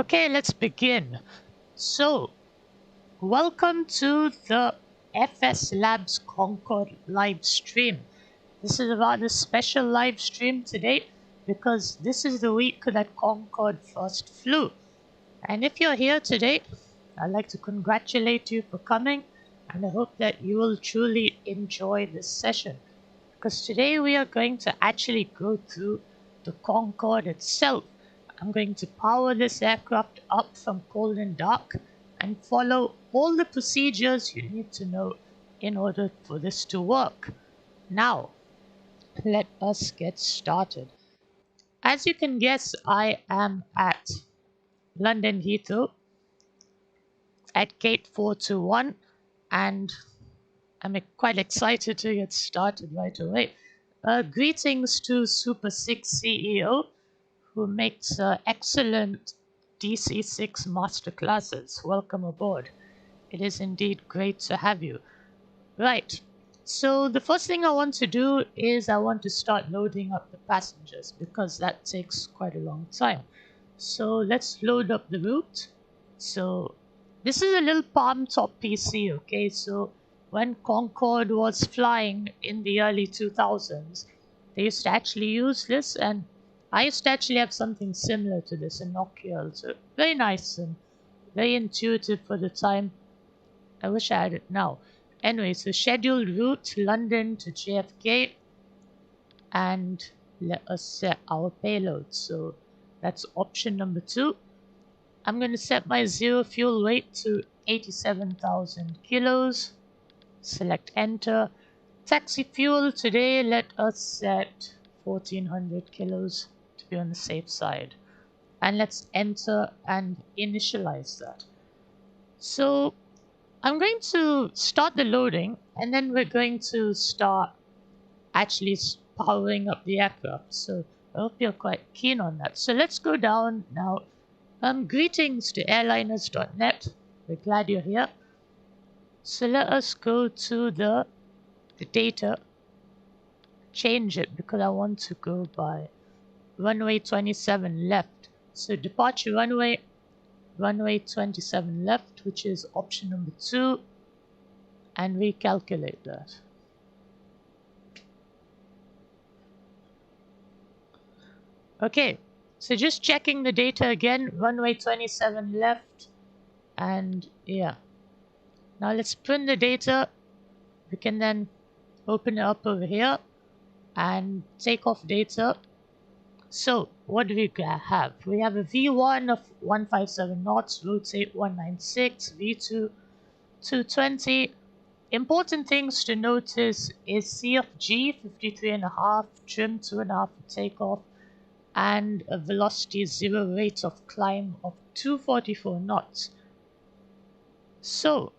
Okay, let's begin. So, welcome to the FSLabs Concorde live stream. This is a rather special live stream today because this is the week that Concorde first flew. And if you're here today, I'd like to congratulate you for coming, and I hope that you will truly enjoy this session. Because today we are going to actually go through the Concorde itself. I'm going to power this aircraft up from cold and dark and follow all the procedures you need to know in order for this to work. Now, let us get started. As you can guess, I am at London Heathrow at gate 421, and I'm quite excited to get started right away. Greetings to Super 6 CEO, who makes excellent DC6 masterclasses. Welcome aboard. It is indeed great to have you. Right, so the first thing I want to do is I want to start loading up the passengers because that takes quite a long time. So let's load up the route. So this is a little palm top PC, okay? So when Concorde was flying in the early 2000s, they used to actually use this, and I used to actually have something similar to this in Nokia. So very nice and very intuitive for the time. I wish I had it now. Anyway, so scheduled route London to JFK, and let us set our payload. So that's option number 2. I'm going to set my zero fuel weight to 87,000 kilos. Select enter. Taxi fuel today, let us set 1400 kilos to be on the safe side. And let's enter and initialize that. So I'm going to start the loading, and then we're going to start actually powering up the aircraft. So I hope you're quite keen on that. So let's go down now. Greetings to airliners.net. We're glad you're here. So let us go to the data, change it because I want to go by runway 27 left. So departure runway 27 left, which is option number 2, and recalculate that. Okay, so just checking the data again, runway 27 left, and yeah. Now let's print the data. We can then open it up over here and take off data. So what do we have? We have a V1 of 157 knots, rotate 196, V2 220. Important things to notice is CFG 53.5, trim 2.5 for takeoff, and a velocity 0 rate of climb of 244 knots. So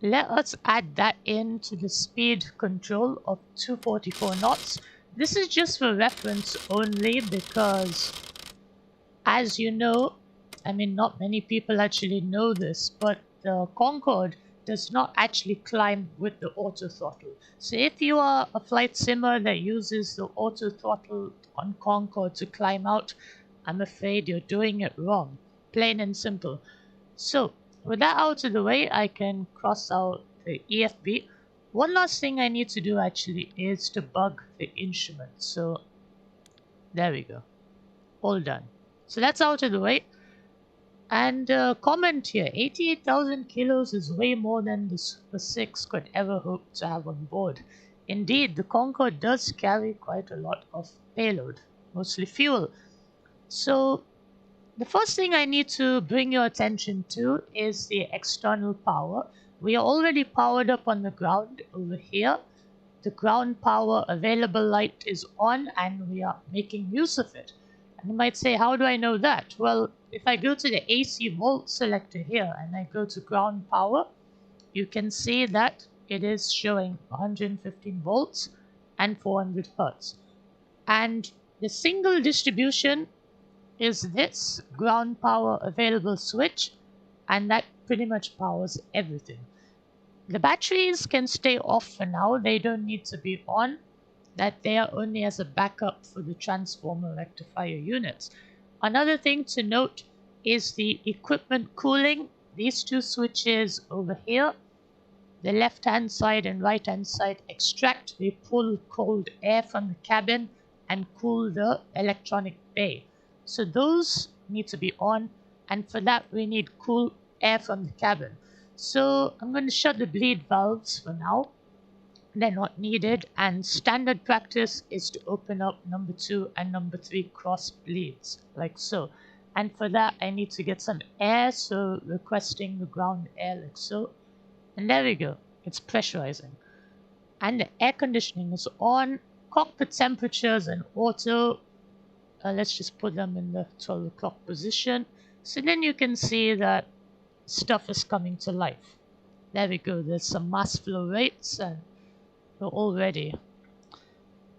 let us add that into the speed control of 244 knots. This is just for reference only because, as you know, I mean, not many people actually know this, but the Concorde does not actually climb with the auto throttle. So if you are a flight simmer that uses the auto throttle on Concorde to climb out, I'm afraid you're doing it wrong. Plain and simple. So with that out of the way, I can cross out the EFB. One last thing I need to do actually is to bug the instrument. So there we go. All done. So that's out of the way. And comment here, 88,000 kilos is way more than the Super 6 could ever hope to have on board. Indeed, the Concorde does carry quite a lot of payload, mostly fuel. So the first thing I need to bring your attention to is the external power. We are already powered up on the ground over here. The ground power available light is on and we are making use of it. And you might say, how do I know that? Well, if I go to the AC volt selector here and I go to ground power, you can see that it is showing 115 volts and 400 hertz. And the single distribution is this ground power available switch, and that pretty much powers everything. The batteries can stay off for now, they don't need to be on, that they are only as a backup for the transformer rectifier units. Another thing to note is the equipment cooling. These two switches over here, the left hand side and right hand side, extract, they pull cold air from the cabin and cool the electronic bay. So those need to be on, and for that we need cool air from the cabin. So I'm going to shut the bleed valves for now. They're not needed, and standard practice is to open up number 2 and number 3 cross bleeds like so. And for that I need to get some air, so requesting the ground air like so. And there we go, it's pressurizing. And the air conditioning is on. Cockpit temperatures and auto. Let's just put them in the 12 o'clock position. So then you can see that stuff is coming to life. There we go, there's some mass flow rates and we're all ready.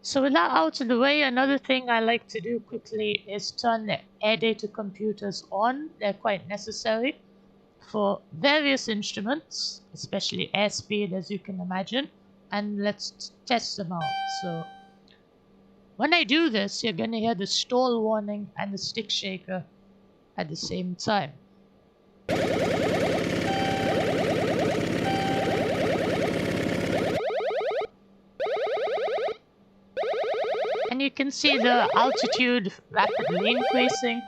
So with that out of the way, another thing I like to do quickly is turn the air data computers on. They're quite necessary for various instruments, especially airspeed, as you can imagine, and let's test them out. So when I do this, you're going to hear the stall warning and the stick shaker at the same time. And you can see the altitude rapidly increasing.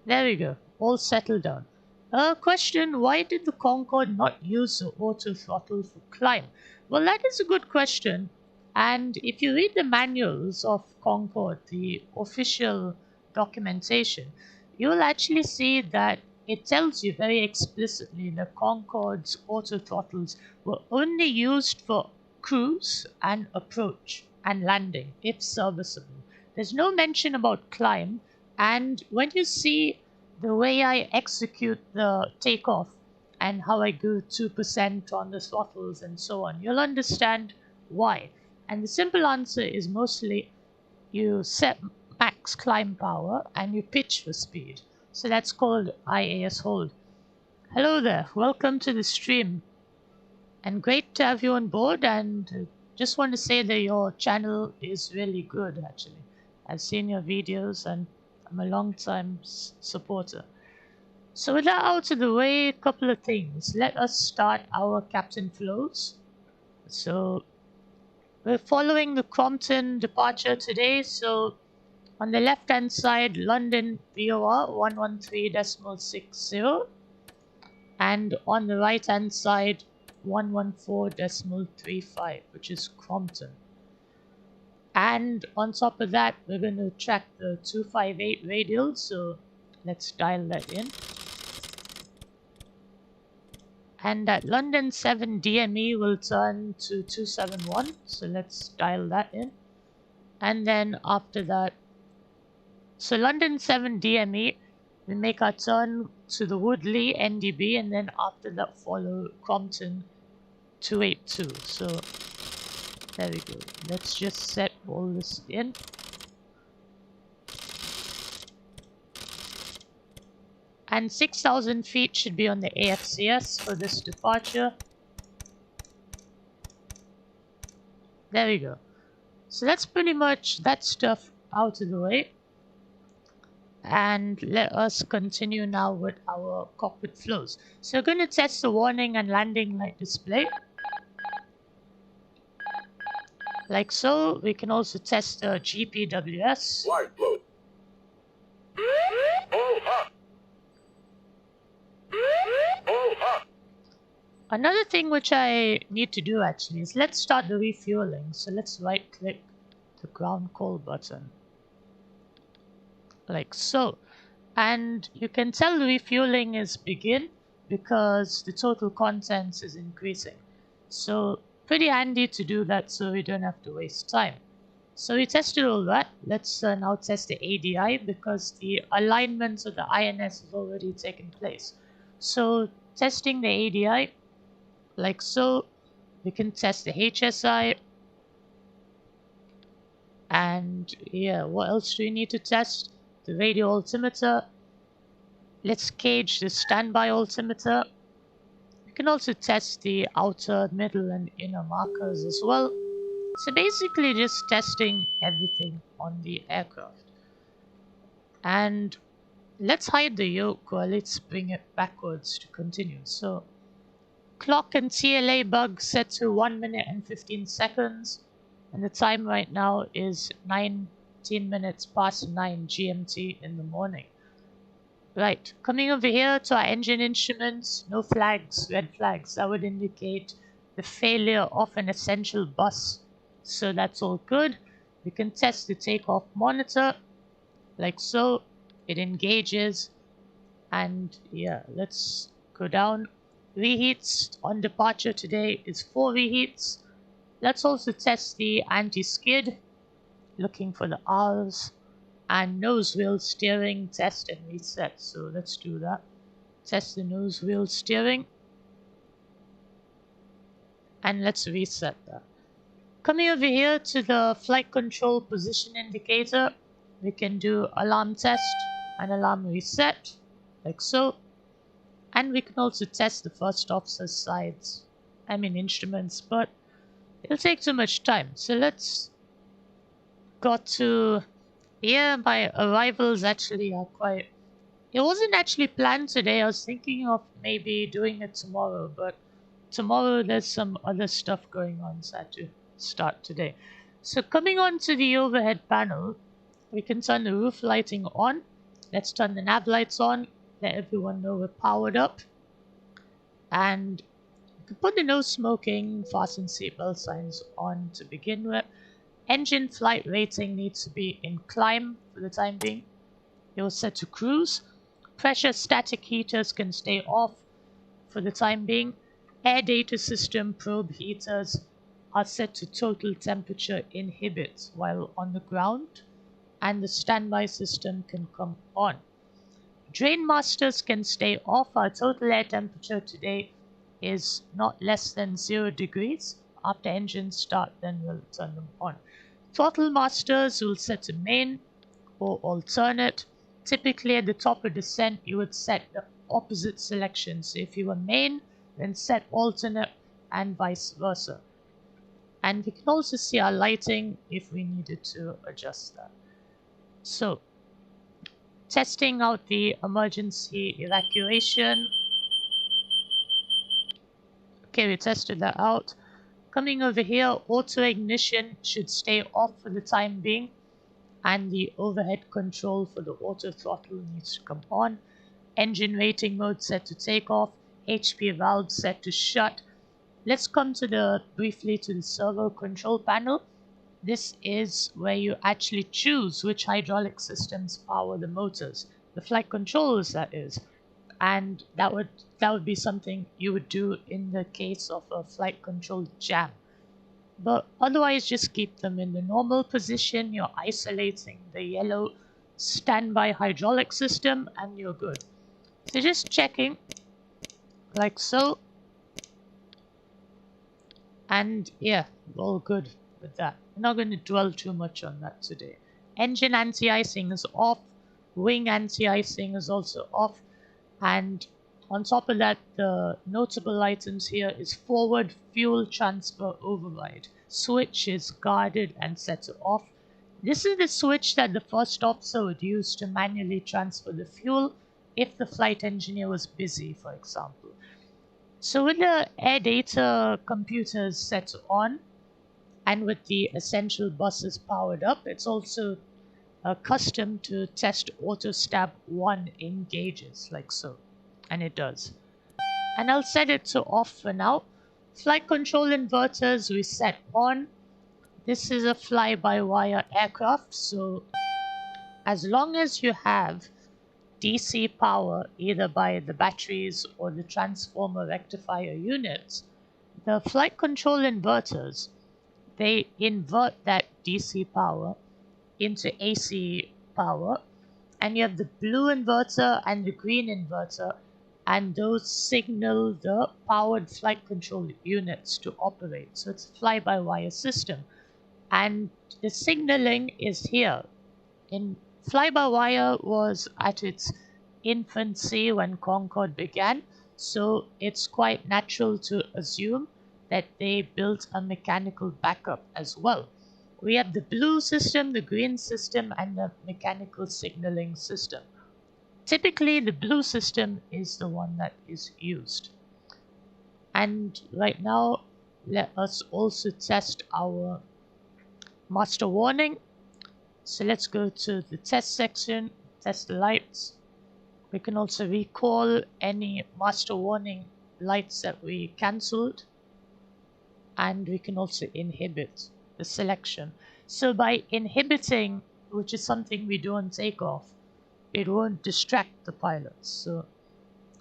There we go, all settled down. Question, why did the Concorde not use the auto throttle for climb? Well, that is a good question. And if you read the manuals of Concorde, the official documentation, you will actually see that it tells you very explicitly that Concorde's auto throttles were only used for cruise and approach and landing, if serviceable. There's no mention about climb. And when you see the way I execute the takeoff and how I go 2% on the throttles and so on, you'll understand why. And the simple answer is mostly you set max climb power and you pitch for speed. So that's called IAS hold. Hello there, welcome to the stream. And great to have you on board, and just want to say that your channel is really good actually. I've seen your videos and I'm a long time supporter. So with that out of the way, a couple of things. Let us start our captain flows. So we're following the Crompton departure today. So on the left hand side, London VOR 113.60, and on the right hand side 114.35, which is Crompton. And on top of that, we're going to track the 258 radial, so let's dial that in. And at London 7 DME will turn to 271, so let's dial that in. And then after that, so London 7 DME, we make our turn to the Woodley NDB, and then after that follow Crompton 282. So there we go. Let's just set all this in. And 6,000 feet should be on the AFCS for this departure. There we go. So that's pretty much that stuff out of the way. And let us continue now with our cockpit flows. So we're going to test the warning and landing light display. Like so. We can also test the GPWS. Light load. All hot. All hot. Another thing which I need to do actually is let's start the refueling. So let's right click the ground call button. Like so. And you can tell the refueling is begin because the total contents is increasing. So pretty handy to do that so we don't have to waste time. So we tested all that. Let's now test the ADI because the alignment of the INS has already taken place. So testing the ADI like so. We can test the HSI. And yeah, what else do we need to test? The radio altimeter. Let's gauge the standby altimeter. We can also test the outer, middle, and inner markers as well. So basically just testing everything on the aircraft. And let's hide the yoke or let's bring it backwards to continue. So clock and TLA bug set to 1 minute and 15 seconds. And the time right now is 19 minutes past 9 GMT in the morning. Right, coming over here to our engine instruments, no flags, red flags. That would indicate the failure of an essential bus. So that's all good. We can test the takeoff monitor, like so. It engages. And yeah, let's go down. Reheats on departure today is 4 reheats. Let's also test the anti-skid, looking for the R's. And nose wheel steering, test and reset. So let's do that. Test the nose wheel steering. And let's reset that. Coming over here to the flight control position indicator, we can do alarm test and alarm reset, like so. And we can also test the first officer's sides. Instruments, but it'll take too much time. So let's go to... Yeah, my arrivals actually are quite... It wasn't actually planned today. I was thinking of maybe doing it tomorrow, but tomorrow there's some other stuff going on, so I had to start today. So coming on to the overhead panel, we can turn the roof lighting on. Let's turn the nav lights on. Let everyone know we're powered up. And we can put the no smoking, fasten seatbelt signs on to begin with. Engine flight rating needs to be in climb for the time being. It was set to cruise. Pressure static heaters can stay off for the time being. Air data system probe heaters are set to total temperature inhibit while on the ground, and the standby system can come on. Drain masters can stay off. Our total air temperature today is not less than 0 degrees. After engines start, then we'll turn them on. Throttle masters will set to main or alternate. Typically at the top of descent, you would set the opposite selection. So if you were main, then set alternate and vice versa. And we can also see our lighting if we needed to adjust that. So, testing out the emergency evacuation. Okay, we tested that out. Coming over here, auto ignition should stay off for the time being, and the overhead control for the auto throttle needs to come on. Engine rating mode set to takeoff, HP valve set to shut. Let's come to briefly to the servo control panel. This is where you actually choose which hydraulic systems power the motors, the flight controllers that is. And that would be something you would do in the case of a flight control jam. But otherwise, just keep them in the normal position. You're isolating the yellow standby hydraulic system and you're good. So just checking, like so. And yeah, all good with that. I'm not going to dwell too much on that today. Engine anti-icing is off. Wing anti-icing is also off. And on top of that, the notable items here is forward fuel transfer override. Switch is guarded and set to off. This is the switch that the first officer would use to manually transfer the fuel if the flight engineer was busy, for example. So with the air data computers set on, and with the essential buses powered up, it's also custom to test auto stab 1 engages, like so. And it does. And I'll set it to off for now. Flight control inverters we set on. This is a fly-by-wire aircraft, so as long as you have DC power either by the batteries or the transformer rectifier units, the flight control inverters, they invert that DC power into AC power, and you have the blue inverter and the green inverter, and those signal the powered flight control units to operate. So it's a fly-by-wire system, and the signaling is here. In fly-by-wire was at its infancy when Concorde began, so it's quite natural to assume that they built a mechanical backup as well. We have the blue system, the green system, and the mechanical signaling system. Typically, the blue system is the one that is used. And right now, let us also test our master warning. So let's go to the test section, test the lights. We can also recall any master warning lights that we cancelled, and we can also inhibit the selection. So by inhibiting, which is something we do on takeoff, it won't distract the pilots. So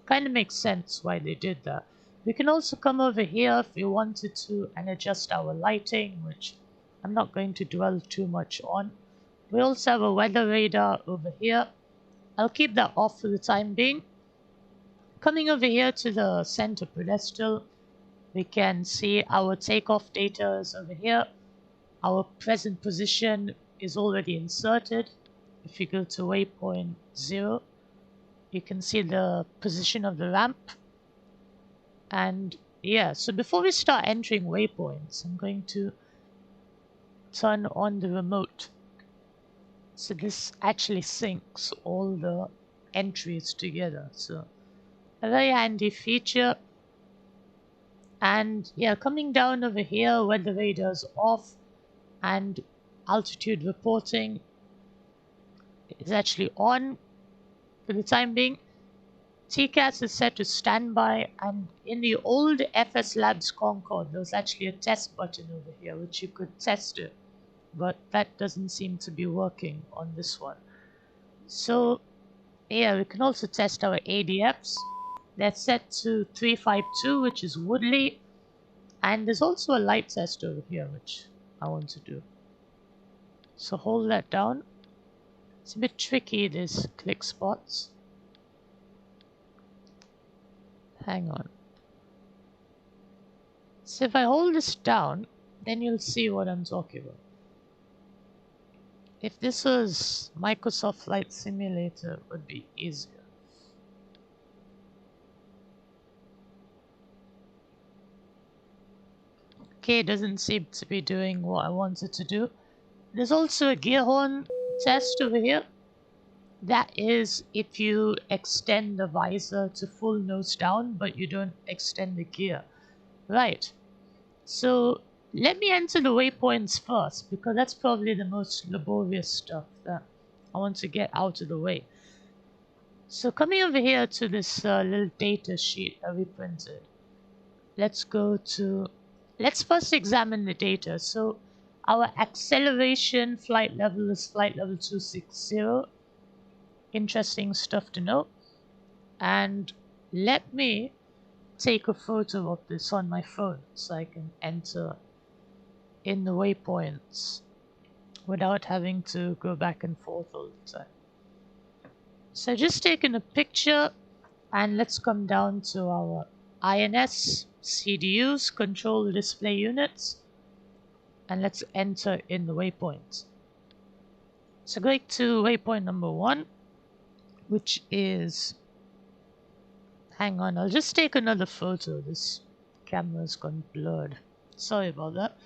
kind of makes sense why they did that. We can also come over here if we wanted to and adjust our lighting, which I'm not going to dwell too much on. We also have a weather radar over here. I'll keep that off for the time being. Coming over here to the center pedestal, we can see our takeoff data is over here. Our present position is already inserted. If you go to waypoint 0, you can see the position of the ramp. And yeah, so before we start entering waypoints, I'm going to turn on the remote. So this actually syncs all the entries together. So a very handy feature. And yeah, coming down over here, weather radar's off and altitude reporting is actually on for the time being. TCAS is set to standby, and in the old FSLabs Concorde, there was actually a test button over here which you could test it, but that doesn't seem to be working on this one. So yeah, we can also test our ADFs. They're set to 352, which is Woodley, and there's also a light test over here which I want to do. So hold that down. It's a bit tricky, these click spots. Hang on. So if I hold this down, then you'll see what I'm talking about. If this was Microsoft Flight Simulator, it would be easier. Okay, it doesn't seem to be doing what I wanted to do. There's also a gear horn test over here. That is if you extend the visor to full nose down, but you don't extend the gear. Right. So let me enter the waypoints first, because that's probably the most laborious stuff that I want to get out of the way. So coming over here to this little data sheet that we printed, let's first examine the data. So our acceleration flight level is flight level 260. Interesting stuff to know. And let me take a photo of this on my phone so I can enter in the waypoints without having to go back and forth all the time. So just taking a picture, and let's come down to our INS CDUs, control display units, and let's enter in the waypoints. So going to waypoint number 1, which is, hang on, I'll just take another photo. This camera's gone blurred. Sorry about that.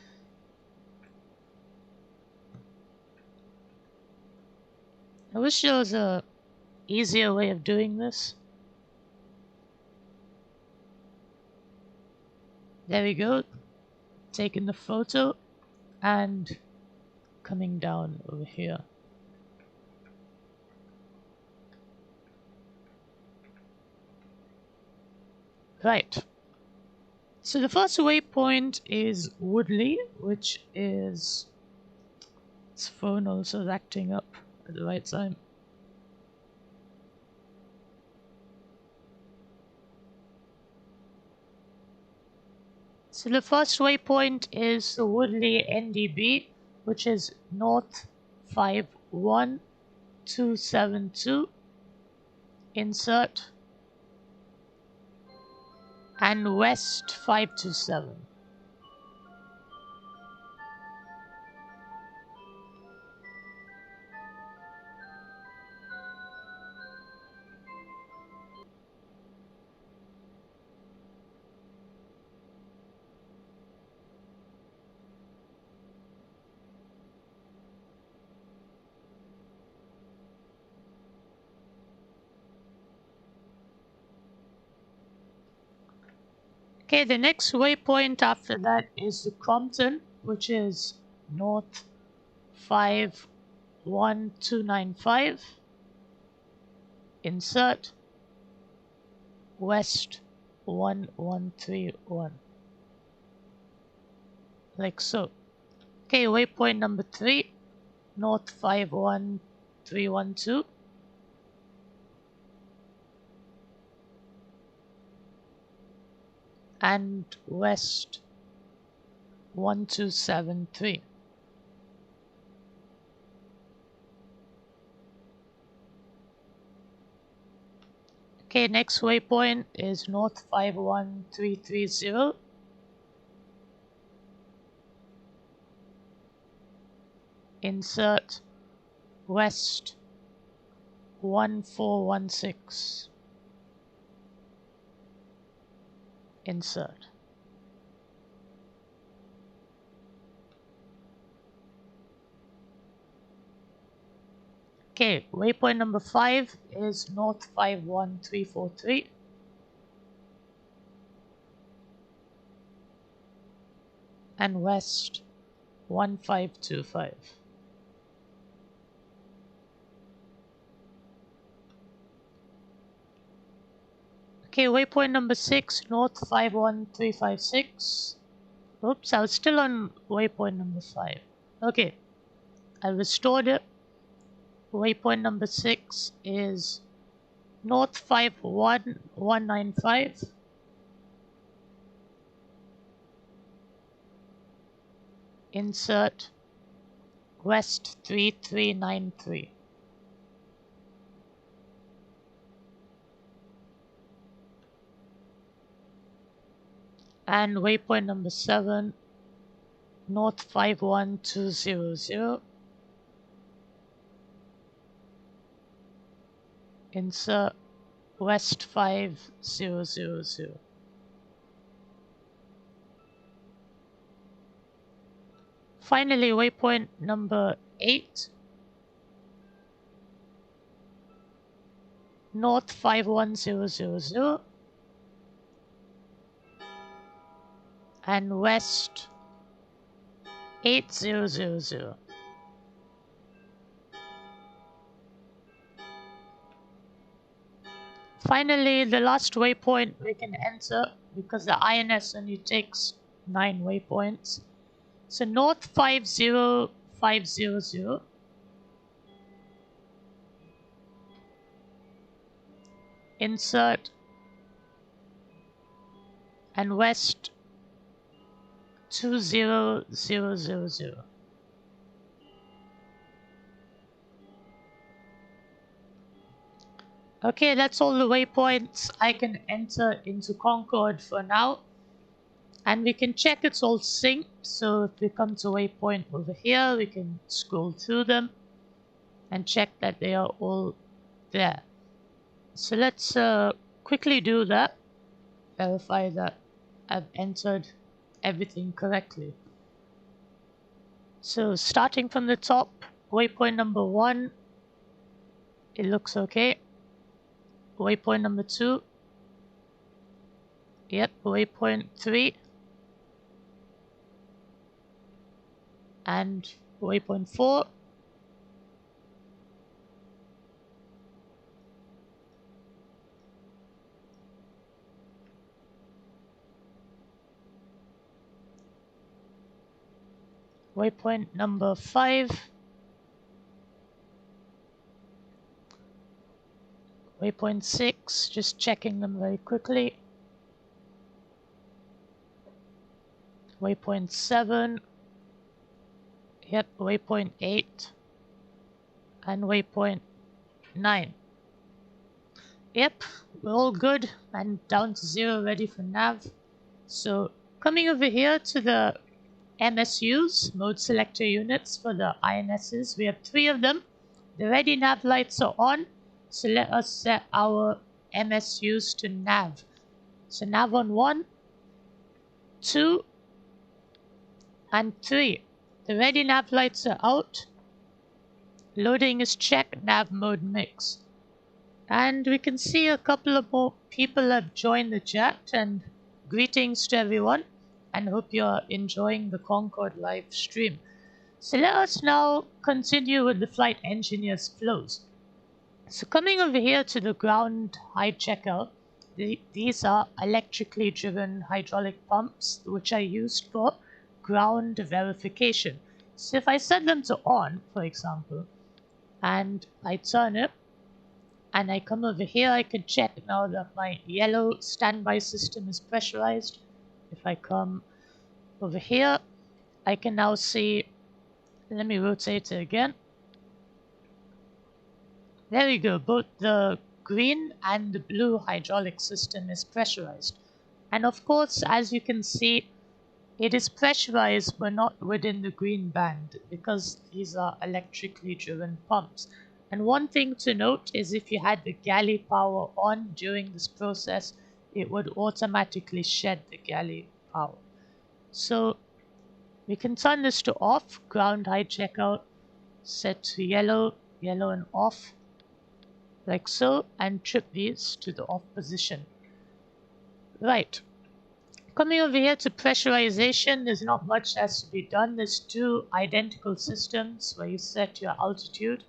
I wish there was a easier way of doing this. There we go. Taking the photo and coming down over here. Right. So the first waypoint is Woodley, which is... This phone also is acting up at the right time. So the first waypoint is the Woodley NDB, which is North 51272. Insert. And West 527. Okay, the next waypoint after that is the Crompton, which is north 51295. Insert west 1131. Like so. Okay, waypoint number 3, north 51312. And west 1273. Okay, next waypoint is north 51330. Insert west 1416. Insert. Okay, waypoint number 5 is north 51343. And west 1525. Okay, waypoint number 6, north 51356. Oops, I was still on waypoint number 5. Okay, I restored it. Waypoint number 6 is north 51195. Insert west 3393. And waypoint number 7, north 51200. Insert west 5000. Finally, waypoint number 8, north 51000 and west 8000. Finally, the last waypoint we can enter, because the INS only takes 9 waypoints. So north 50500. Insert and west 20000. Okay, that's all the waypoints I can enter into Concorde for now. And we can check it's all synced. So if we come to waypoint over here, we can scroll through them and check that they are all there. So let's quickly do that. Verify that I've entered everything correctly. So starting from the top, waypoint number 1, it looks okay. Waypoint number 2, yep. Waypoint 3, and waypoint 4. Waypoint number 5. Waypoint 6, just checking them very quickly. Waypoint 7. Yep, waypoint 8. And waypoint 9. Yep, we're all good and down to 0, ready for nav. So coming over here to the MSUs, mode selector units for the INSs, we have 3 of them. The ready nav lights are on, so let us set our MSUs to nav. So nav on 1, 2, and 3. The ready nav lights are out. Loading is checked, nav mode mix. And we can see a couple of more people have joined the chat, and Greetings to everyone, and hope you're enjoying the Concorde live stream. So let us now continue with the flight engineer's flows. So coming over here to the ground hijacker, these are electrically driven hydraulic pumps which are used for ground verification. So if I set them to on, for example, and I turn it, and I come over here, I can check now that my yellow standby system is pressurized. If I come over here, I can now see, let me rotate it again. There we go, both the green and the blue hydraulic system is pressurized. And of course, as you can see, it is pressurized but not within the green band because these are electrically driven pumps. And one thing to note is if you had the galley power on during this process, it would automatically shed the galley power. So we can turn this to off, ground hijacker, set to yellow, yellow and off, like so, and trip these to the off position. Right. Coming over here to pressurization, there's not much has to be done. There's two identical systems where you set your altitude.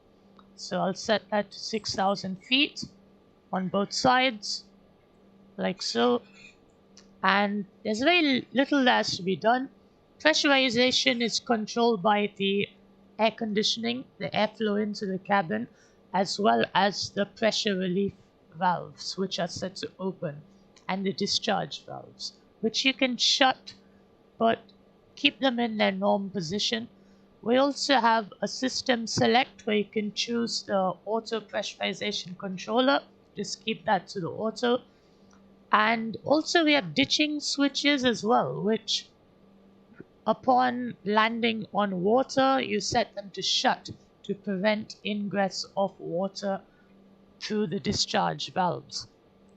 So I'll set that to 6,000 feet on both sides, like so. And there's very little that has to be done. Pressurization is controlled by the air conditioning, the airflow into the cabin, as well as the pressure relief valves, which are set to open, and the discharge valves, which you can shut, but keep them in their norm position. We also have a system select where you can choose the auto pressurization controller. Just keep that to the auto. And also we have ditching switches as well, which upon landing on water, you set them to shut to prevent ingress of water through the discharge valves,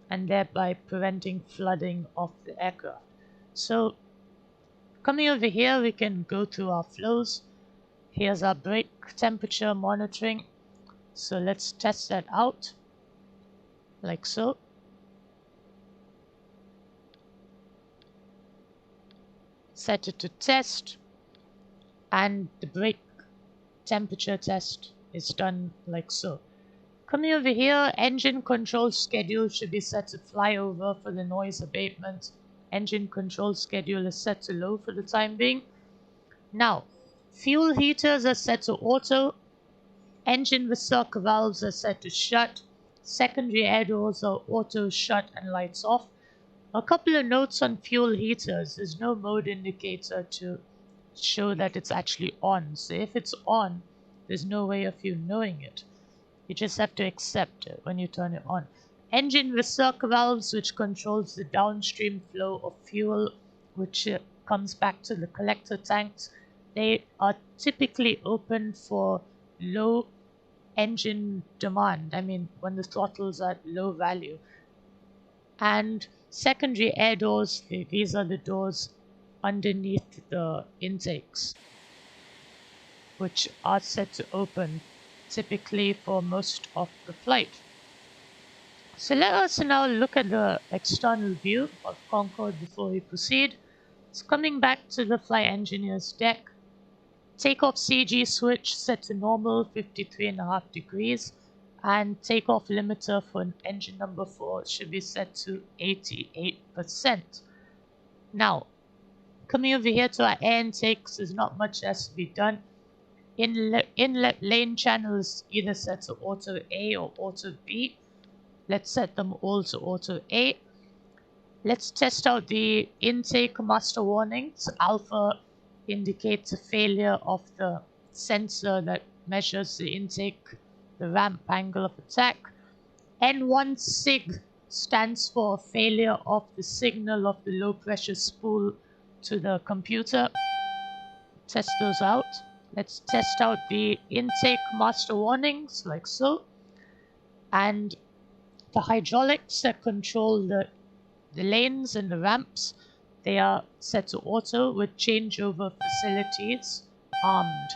and thereby preventing flooding of the aircraft. So coming over here, we can go through our flows. Here's our brake temperature monitoring. So let's test that out, like so. Set it to test, and the brake temperature test is done like so. Coming over here, engine control schedule should be set to flyover for the noise abatement. Engine control schedule is set to low for the time being. Now, fuel heaters are set to auto. Engine recirc valves are set to shut. Secondary air doors are auto shut and lights off. A couple of notes on fuel heaters. There's no mode indicator to show that it's actually on. So if it's on, there's no way of you knowing it. You just have to accept it when you turn it on. Engine recirc valves, which controls the downstream flow of fuel, which comes back to the collector tanks. They are typically open for low engine demand. I mean, when the throttles are at low value. And secondary air doors, these are the doors underneath the intakes, which are set to open typically for most of the flight. So let us now look at the external view of Concorde before we proceed. It's coming back to the flight engineer's deck. Takeoff CG switch set to normal, 53.5 degrees. And takeoff limiter for engine number 4 should be set to 88%. Now, coming over here to our air intakes, there's not much has to be done. Inlet lane channels either set to auto A or auto B. Let's set them all to auto A. Let's test out the intake master warnings. Alpha indicates a failure of the sensor that measures the intake, the ramp angle of attack. N1 SIG stands for failure of the signal of the low pressure spool to the computer. Test those out. Let's test out the intake master warnings, like so. And the hydraulics that control the lanes and the ramps, they are set to auto with changeover facilities armed.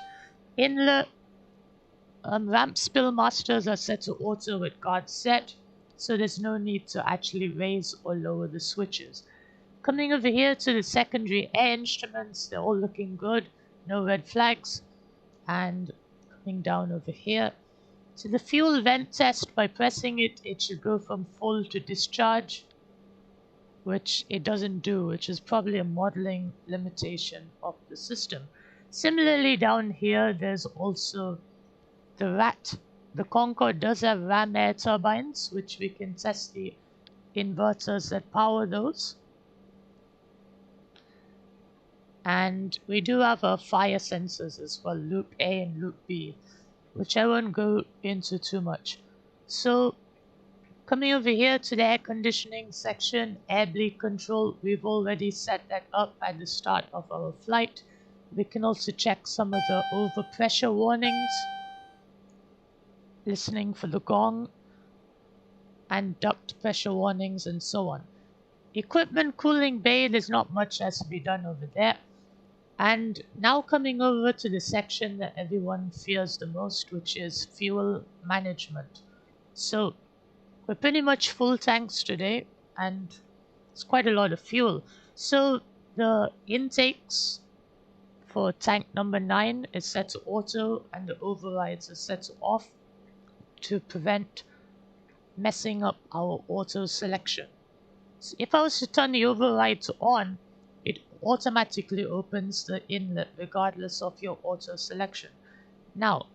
Inlet ramp spill masters are set to auto with guard set, so there's no need to actually raise or lower the switches. Coming over here to the secondary air instruments, they're all looking good, no red flags. And coming down over here to the fuel vent test, by pressing it, it should go from full to discharge, which it doesn't do, which is probably a modeling limitation of the system. Similarly, down here, there's also the RAT. The Concorde does have ram air turbines, which we can test the inverters that power those. And we do have our fire sensors as well, loop A and loop B, which I won't go into too much. So coming over here to the air conditioning section, air bleed control, we've already set that up at the start of our flight. We can also check some of the overpressure warnings, listening for the gong, and duct pressure warnings, and so on. Equipment cooling bay, there's not much has to be done over there. And now coming over to the section that everyone fears the most, which is fuel management. So we're pretty much full tanks today, and it's quite a lot of fuel. So the intakes for tank number 9 is set to auto, and the overrides are set to off to prevent messing up our auto selection. So if I was to turn the override to on, it automatically opens the inlet regardless of your auto selection. Now,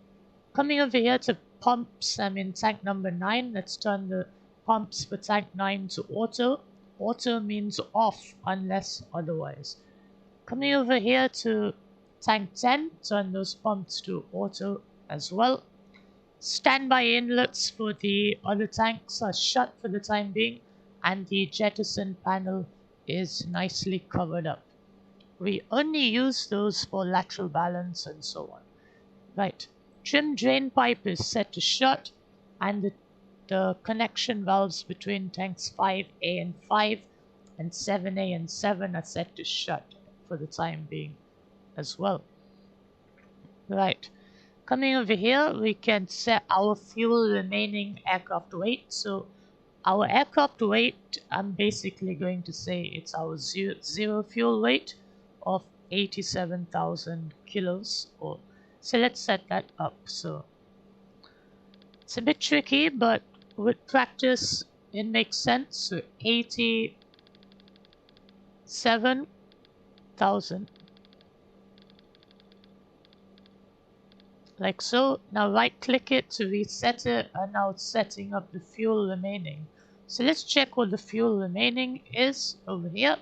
coming over here to pumps, I'm in tank number 9. Let's turn the pumps for tank 9 to auto. Auto means off unless otherwise. Coming over here to tank 10, turn those pumps to auto as well. Standby inlets for the other tanks are shut for the time being, and the jettison panel is nicely covered up. We only use those for lateral balance and so on. Right, trim drain pipe is set to shut, and the connection valves between tanks 5A and 5 and 7A and 7 are set to shut for the time being as well. Right, coming over here, we can set our fuel remaining aircraft weight. So our aircraft weight, I'm basically going to say it's our zero fuel weight of 87,000 kilos. So let's set that up. So it's a bit tricky, but with practice, it makes sense. So 87,000. Like so. Now right click it to reset it, and now it's setting up the fuel remaining. So let's check what the fuel remaining is over here.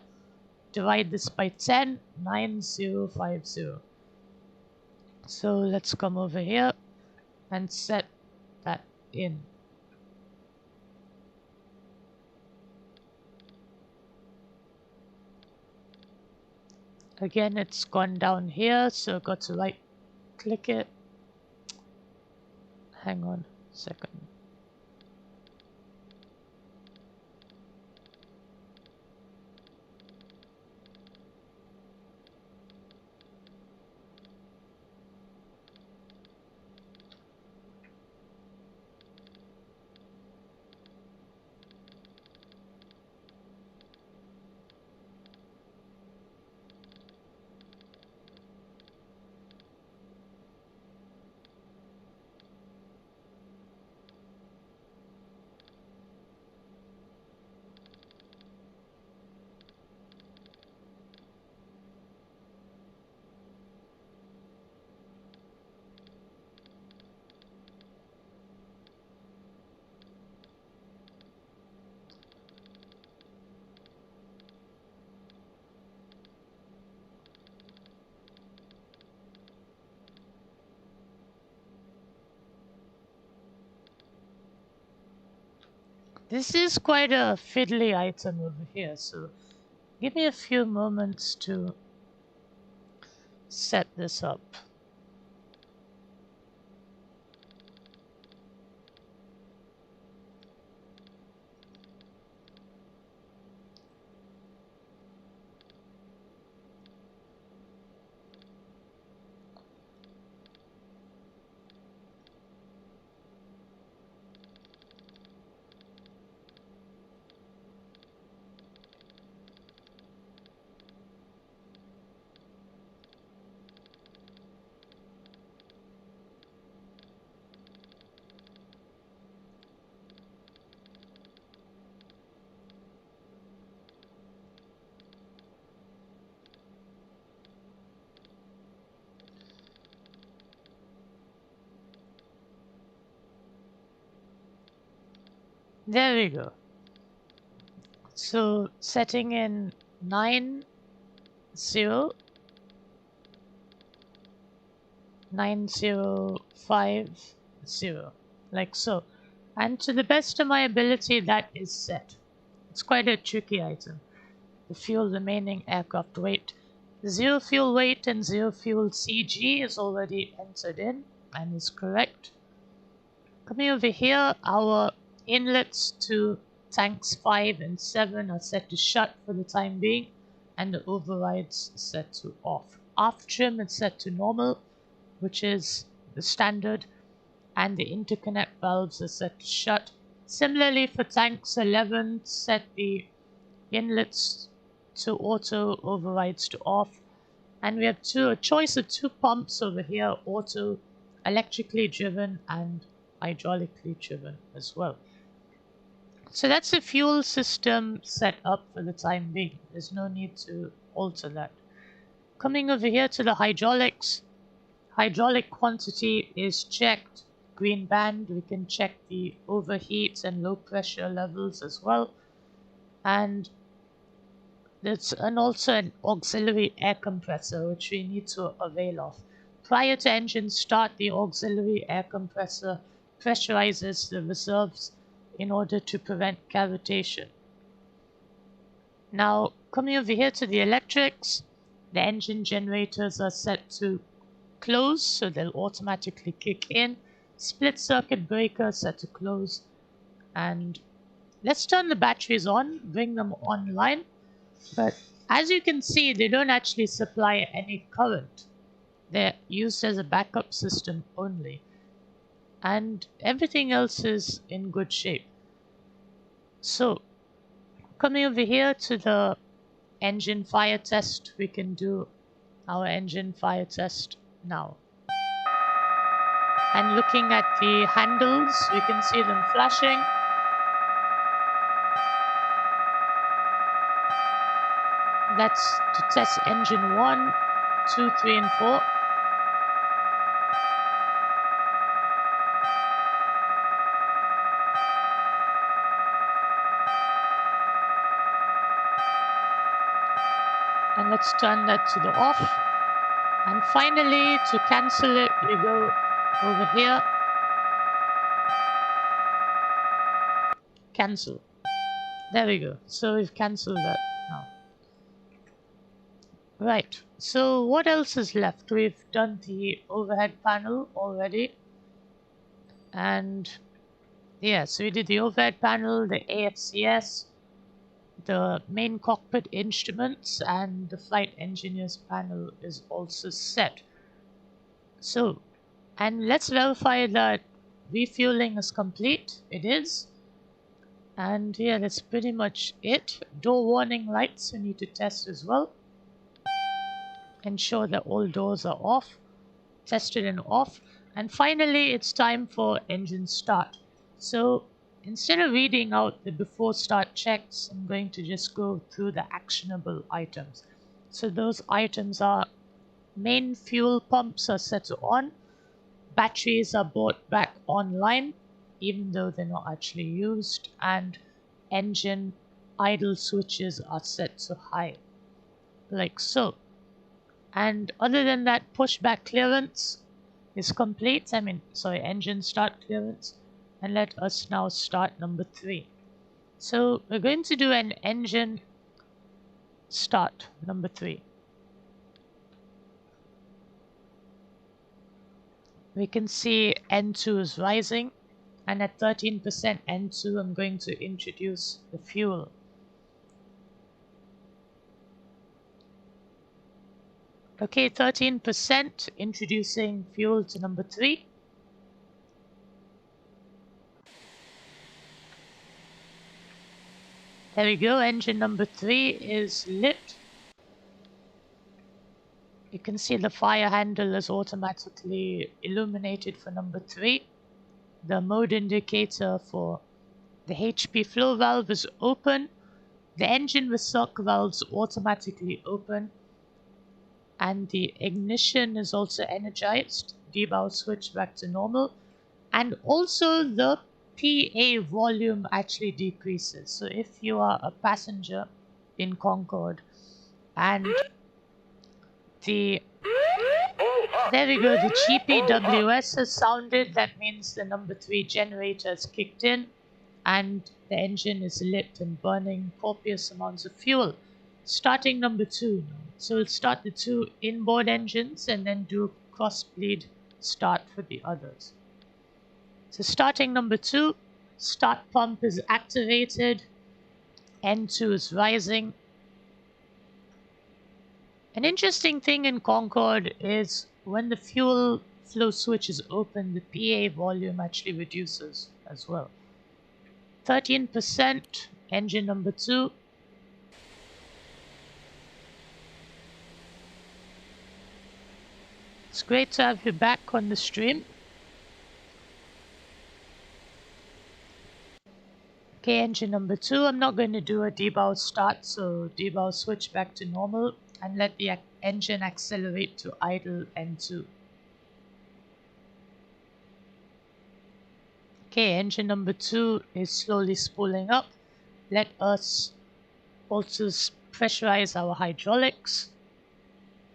Divide this by 10, 9050. So let's come over here and set that in. Again, it's gone down here, so I've got to right click it. Hang on a second. This is quite a fiddly item over here, so give me a few moments to set this up. There we go. So setting in 9, 0, 9, 0, 5, 0, like so. And to the best of my ability, that is set. It's quite a tricky item. The fuel remaining aircraft weight. 0 fuel weight and 0 fuel CG is already entered in and is correct. Coming over here, our inlets to tanks 5 and 7 are set to shut for the time being, and the overrides set to off. Aft trim is set to normal, which is the standard, and the interconnect valves are set to shut. Similarly for tanks 11, set the inlets to auto, overrides to off, and we have a choice of 2 pumps over here, auto, electrically driven, and hydraulically driven as well. So that's the fuel system set up for the time being. There's no need to alter that. Coming over here to the hydraulics, hydraulic quantity is checked, green band. We can check the overheat and low pressure levels as well. And there's also an auxiliary air compressor which we need to avail of. Prior to engine start, the auxiliary air compressor pressurizes the reserves in order to prevent cavitation. Now, coming over here to the electrics, the engine generators are set to close, so they'll automatically kick in. Split circuit breaker set to close. And let's turn the batteries on, bring them online. But as you can see, they don't actually supply any current. They're used as a backup system only. And everything else is in good shape. So, coming over here to the engine fire test, we can do our engine fire test now. And looking at the handles, we can see them flashing. That's to test engine 1, 2, 3, and 4. And let's turn that to the off. And finally, to cancel it, we go over here. Cancel. There we go. So we've cancelled that now. Right. So what else is left? We've done the overhead panel already. And yeah, so we did the overhead panel, the AFCS, the main cockpit instruments, and the flight engineers panel is also set. So, and let's verify that refueling is complete. It is. And yeah, that's pretty much it. Door warning lights we need to test as well. Ensure that all doors are off. Tested and off. And finally, it's time for engine start. So instead of reading out the before start checks, I'm going to just go through the actionable items. So those items are: main fuel pumps are set to on, batteries are brought back online even though they're not actually used, and engine idle switches are set to high, like so. And other than that, pushback clearance is complete. Engine start clearance. And let us now start number 3. So we're going to do an engine start number 3. We can see N2 is rising, and at 13% N2 I'm going to introduce the fuel. Okay, 13%, introducing fuel to number 3. There we go, engine number 3 is lit. You can see the fire handle is automatically illuminated for number 3. The mode indicator for the HP flow valve is open. The engine with suck valves automatically open. And the ignition is also energized. Debow switch back to normal. And also the PA volume actually decreases. So if you are a passenger in Concorde and the there we go, the GPWS has sounded, that means the number 3 generator has kicked in and the engine is lit and burning copious amounts of fuel. Starting number 2 now. So we'll start the 2 inboard engines and then do cross bleed start for the others. So starting number 2, start pump is activated, N2 is rising. An interesting thing in Concorde is when the fuel flow switch is open, the PA volume actually reduces as well. 13%, engine number 2. It's great to have you back on the stream. Okay, engine number 2. I'm not going to do a debow start, so debow switch back to normal and let the engine accelerate to idle N2. Okay, engine number 2 is slowly spooling up. Let us also pressurize our hydraulics.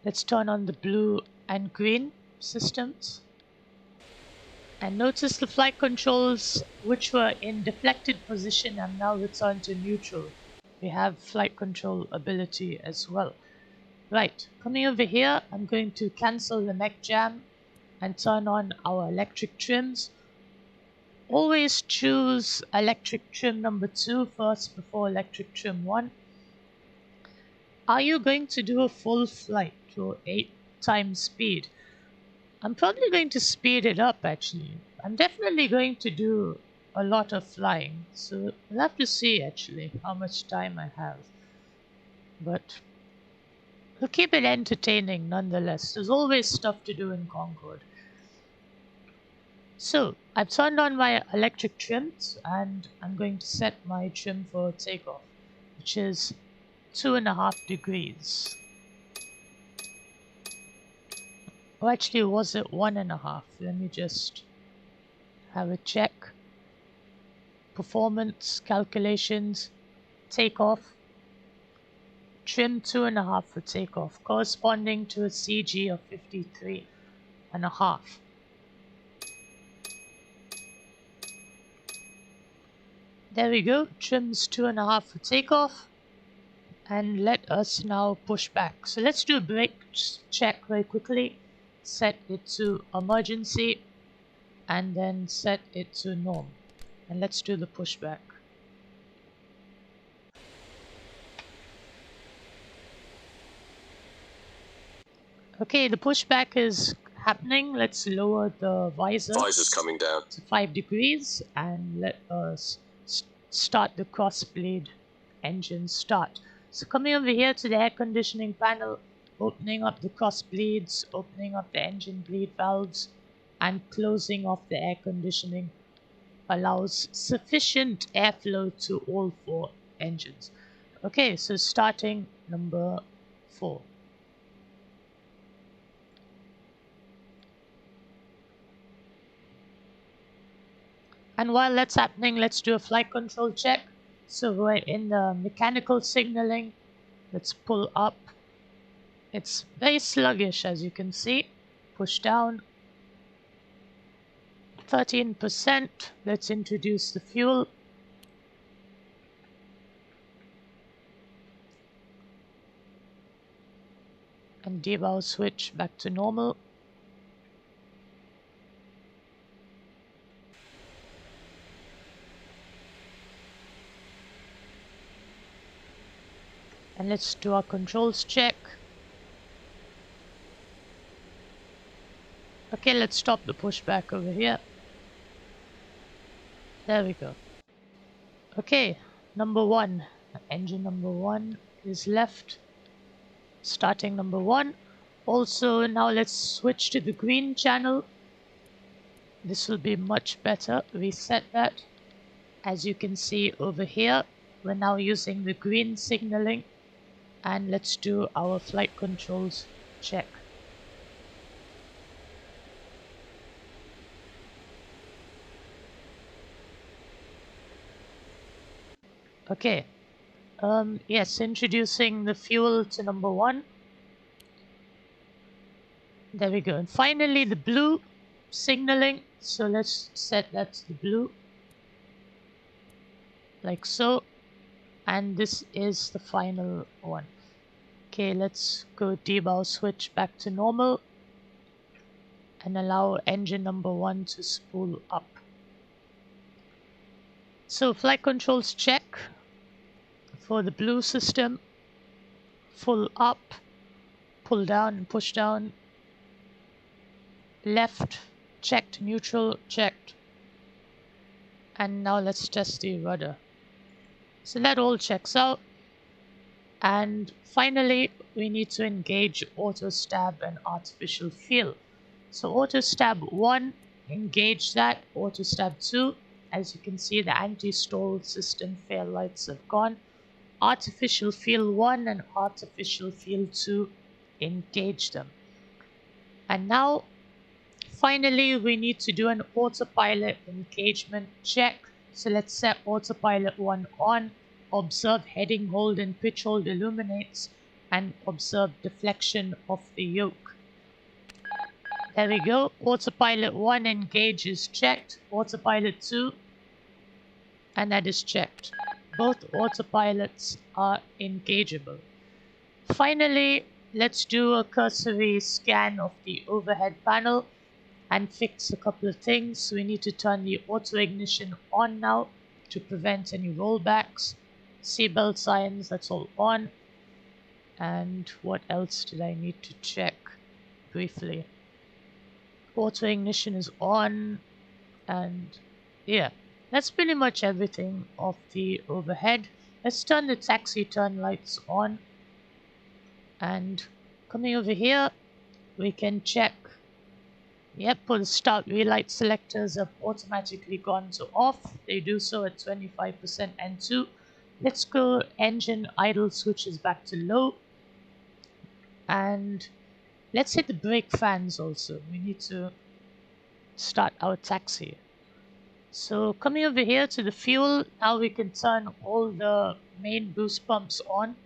Let's turn on the blue and green systems. And notice the flight controls, which were in deflected position, have now returned to neutral. We have flight control ability as well. Right, coming over here, I'm going to cancel the neck jam and turn on our electric trims. Always choose electric trim number 2 first before electric trim 1. Are you going to do a full flight or 8 times speed? I'm probably going to speed it up actually. I'm definitely going to do a lot of flying, so we'll have to see actually how much time I have. But we'll keep it entertaining nonetheless. There's always stuff to do in Concorde. So I've turned on my electric trims and I'm going to set my trim for takeoff, which is 2.5 degrees. Oh, actually, was it 1.5? Let me just have a check. Performance calculations, takeoff. Trim 2.5 for takeoff, corresponding to a CG of 53.5. There we go, trims 2.5 for takeoff. And let us now push back. So let's do a brake check very quickly. Set it to emergency and then set it to norm. And let's do the pushback. Okay, the pushback is happening. Let's lower the visor. Visor's coming down to 5 degrees and let us start the cross bleed engine start. So coming over here to the air conditioning panel, opening up the cross bleeds, opening up the engine bleed valves, and closing off the air conditioning allows sufficient airflow to all 4 engines. Okay, so starting number 4. And while that's happening, let's do a flight control check. So we're in the mechanical signaling. Let's pull up. It's very sluggish, as you can see. Push down. 13%. Let's introduce the fuel. And debow switch back to normal. And let's do our controls check. Okay, let's stop the pushback over here. There we go. Okay, number 1. Engine number 1 is left. Starting number 1. Also, now let's switch to the green channel. This will be much better. Reset that. As you can see over here, we're now using the green signaling. And let's do our flight controls check. Okay. Yes, introducing the fuel to number 1. There we go. And finally, the blue signaling. So let's set that to the blue. Like so. And this is the final one. Okay, let's go debow switch back to normal. And allow engine number 1 to spool up. So flight controls check for the blue system. Full up, pull down and push down. Left, checked, neutral, checked. And now let's test the rudder. So that all checks out. And finally, we need to engage auto stab and artificial feel. So auto stab 1, engage that. Auto stab 2, as you can see, the anti-stall system fail lights have gone. Artificial feel 1 and artificial feel 2, engage them. And now, finally, we need to do an autopilot engagement check. So let's set autopilot 1 on. Observe heading hold and pitch hold illuminates, and observe deflection of the yoke. There we go. Autopilot 1 engage is checked. Autopilot 2, and that is checked. Both autopilots are engageable. Finally, let's do a cursory scan of the overhead panel and fix a couple of things. We need to turn the auto ignition on now to prevent any rollbacks. Seatbelt signs, that's all on. And what else did I need to check briefly? Auto ignition is on, and yeah, that's pretty much everything of the overhead. Let's turn the taxi turn lights on, and coming over here, we can check. Yep, for the start, relight selectors have automatically gone to off. They do so at 25% N2. Let's go engine idle switches back to low. And let's hit the brake fans also. We need to start our taxi. So coming over here to the fuel, now we can turn all the main boost pumps on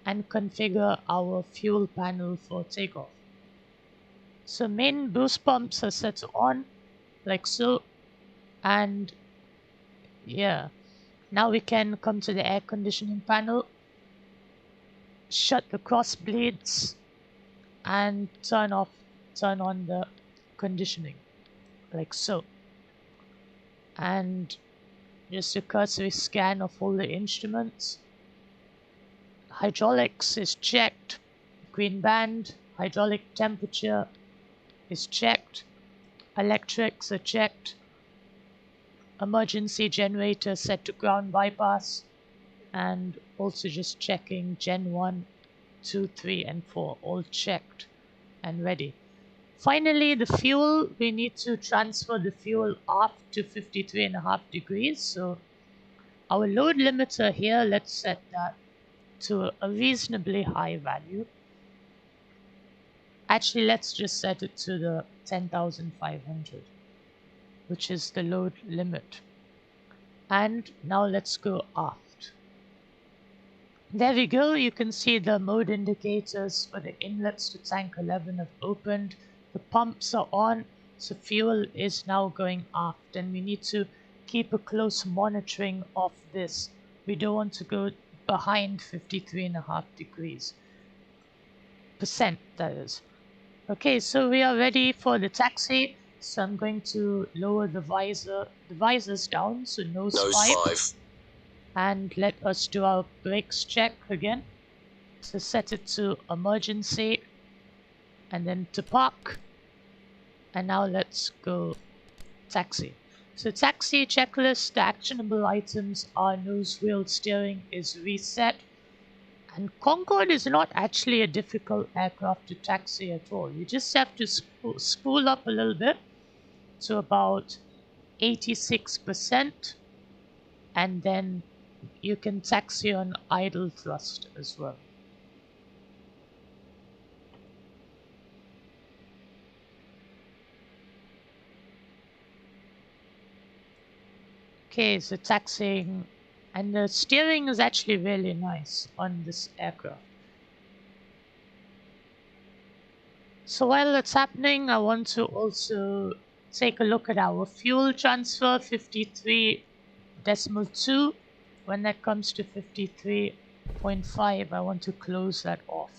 and configure our fuel panel for takeoff. So main boost pumps are set to on, like so, and yeah. Now we can come to the air conditioning panel, shut the cross bleeds, and turn on the conditioning, like so. And just a cursory scan of all the instruments. Hydraulics is checked, green band. Hydraulic temperature is checked. Electrics are checked. Emergency generator set to ground bypass, and also just checking Gen 1, 2, 3, and 4, all checked and ready. Finally, the fuel, we need to transfer the fuel up to 53.5 degrees. So our load limiter here, let's set that to a reasonably high value. Actually, let's just set it to the 10,500, which is the load limit. And now let's go aft. There we go. You can see the mode indicators for the inlets to tank 11 have opened. The pumps are on, so fuel is now going aft, and we need to keep a close monitoring of this. We don't want to go behind 53.5 degrees. Percent, that is. Okay, so we are ready for the taxi. So I'm going to lower the visors down, so nose 5. And let us do our brakes check again. So set it to emergency, and then to park. And now let's go taxi. So taxi checklist, the actionable items are nose wheel steering is reset. And Concorde is not actually a difficult aircraft to taxi at all. You just have to spool up a little bit to about 86%, and then you can taxi on idle thrust as well. Okay, so taxiing And the steering is actually really nice on this aircraft. So while that's happening, I want to also take a look at our fuel transfer, 53.2. When that comes to 53.5, I want to close that off.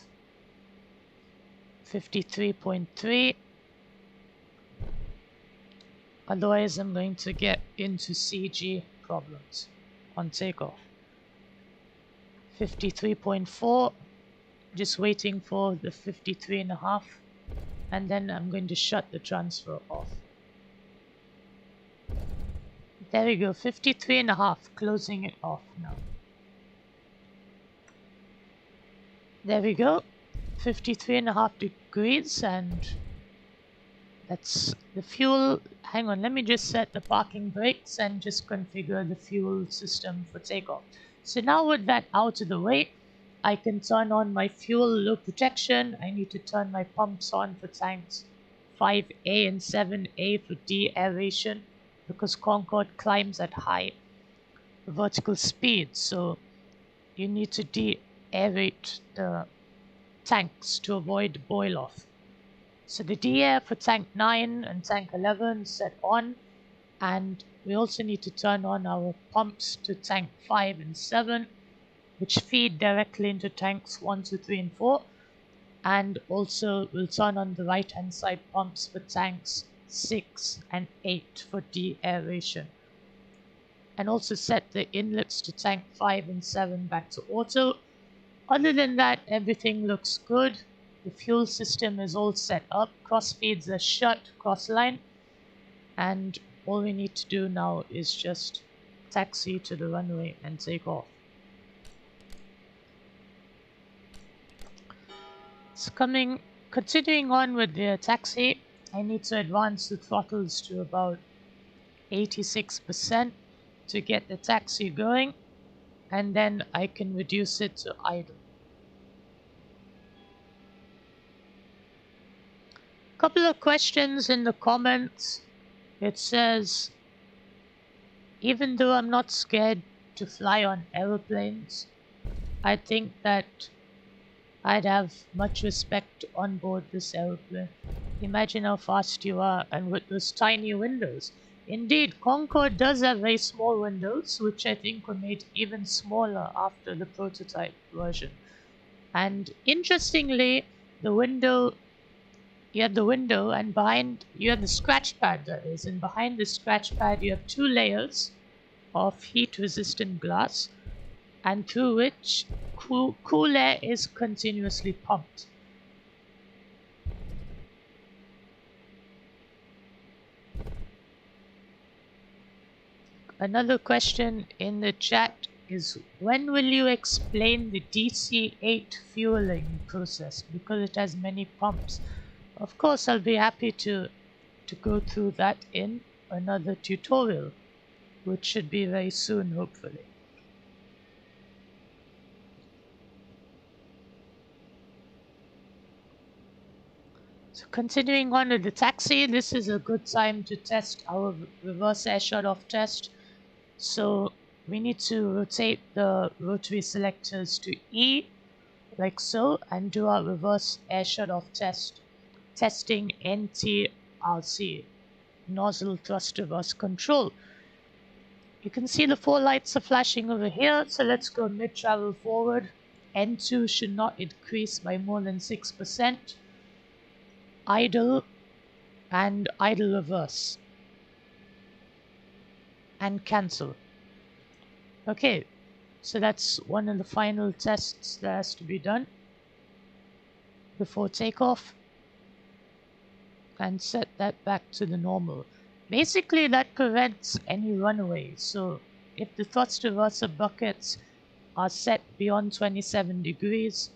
53.3. Otherwise, I'm going to get into CG problems on takeoff. 53.4. Just waiting for the 53.5. And then I'm going to shut the transfer off. There we go, 53.5, closing it off now. There we go, 53.5 degrees, and that's the fuel. Hang on, let me just set the parking brakes and just configure the fuel system for takeoff. So now with that out of the way, I can turn on my fuel load protection. I need to turn my pumps on for tanks 5A and 7A for de-aeration, because Concorde climbs at high vertical speed, so you need to de-aerate the tanks to avoid boil off. So the de-air for tank 9 and tank 11 set on, and we also need to turn on our pumps to tank 5 and 7, which feed directly into tanks 1, 2, 3, and 4, and also we'll turn on the right hand side pumps for tanks 6 and 8 for de-aeration, and also set the inlets to tank 5 and 7 back to auto. Other than that, everything looks good. The fuel system is all set up, cross feeds are shut cross line, and all we need to do now is just taxi to the runway and take off. So continuing on with the taxi, I need to advance the throttles to about 86% to get the taxi going, and then I can reduce it to idle. Couple of questions in the comments. It says, even though I'm not scared to fly on aeroplanes, I think that I'd have much respect on board this aeroplane. Imagine how fast you are, and with those tiny windows. Indeed, Concorde does have very small windows, which I think were made even smaller after the prototype version. And interestingly, the window, you have the window, and behind you have the scratch pad, that is, and behind the scratch pad you have 2 layers of heat-resistant glass, and through which cool air is continuously pumped. Another question in the chat is, when will you explain the DC-8 fueling process, because it has many pumps? Of course, I'll be happy to go through that in another tutorial, which should be very soon, hopefully. So continuing on with the taxi, this is a good time to test our reverse air shut-off test. So we need to rotate the rotary selectors to E, like so, and do our reverse air shut-off test, testing NTRC, nozzle thrust reverse control. You can see the 4 lights are flashing over here, so let's go mid-travel forward. N2 should not increase by more than 6%. Idle and idle reverse. And cancel. Okay, so that's one of the final tests that has to be done before takeoff, and set that back to the normal. Basically, that prevents any runaway. So if the thrust reverser buckets are set beyond 27 degrees,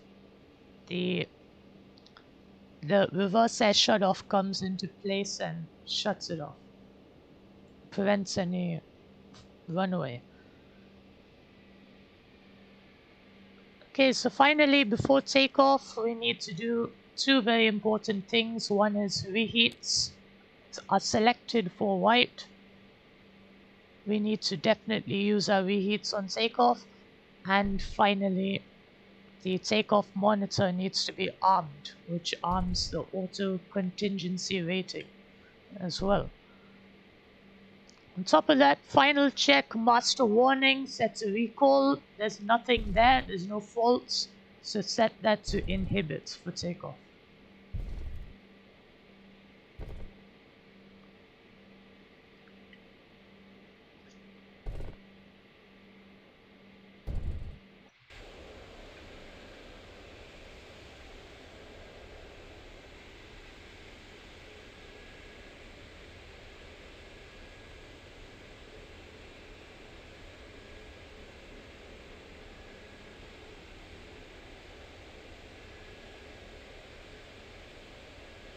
the reverse air shut-off comes into place and shuts it off. Prevents any runaway. Okay, so finally, before takeoff, we need to do 2 very important things. One is reheats are selected for white, we need to definitely use our reheats on takeoff. And finally, the takeoff monitor needs to be armed, which arms the auto contingency rating as well. On top of that, final check, master warning, set to recall. There's nothing there, there's no faults, so set that to inhibit for takeoff.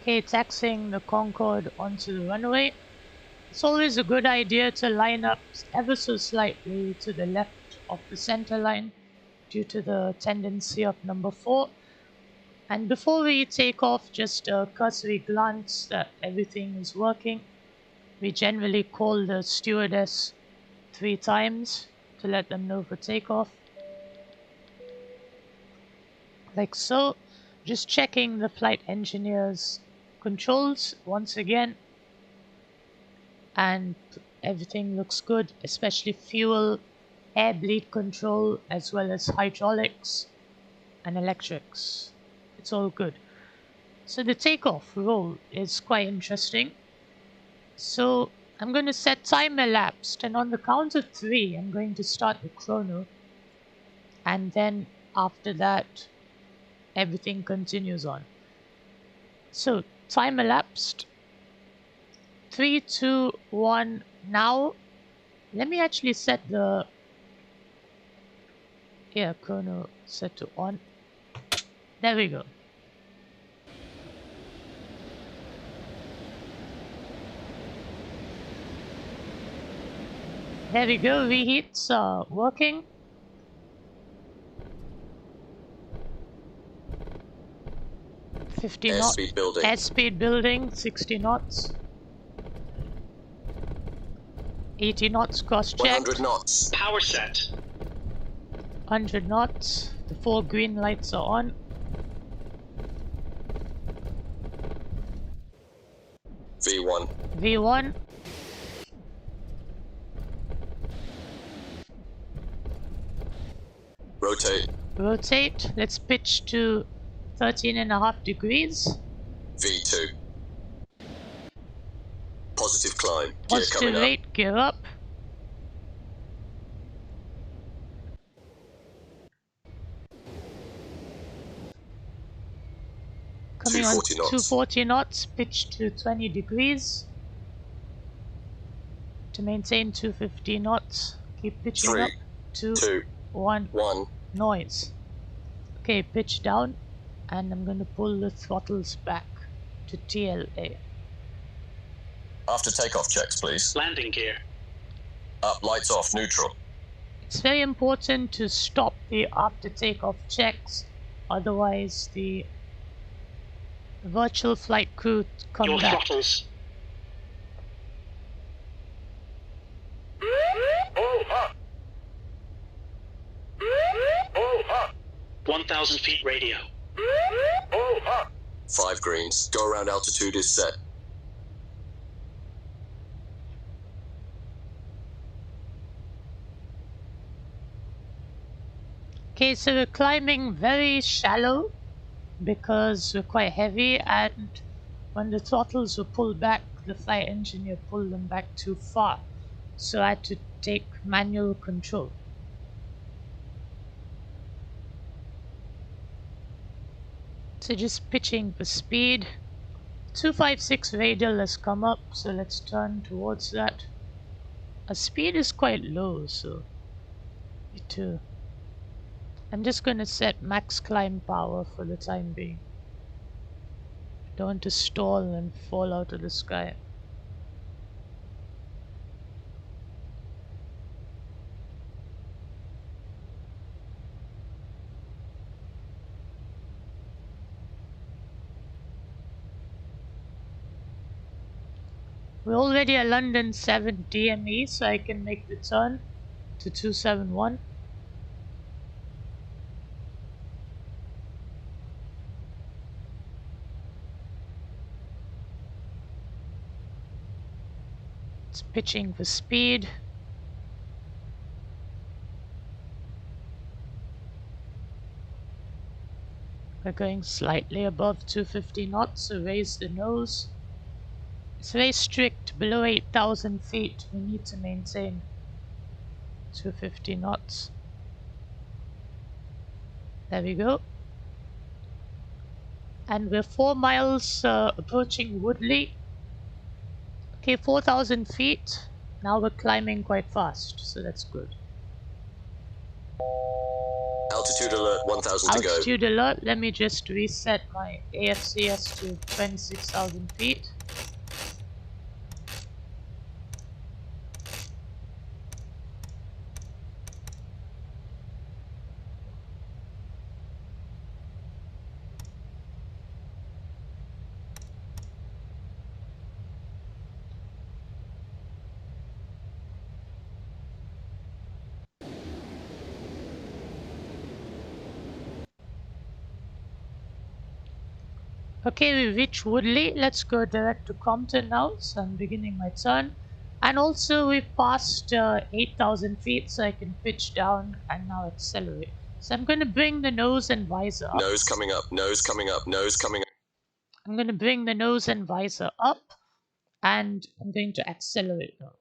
Okay, taxiing the Concorde onto the runway. It's always a good idea to line up ever so slightly to the left of the center line due to the tendency of number 4. And before we take off, just a cursory glance that everything is working. We generally call the stewardess 3 times to let them know for takeoff. Like so. Just checking the flight engineer's controls once again. And everything looks good, especially fuel, air bleed control, as well as hydraulics and electrics. It's all good. So the takeoff roll is quite interesting. So I'm going to set time elapsed, and on the count of 3, I'm going to start the chrono. And then after that, everything continues on. So time elapsed. 3, 2, 1, now. Let me actually set the chrono set to on. There we go. There we go, reheats are working. Airspeed building. Airspeed building, 60 knots. 80 knots cross-check. 100 knots. Power set. 100 knots. The 4 green lights are on. V1. V1. Rotate. Rotate. Let's pitch to 13.5 degrees. V2. Positive climb. Positive rate, gear up. Coming on 240 knots, pitch to 20 degrees. To maintain 250 knots, keep pitching 3, up. 2, 1, noise. Okay, pitch down, and I'm going to pull the throttles back to TLA. After takeoff checks, please. Landing gear. Up, lights off, neutral. It's very important to stop the after takeoff checks, otherwise the virtual flight crew come Your back. throttles. 1,000 feet radio. 5 greens. Go around altitude is set. Okay, so we're climbing very shallow because we're quite heavy, and when the throttles were pulled back, the flight engineer pulled them back too far. So I had to take manual control. So just pitching for speed. 256 radial has come up, so let's turn towards that. Our speed is quite low, so I'm just going to set max climb power for the time being. Don't want to stall and fall out of the sky. We're already at London 7 DME, so I can make the turn to 271. It's pitching for speed. We're going slightly above 250 knots, so raise the nose. It's very strict, below 8,000 feet. We need to maintain 250 knots. There we go. And we're 4 miles approaching Woodley. Okay, 4,000 feet. Now we're climbing quite fast, so that's good. Altitude alert, 1,000 to go. Altitude alert. Let me just reset my AFCS to 26,000 feet. Okay, we reached Woodley. Let's go direct to Compton now. So I'm beginning my turn. And also we passed 8,000 feet, so I can pitch down and now accelerate. So I'm going to bring the nose and visor up. Nose coming up, nose coming up, nose coming up. I'm going to bring the nose and visor up. And I'm going to accelerate now.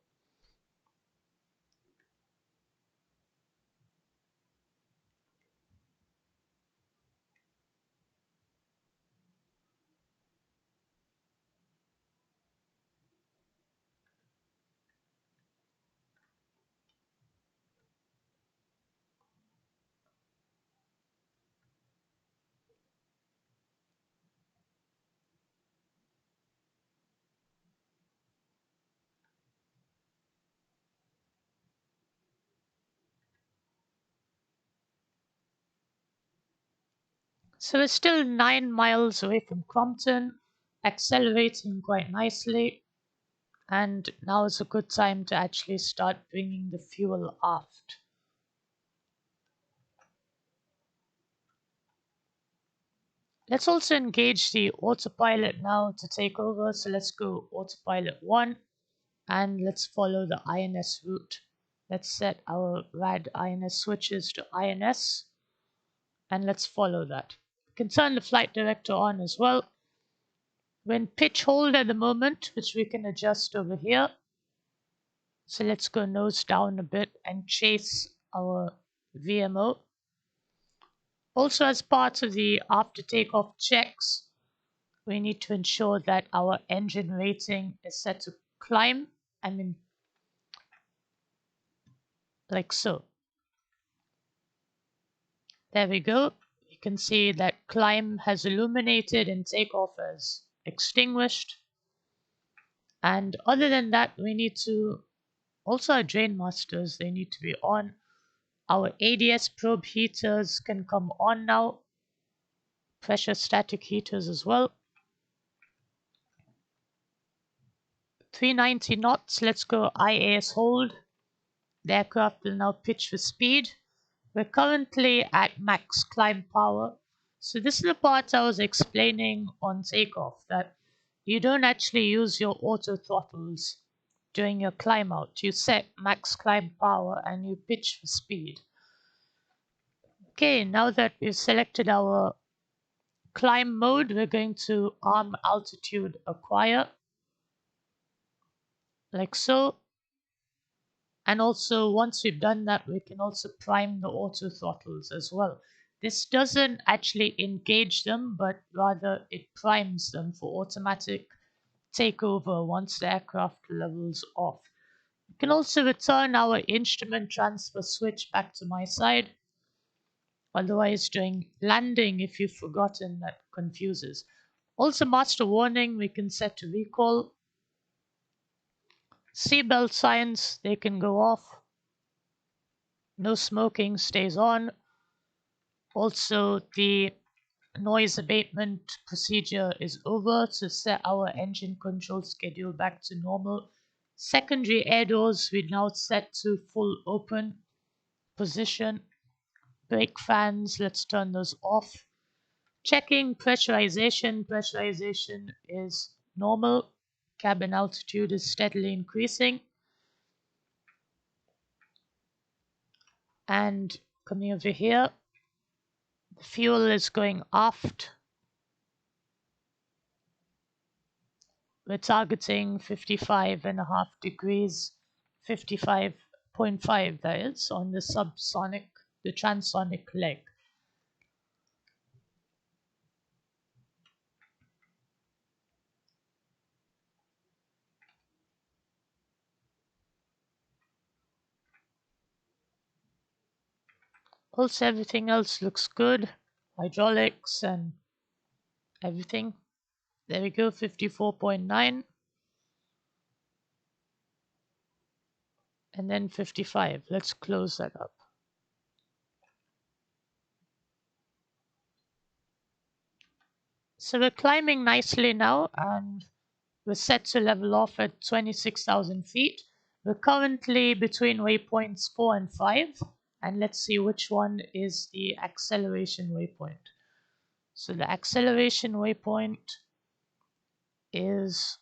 So we're still 9 miles away from Compton, accelerating quite nicely. And now is a good time to actually start bringing the fuel aft. Let's also engage the autopilot now to take over. So let's go autopilot 1 and let's follow the INS route. Let's set our RAD INS switches to INS and let's follow that. We can turn the flight director on as well. We're in pitch hold at the moment, which we can adjust over here. So let's go nose down a bit and chase our VMO. Also, as part of the after takeoff checks, we need to ensure that our engine rating is set to climb. I mean, like so. There we go. You can see that climb has illuminated and takeoff has extinguished. And other than that, we need to also our drain masters, they need to be on. Our ADS probe heaters can come on now. Pressure static heaters as well. 390 knots. Let's go IAS hold. The aircraft will now pitch for speed. We're currently at max climb power. So this is the part I was explaining on takeoff, that you don't actually use your auto throttles during your climb out. You set max climb power and you pitch for speed. Okay, now that we've selected our climb mode, we're going to arm altitude acquire, like so. And also, once we've done that, we can also prime the auto throttles as well. This doesn't actually engage them, but rather it primes them for automatic takeover once the aircraft levels off. We can also return our instrument transfer switch back to my side. Otherwise, during landing, if you've forgotten, that confuses. Also, master warning, we can set to recall. Seatbelt signs, they can go off. No smoking stays on. Also, the noise abatement procedure is over to set our engine control schedule back to normal. Secondary air doors we now set to full open position. Brake fans, let's turn those off. Checking pressurization. Pressurization is normal. Cabin altitude is steadily increasing. And coming over here, the fuel is going aft. We're targeting 55.5 degrees, 55.5 that is, on the subsonic, the transonic leg. Also, everything else looks good. Hydraulics and everything. There we go, 54.9. And then 55. Let's close that up. So we're climbing nicely now, and we're set to level off at 26,000 feet. We're currently between waypoints 4 and 5, and let's see which one is the acceleration waypoint. So the acceleration waypoint is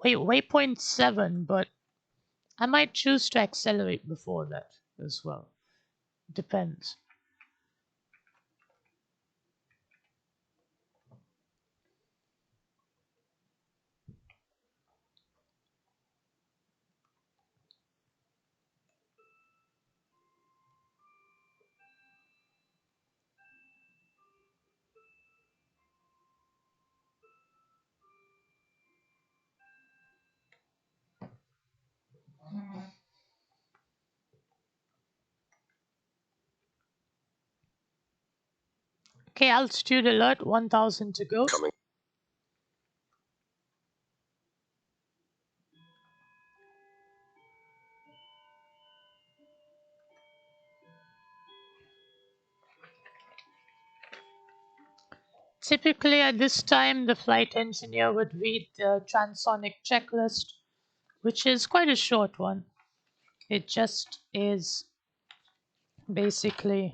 waypoint 7, but I might choose to accelerate before that as well. Depends. Okay, altitude alert, 1,000 to go. Coming. Typically at this time, the flight engineer would read the transonic checklist, which is quite a short one. It just is basically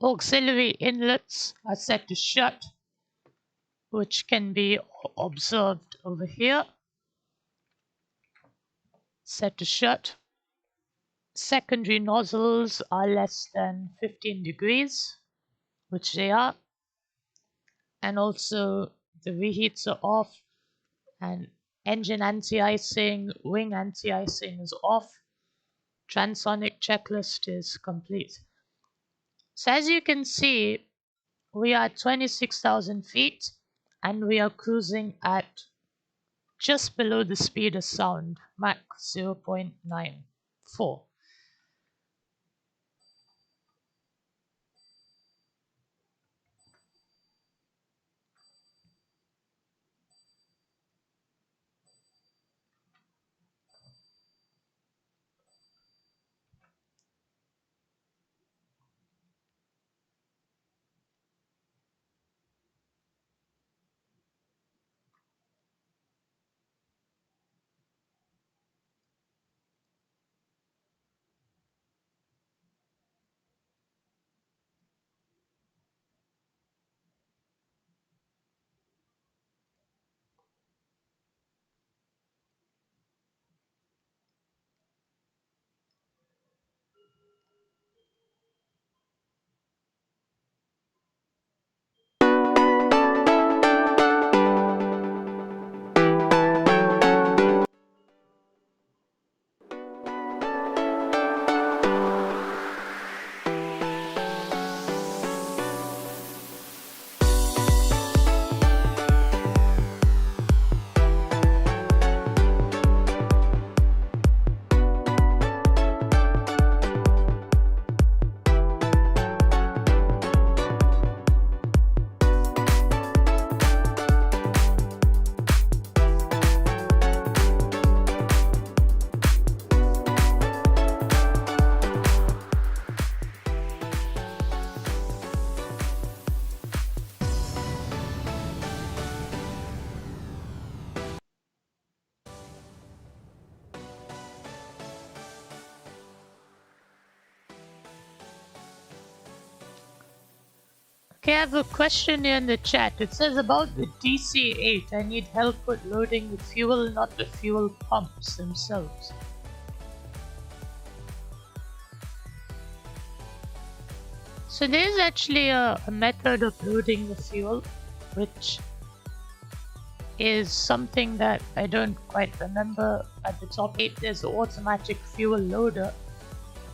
auxiliary inlets are set to shut, which can be observed over here. Set to shut. Secondary nozzles are less than 15 degrees, which they are. And also the reheats are off, and engine anti-icing, wing anti-icing is off. Transonic checklist is complete. So as you can see, we are at 26,000 feet and we are cruising at just below the speed of sound, Mach 0.94. Okay, I have a question here in the chat. It says about the DC-8. I need help with loading the fuel, not the fuel pumps themselves. So there's actually a method of loading the fuel, which is something that I don't quite remember at the top. There's the automatic fuel loader,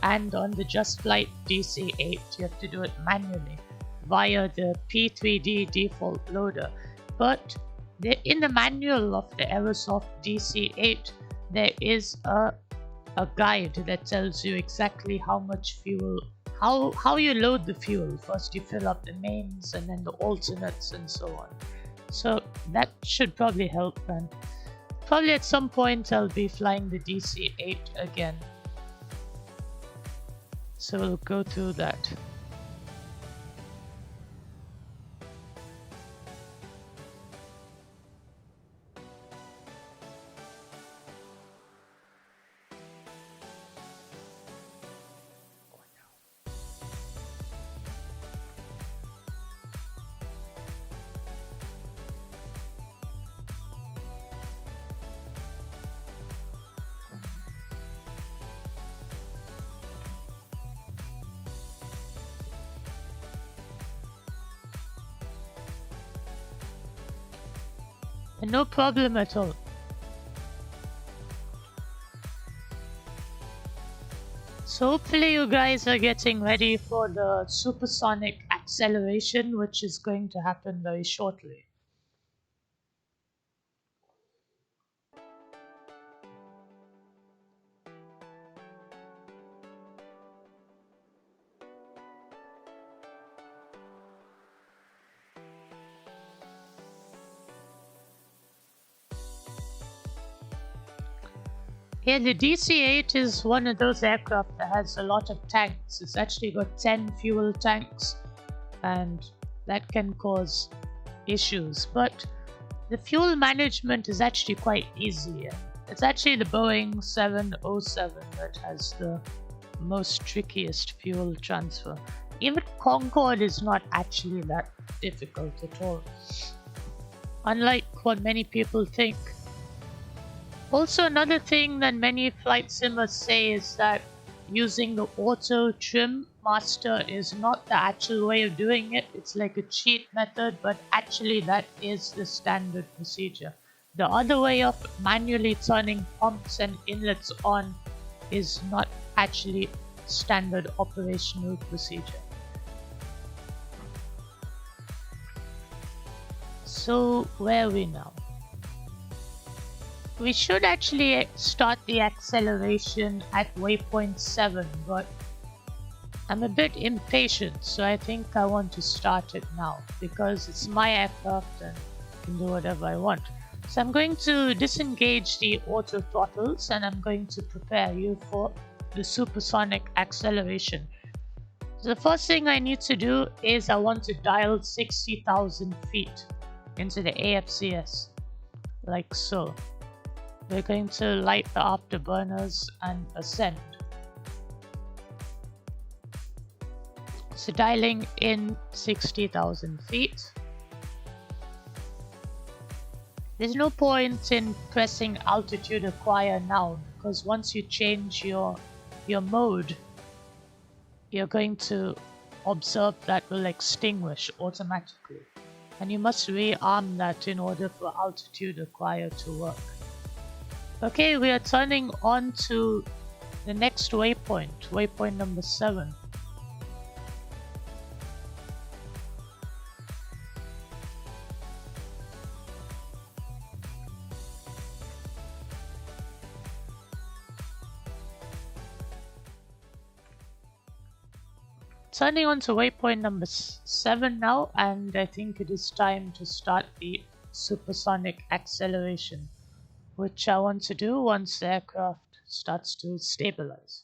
and on the Just Flight DC-8 you have to do it manually via the P3D default loader. But in the manual of the Aerosoft DC-8 there is a guide that tells you exactly how much fuel, how you load the fuel. First you fill up the mains and then the alternates and so on. So that should probably help, and probably at some point I'll be flying the DC-8 again. So we'll go through that. No problem at all. So hopefully you guys are getting ready for the supersonic acceleration, which is going to happen very shortly. Yeah, the DC-8 is one of those aircraft that has a lot of tanks. It's actually got 10 fuel tanks, and that can cause issues. But the fuel management is actually quite easy. It's actually the Boeing 707 that has the most trickiest fuel transfer. Even Concorde is not actually that difficult at all, unlike what many people think. Also, another thing that many flight simmers say is that using the auto trim master is not the actual way of doing it. It's like a cheat method, but actually that is the standard procedure. The other way of manually turning pumps and inlets on is not actually standard operational procedure. So where are we now? We should actually start the acceleration at waypoint 7, but I'm a bit impatient, so I think I want to start it now because it's my aircraft and I can do whatever I want. So I'm going to disengage the auto throttles and I'm going to prepare you for the supersonic acceleration. So the first thing I need to do is I want to dial 60,000 feet into the AFCS, like so. We're going to light the afterburners and ascend. So dialing in 60,000 feet. There's no point in pressing altitude acquire now, because once you change your mode, you're going to observe that will extinguish automatically. And you must rearm that in order for altitude acquire to work. Okay, we are turning on to the next waypoint, waypoint number 7. Turning on to waypoint number 7 now, and I think it is time to start the supersonic acceleration, which I want to do once the aircraft starts to stabilize.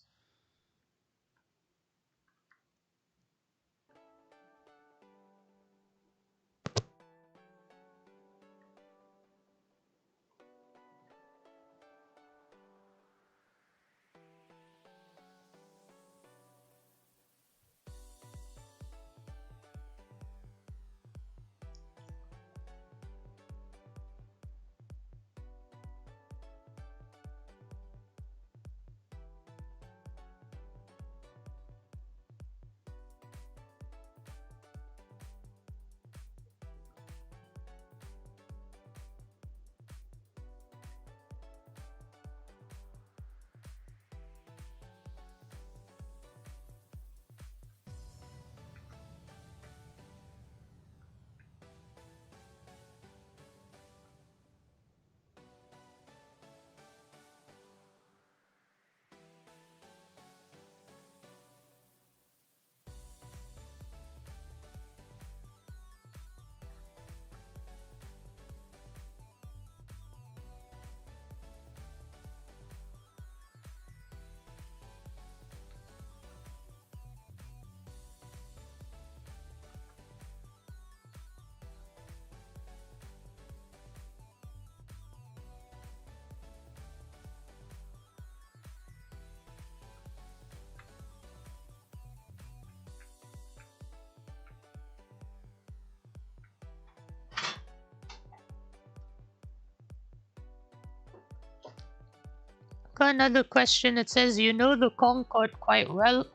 got another question. It says, you know the Concorde quite well.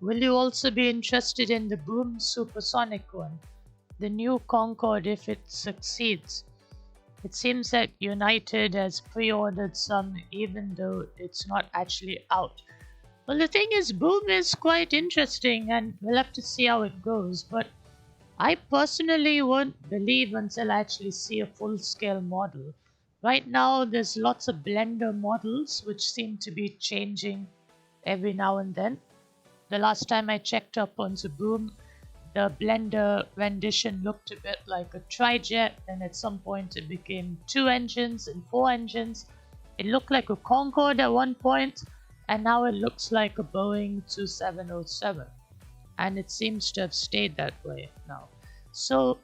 Will you also be interested in the Boom Supersonic one? The new Concorde if it succeeds. It seems that United has pre-ordered some even though it's not actually out. Well, the thing is, Boom is quite interesting and we'll have to see how it goes, but I personally won't believe until I actually see a full-scale model. Right now, there's lots of Blender models which seem to be changing every now and then. The last time I checked up on the Boom, the Blender rendition looked a bit like a trijet, and at some point it became 2 engines and 4 engines. It looked like a Concorde at one point, and now it looks like a Boeing 2707. And it seems to have stayed that way now. So,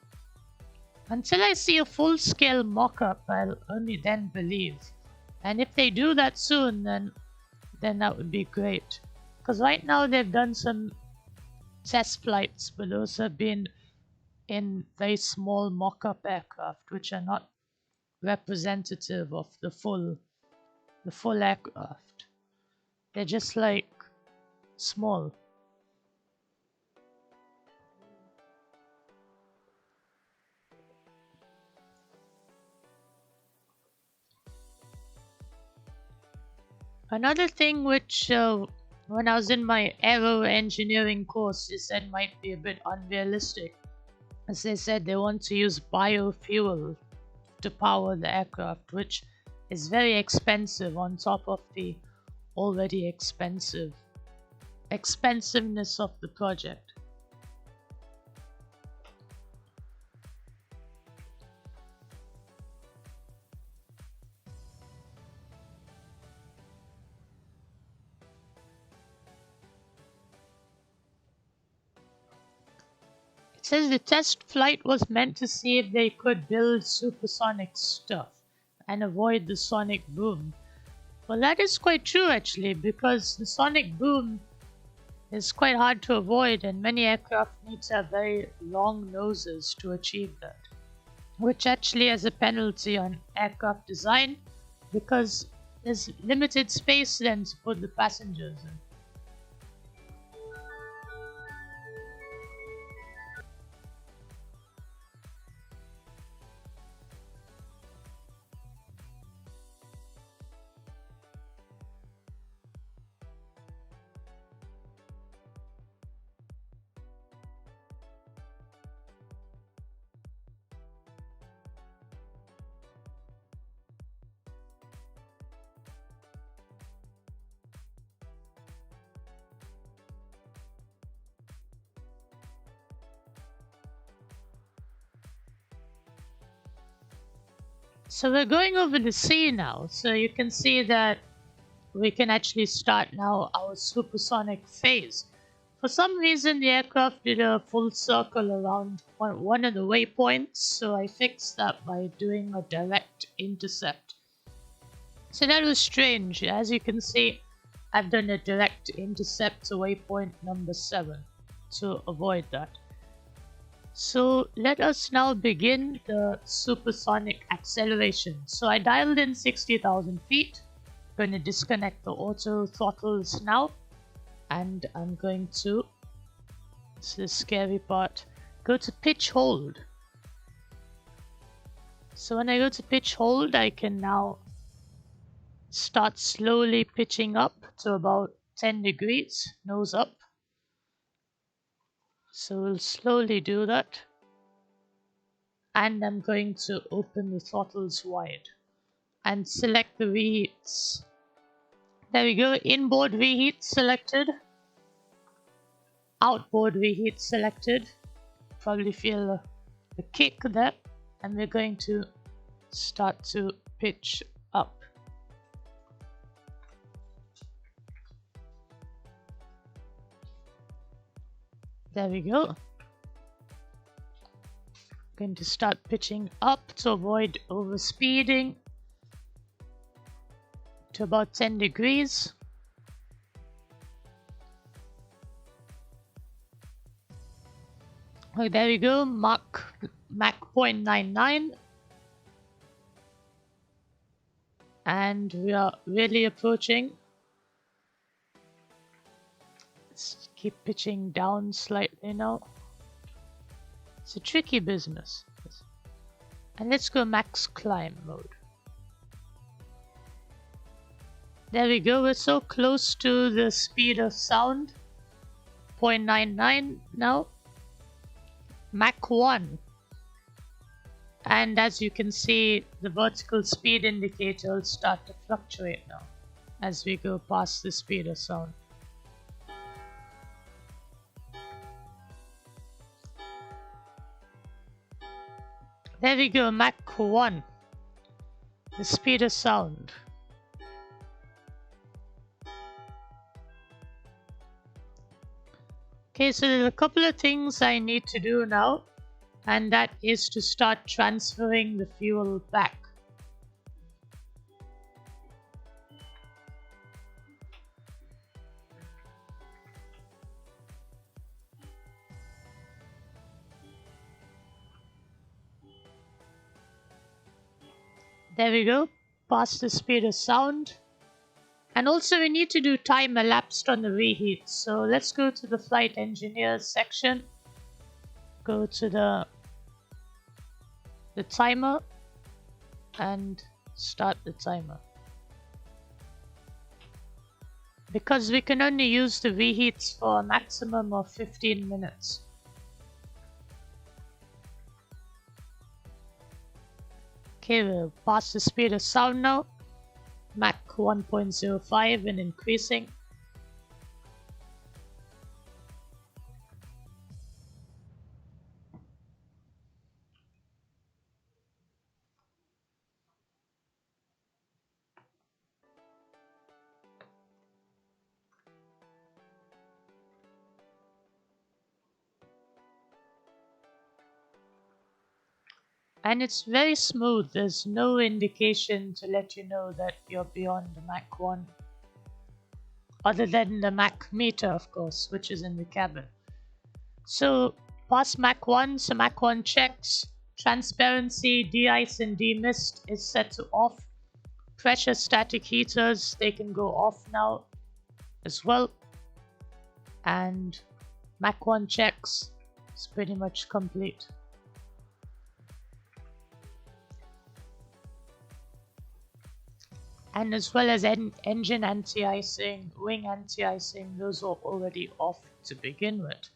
until I see a full-scale mock-up, I'll only then believe. And if they do that soon, then that would be great. Because right now they've done some test flights, but those have been in very small mock-up aircraft, which are not representative of the full aircraft. They're just like small. Another thing which when I was in my aero engineering course, they said might be a bit unrealistic. As they said, they want to use biofuel to power the aircraft, which is very expensive on top of the already expensiveness of the project. It says the test flight was meant to see if they could build supersonic stuff and avoid the sonic boom. Well, that is quite true actually, because the sonic boom is quite hard to avoid and many aircraft need to have very long noses to achieve that, which actually has a penalty on aircraft design because there's limited space then to put the passengers in. So we're going over the sea now, so you can see that we can actually start now our supersonic phase. For some reason the aircraft did a full circle around one of the waypoints, so I fixed that by doing a direct intercept. So that was strange. As you can see, I've done a direct intercept to waypoint number 7 to avoid that. So let us now begin the supersonic acceleration. So I dialed in 60,000 feet. I'm going to disconnect the auto throttles now. And I'm going to, this is the scary part, go to pitch hold. So when I go to pitch hold, I can now start slowly pitching up to about 10 degrees, nose up. So we'll slowly do that. And I'm going to open the throttles wide and select the reheats. There we go, inboard reheat selected. Outboard reheat selected. Probably feel a kick there. And we're going to start to pitch up. There we go. Going to start pitching up to avoid overspeeding to about 10 degrees. Oh, there we go, Mach 0.99. And we are really approaching. Let's keep pitching down slightly now. It's a tricky business. And let's go max climb mode. There we go, we're so close to the speed of sound. 0.99 now. Mach 1. And as you can see, the vertical speed indicator will start to fluctuate now as we go past the speed of sound. There we go, Mach 1. The speed of sound. Okay, so there's a couple of things I need to do now, and that is to start transferring the fuel back. There we go, past the speed of sound. And also we need to do time elapsed on the reheat. So let's go to the flight engineers section. Go to the timer and start the timer. Because we can only use the reheats for a maximum of 15 minutes. Okay, we're past the speed of sound now. Mach 1.05 and increasing. And it's very smooth, there's no indication to let you know that you're beyond the Mach 1. Other than the Mach meter, of course, which is in the cabin. So, past Mach 1, so Mach 1 checks. Transparency, de-ice and de-mist is set to off. Pressure static heaters, they can go off now as well. And Mach 1 checks is pretty much complete. And as well as engine anti-icing, wing anti-icing, those are already off to begin with.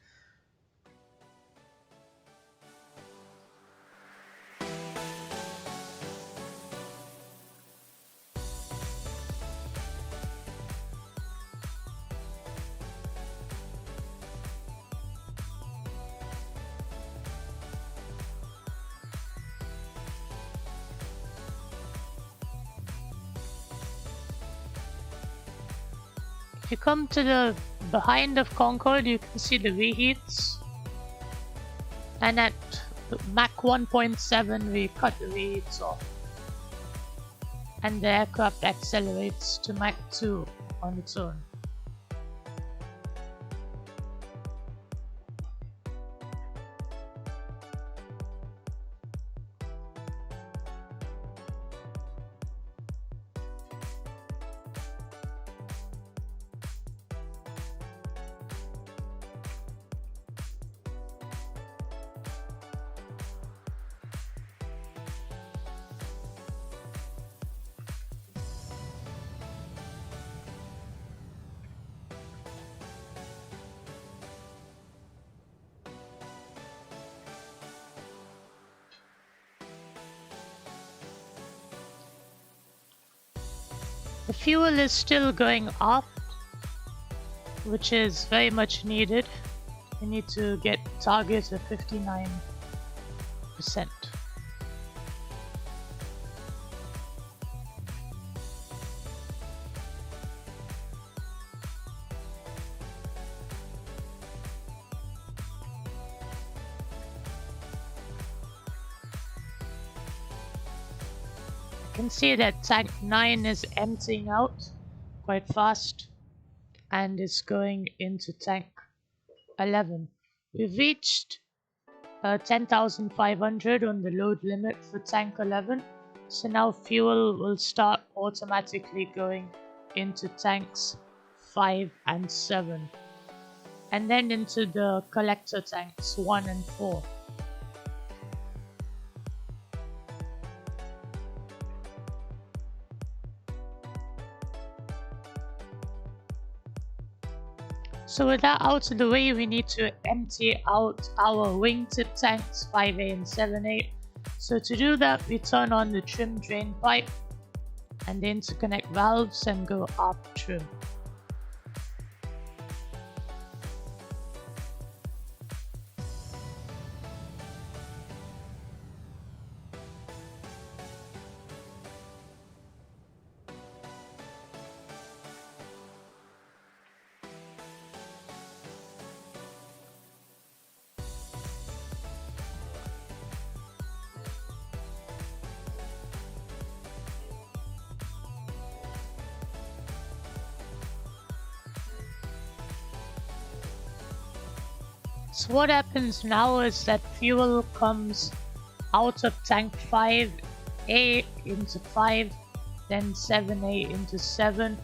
If you come to the behind of Concorde, you can see the reheats. And at Mach 1.7, we cut the reheats off. And the aircraft accelerates to Mach 2 on its own. The fuel is still going aft, which is very much needed. We need to get targets of 59%. You can see that tank 9 is emptying out quite fast and is going into tank 11. We've reached 10,500 on the load limit for tank 11, So now fuel will start automatically going into tanks 5 and 7, and then into the collector tanks 1 and 4. So with that out of the way, we need to empty out our wingtip tanks 5A and 7A. So to do that, we turn on the trim drain pipe and the interconnect valves and go up trim. So what happens now is that fuel comes out of tank 5A into 5, then 7A into 7,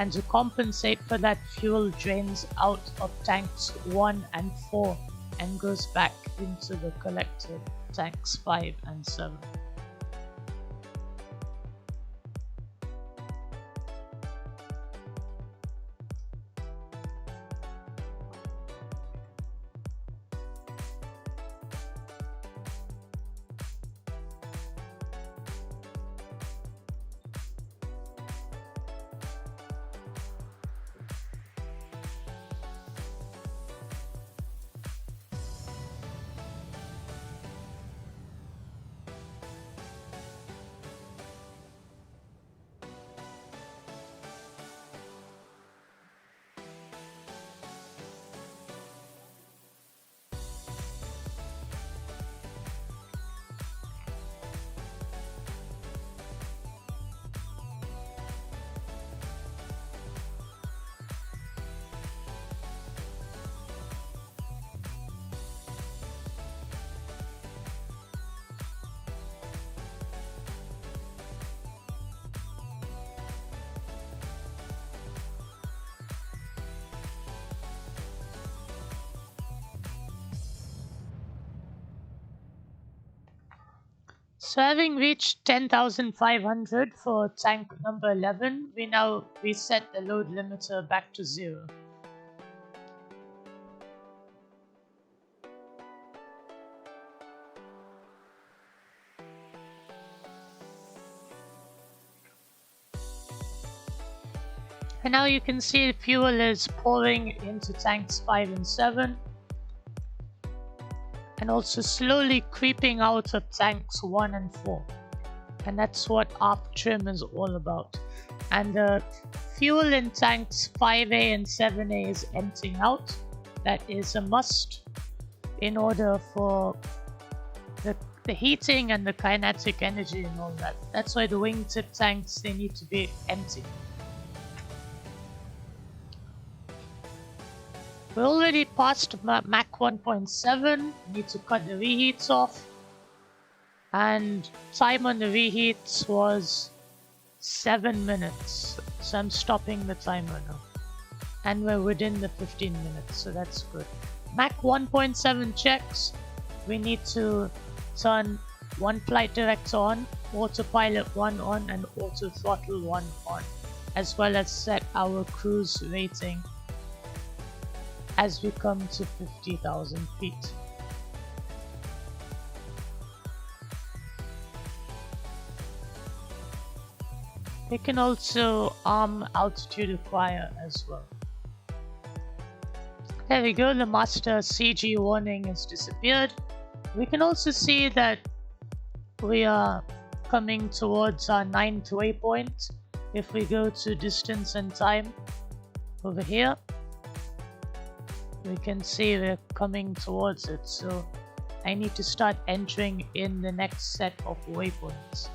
and to compensate for that, fuel drains out of tanks 1 and 4 and goes back into the collector tanks 5 and 7. So having reached 10,500 for tank number 11, we now reset the load limiter back to 0. And now you can see the fuel is pouring into tanks 5 and 7. And also slowly creeping out of tanks 1 and 4. And that's what ARC trim is all about. And the fuel in tanks 5A and 7A is emptying out. That is a must in order for the heating and the kinetic energy and all that. That's why the wingtip tanks, they need to be empty. We're already past Mach 1.7, need to cut the reheats off, and time on the reheats was 7 minutes, so I'm stopping the timer now. And we're within the 15 minutes, so that's good. Mach 1.7 checks, we need to turn one flight director on, autopilot 1 on, and auto throttle 1 on, as well as set our cruise rating as we come to 50,000 feet. We can also arm altitude acquire as well. There we go, the master CG warning has disappeared. We can also see that we are coming towards our 9th waypoint. If we go to distance and time over here, we can see we're coming towards it, so I need to start entering in the next set of waypoints.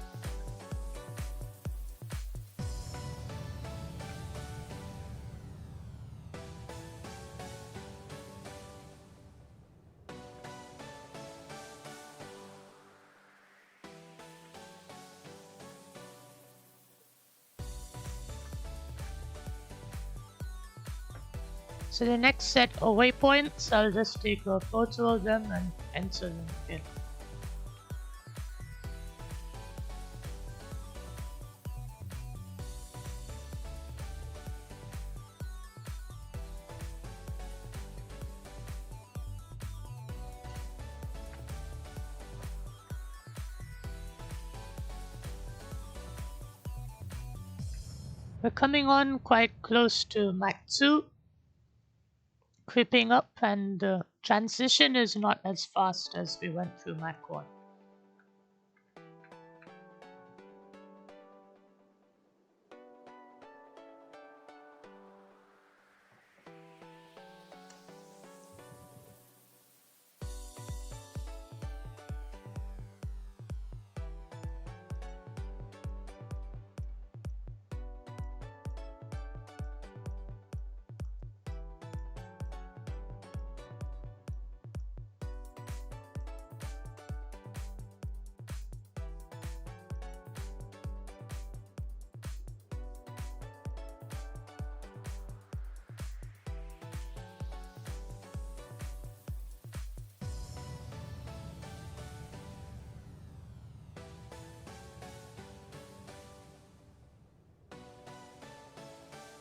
So the next set of waypoints, I'll just take a photo of them and enter them here. We're coming on quite close to Mach 2, creeping up, and the transition is not as fast as we went through Mach 1.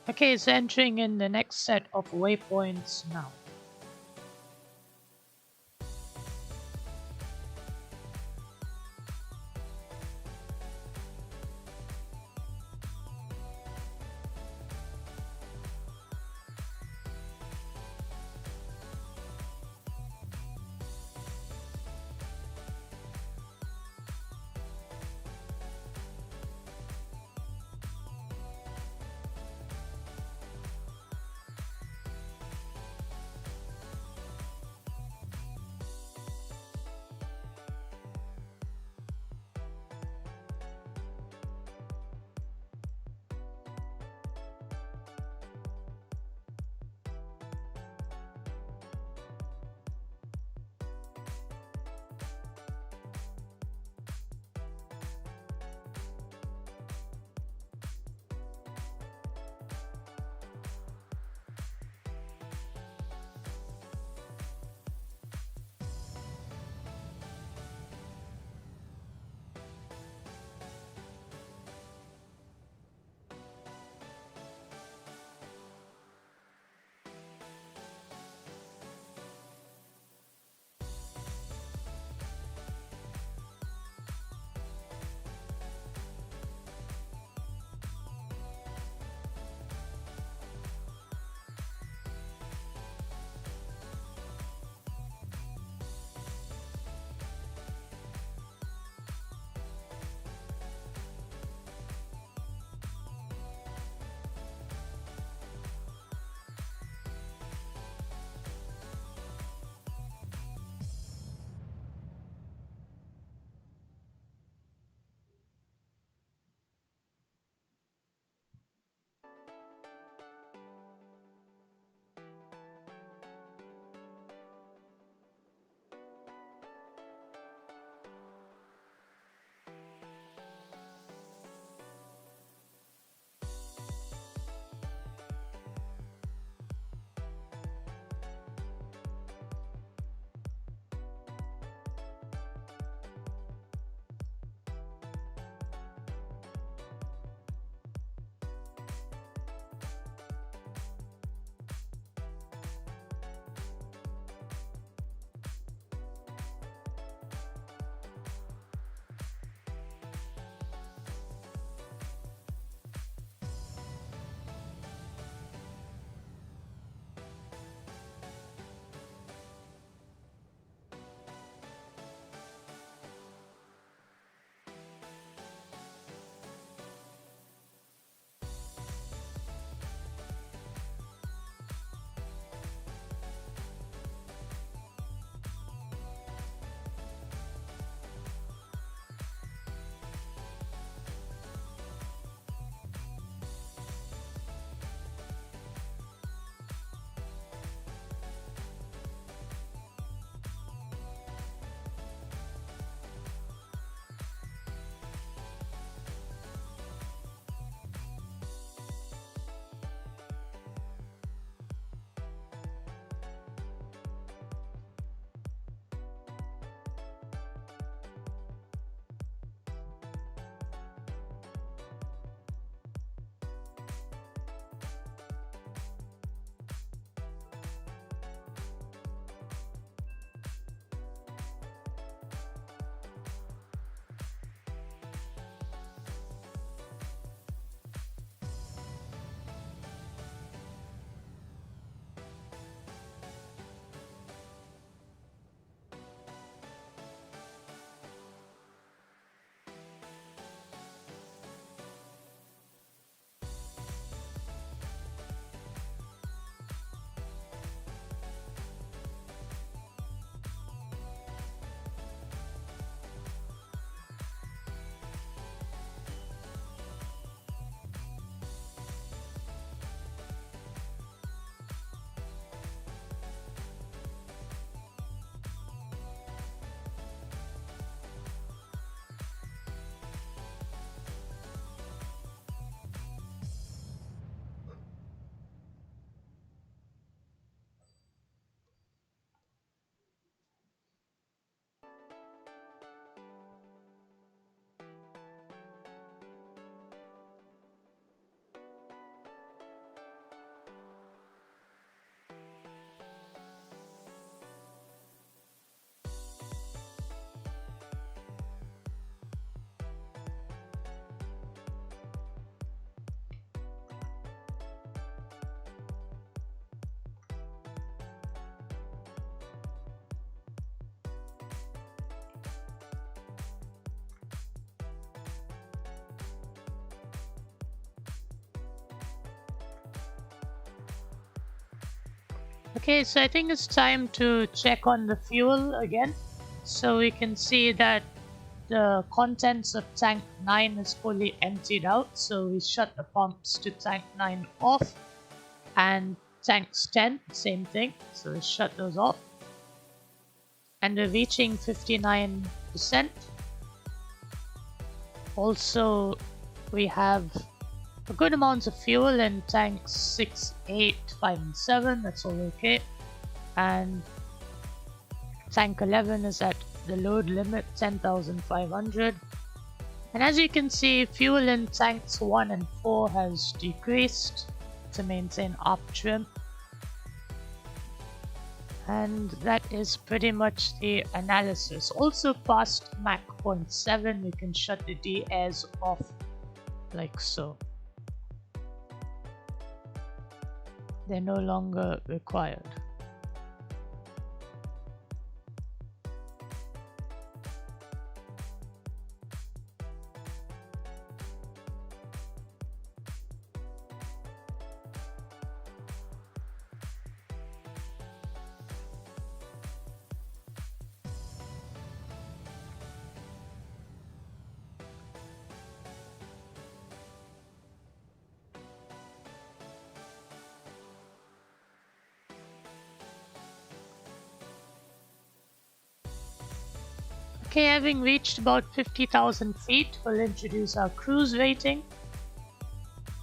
Okay, it's entering in the next set of waypoints now. Okay, so I think it's time to check on the fuel again. So we can see that the contents of tank 9 is fully emptied out. So we shut the pumps to tank 9 off, and tanks 10, same thing. So we shut those off. And we're reaching 59%. Also, we have a good amount of fuel in tanks 6, 8, 5, and 7. That's all okay. And tank 11 is at the load limit, 10,500. And as you can see, fuel in tanks 1 and 4 has decreased to maintain up trim. And that is pretty much the analysis. Also past Mach 0.7, we can shut the de-airs off like so. They're no longer required. Okay, having reached about 50,000 feet, we'll introduce our cruise rating,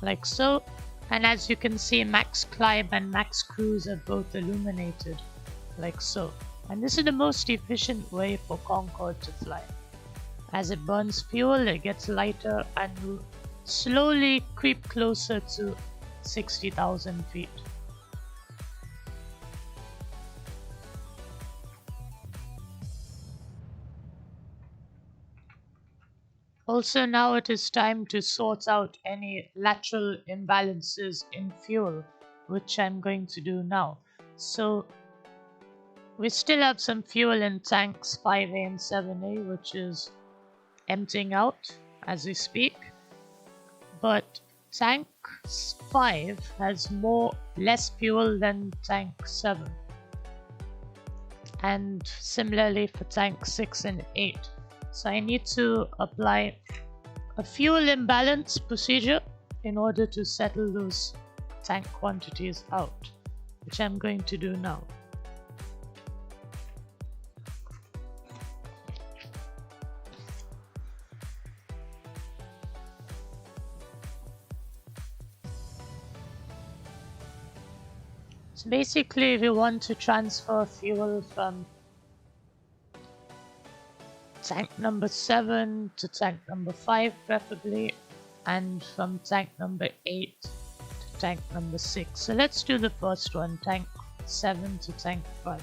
like so. And as you can see, max climb and max cruise are both illuminated, like so. And this is the most efficient way for Concorde to fly. As it burns fuel, it gets lighter and will slowly creep closer to 60,000 feet. Also, now it is time to sort out any lateral imbalances in fuel, which I'm going to do now. So we still have some fuel in tanks 5A and 7A, which is emptying out as we speak. But tank 5 has less fuel than tank 7. And similarly for tank 6 and 8. So I need to apply a fuel imbalance procedure in order to settle those tank quantities out, which I'm going to do now. So basically, we want to transfer fuel from tank number 7 to tank number 5 preferably, and from tank number 8 to tank number 6. So let's do the first one, tank 7 to tank 5.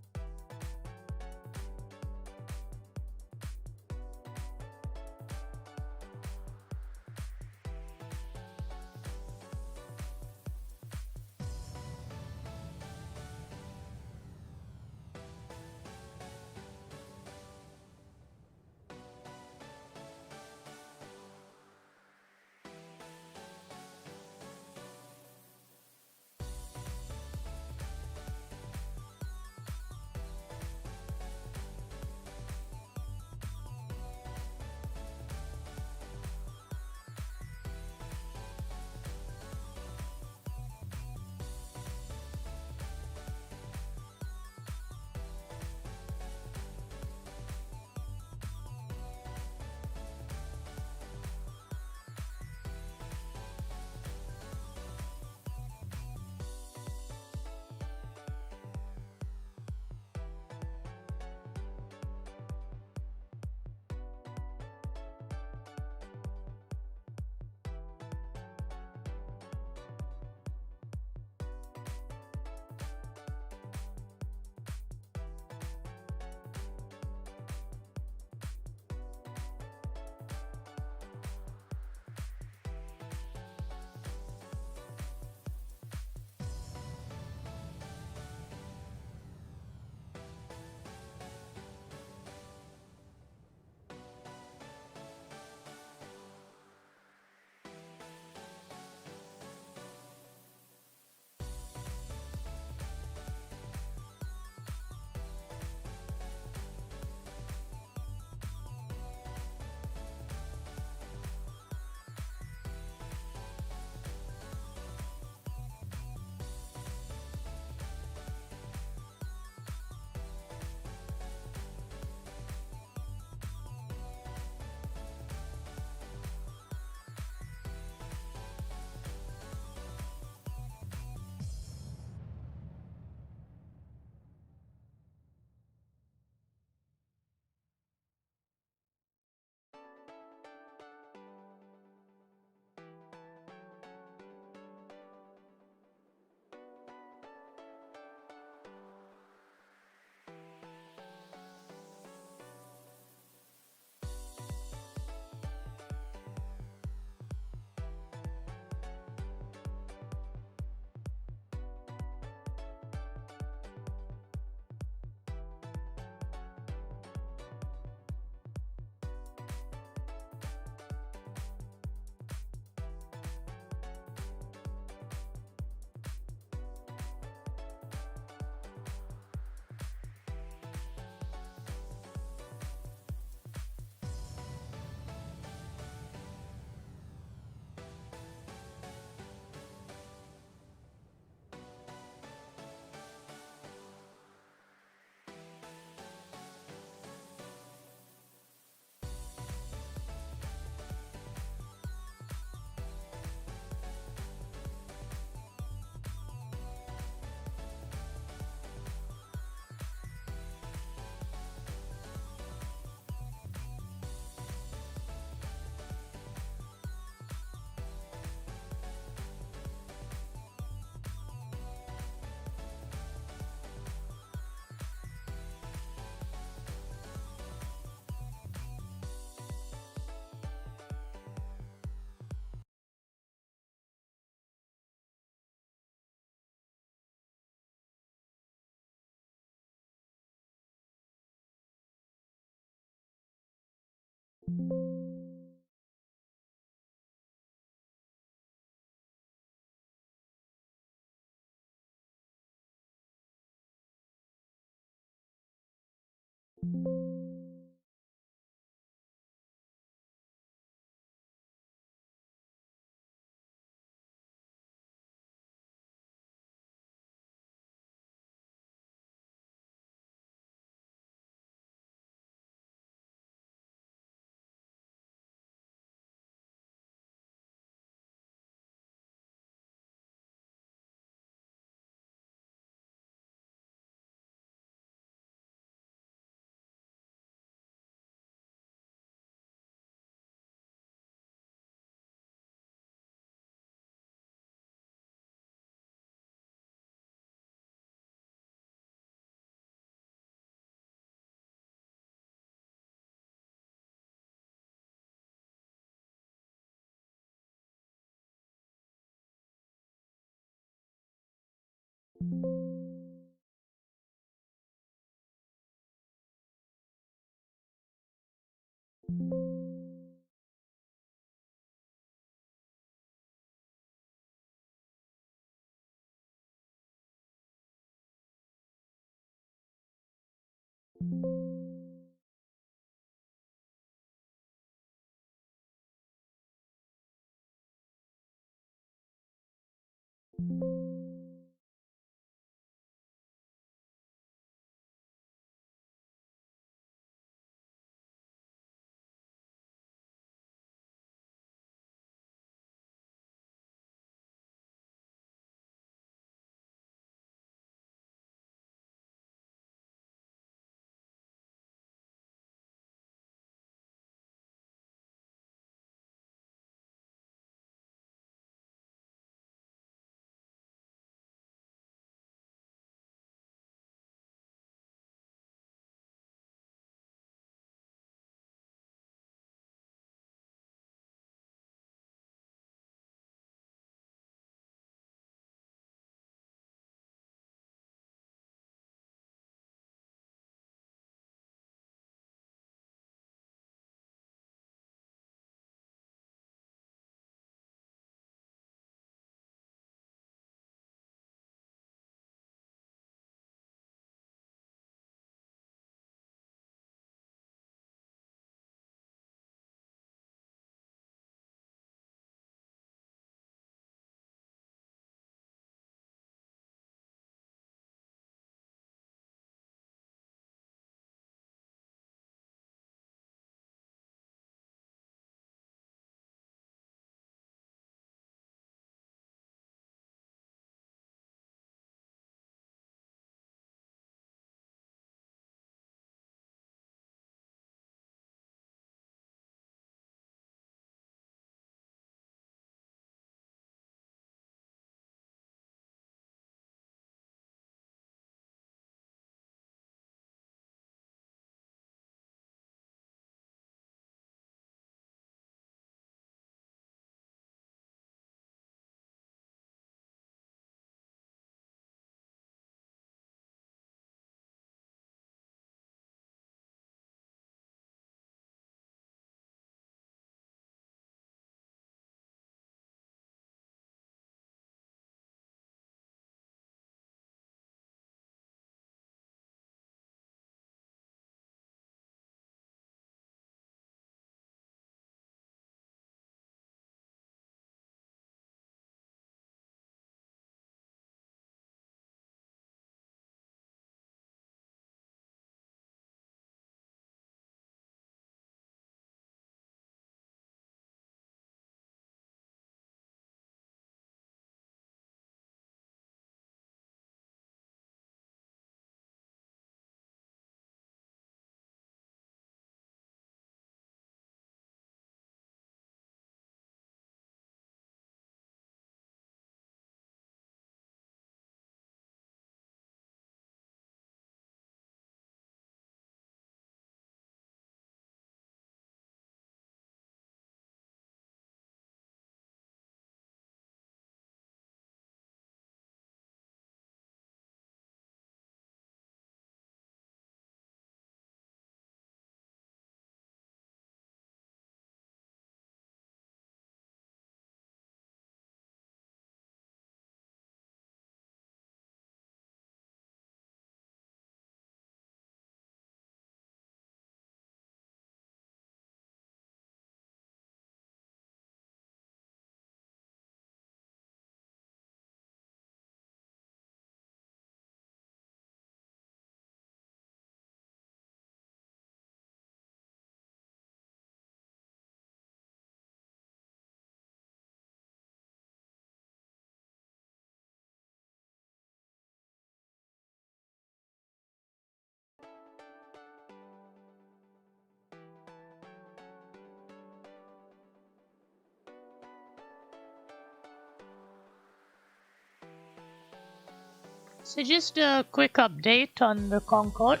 So just a quick update on the Concorde.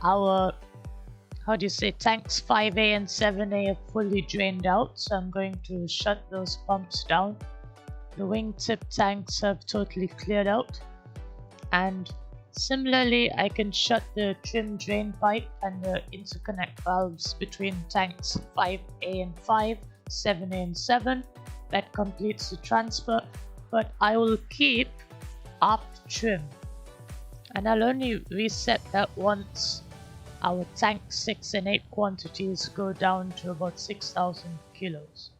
Our, tanks 5A and 7A are fully drained out, so I'm going to shut those pumps down. The wingtip tanks have totally cleared out, and similarly I can shut the trim drain pipe and the interconnect valves between tanks 5A and 5, 7A and 7. That completes the transfer, but I will keep aft trim, and I'll only reset that once our tank 6 and 8 quantities go down to about 6,000 kilos.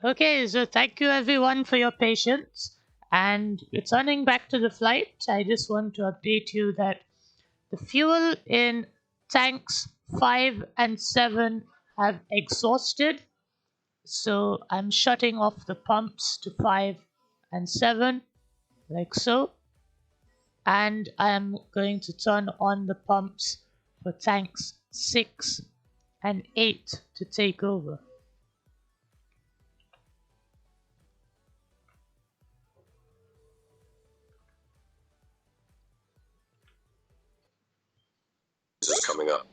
Okay, so thank you everyone for your patience. And returning back to the flight, I just want to update you that the fuel in tanks 5 and 7 have exhausted. So I'm shutting off the pumps to 5 and 7, like so. And I am going to turn on the pumps for tanks 6 and 8 to take over. Is coming up.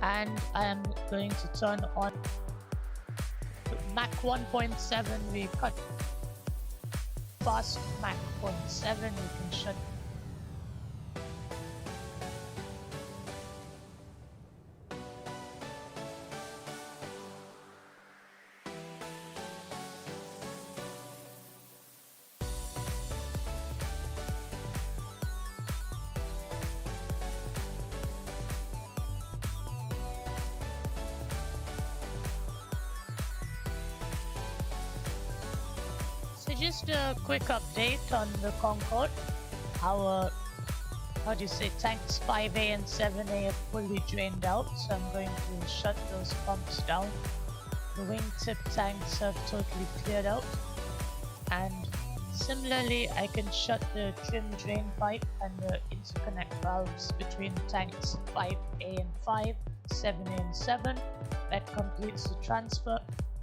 and I am going to turn on Mach 1.7. We cut past Mach 0.7. We can shut just a quick update on the Concorde. Our, tanks 5A and 7A are fully drained out, so I'm going to shut those pumps down. The wingtip tanks have totally cleared out, and similarly I can shut the trim drain pipe and the interconnect valves between tanks 5A and 5, 7A and 7. That completes the transfer,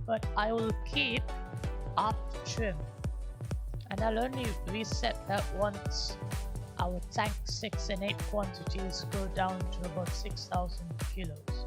but I will keep aft trim. And I'll only reset that once our tank 6 and 8 quantities go down to about 6,000 kilos.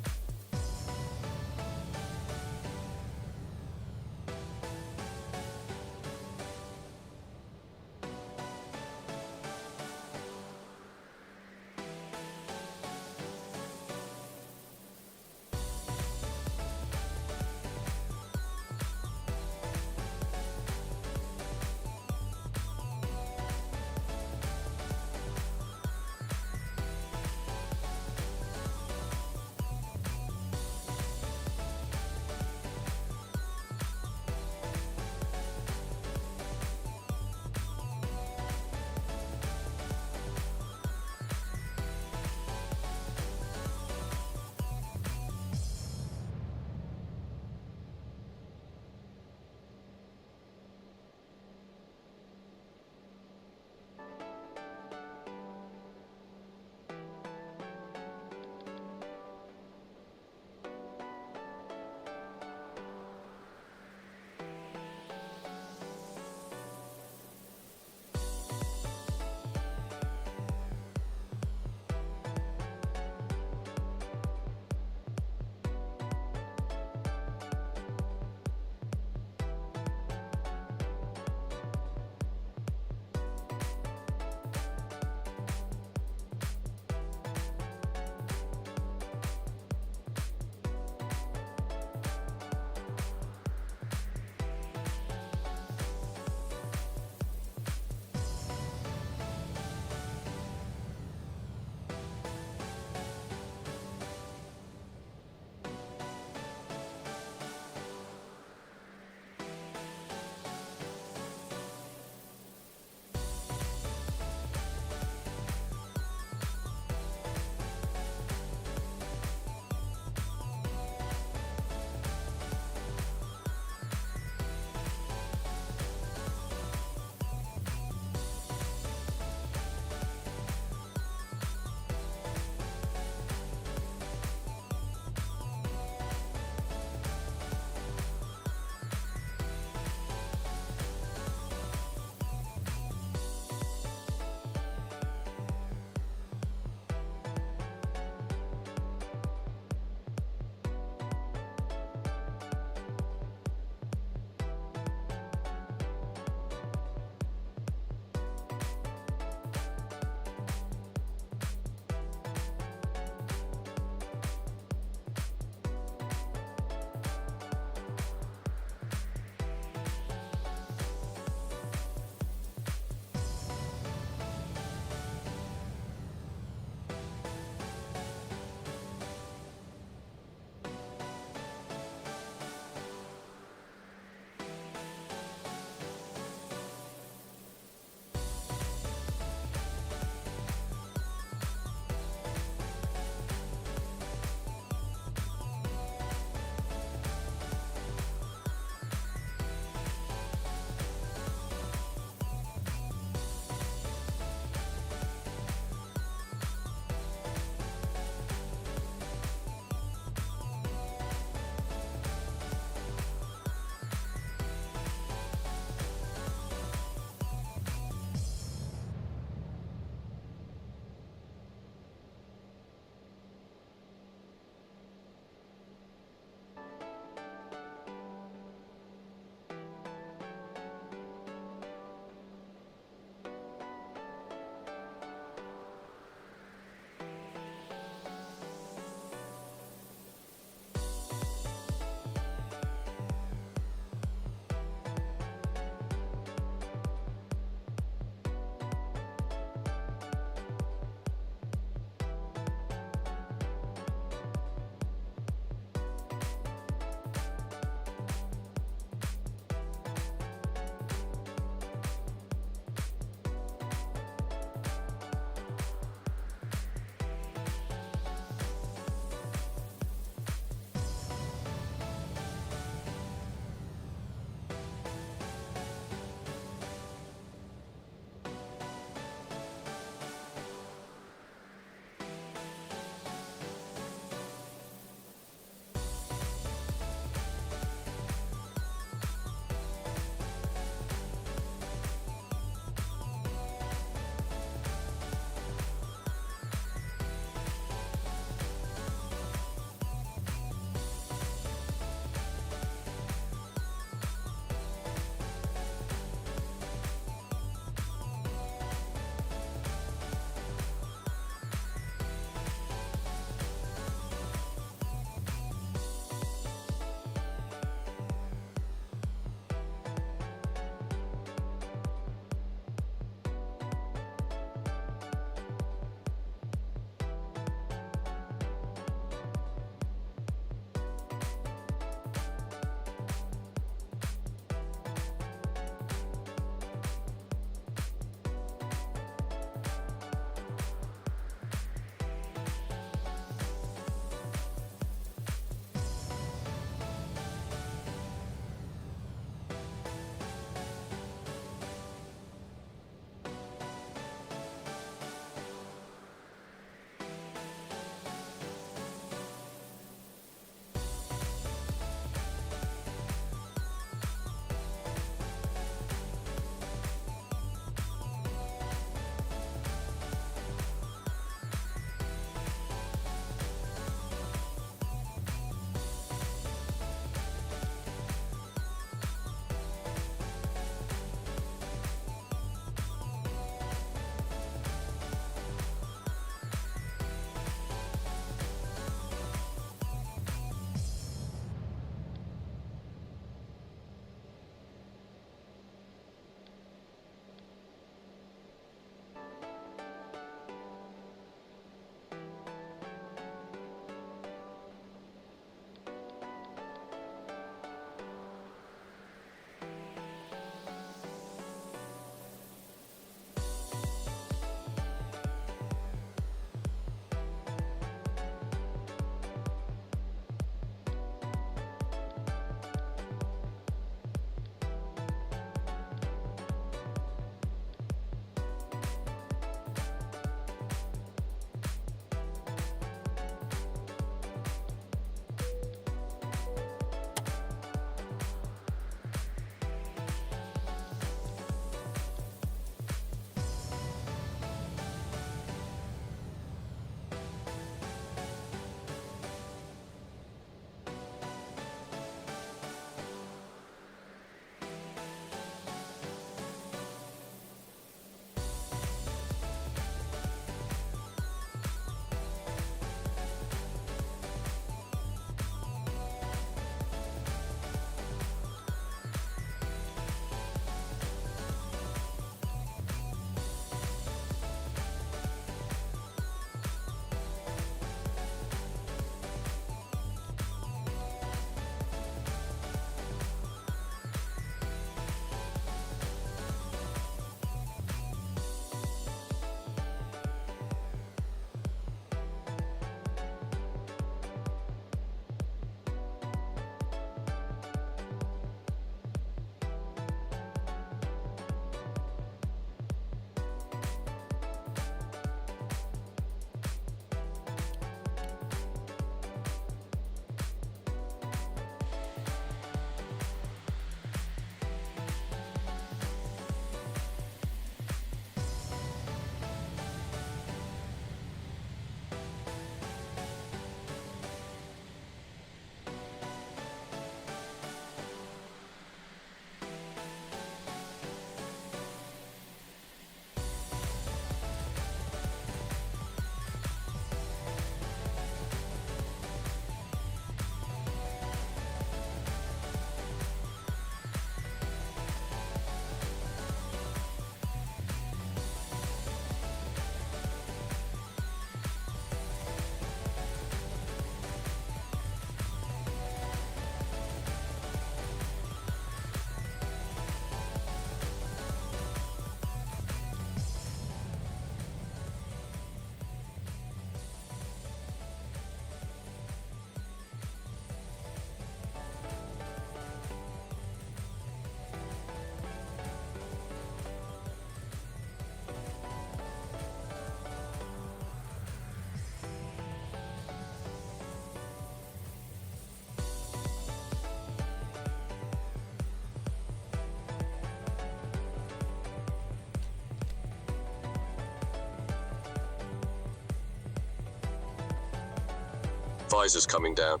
Visors coming down.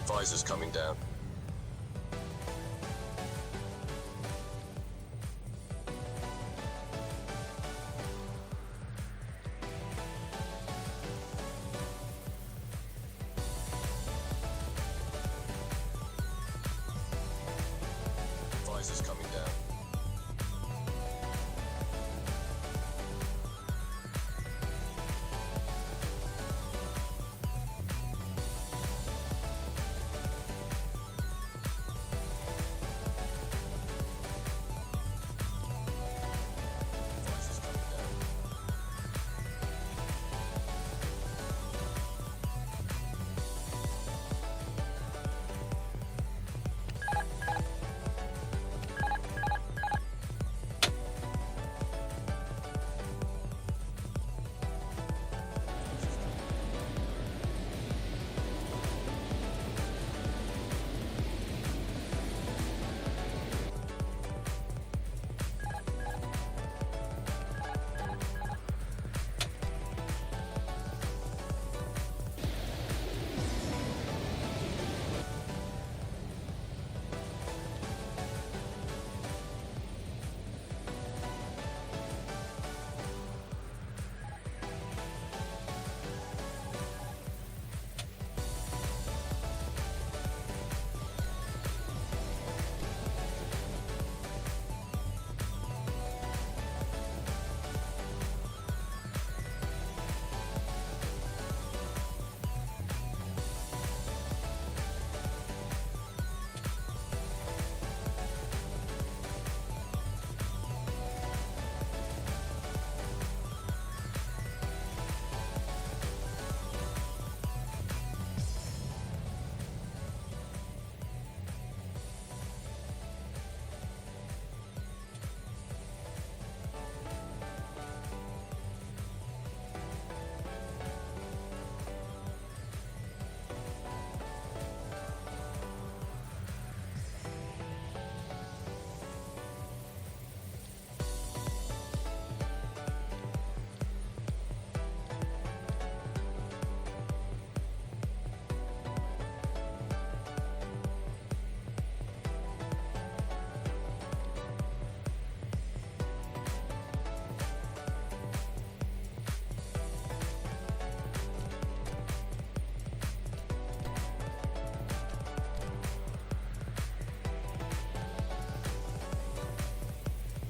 Visors coming down. Visors coming down. Visors coming down.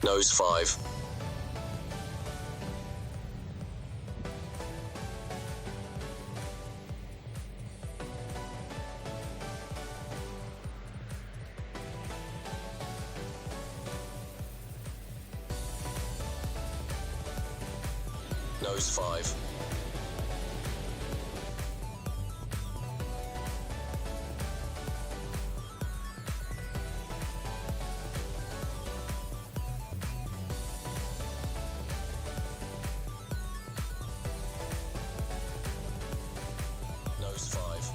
Nose 5. Nose 5. Nose 5.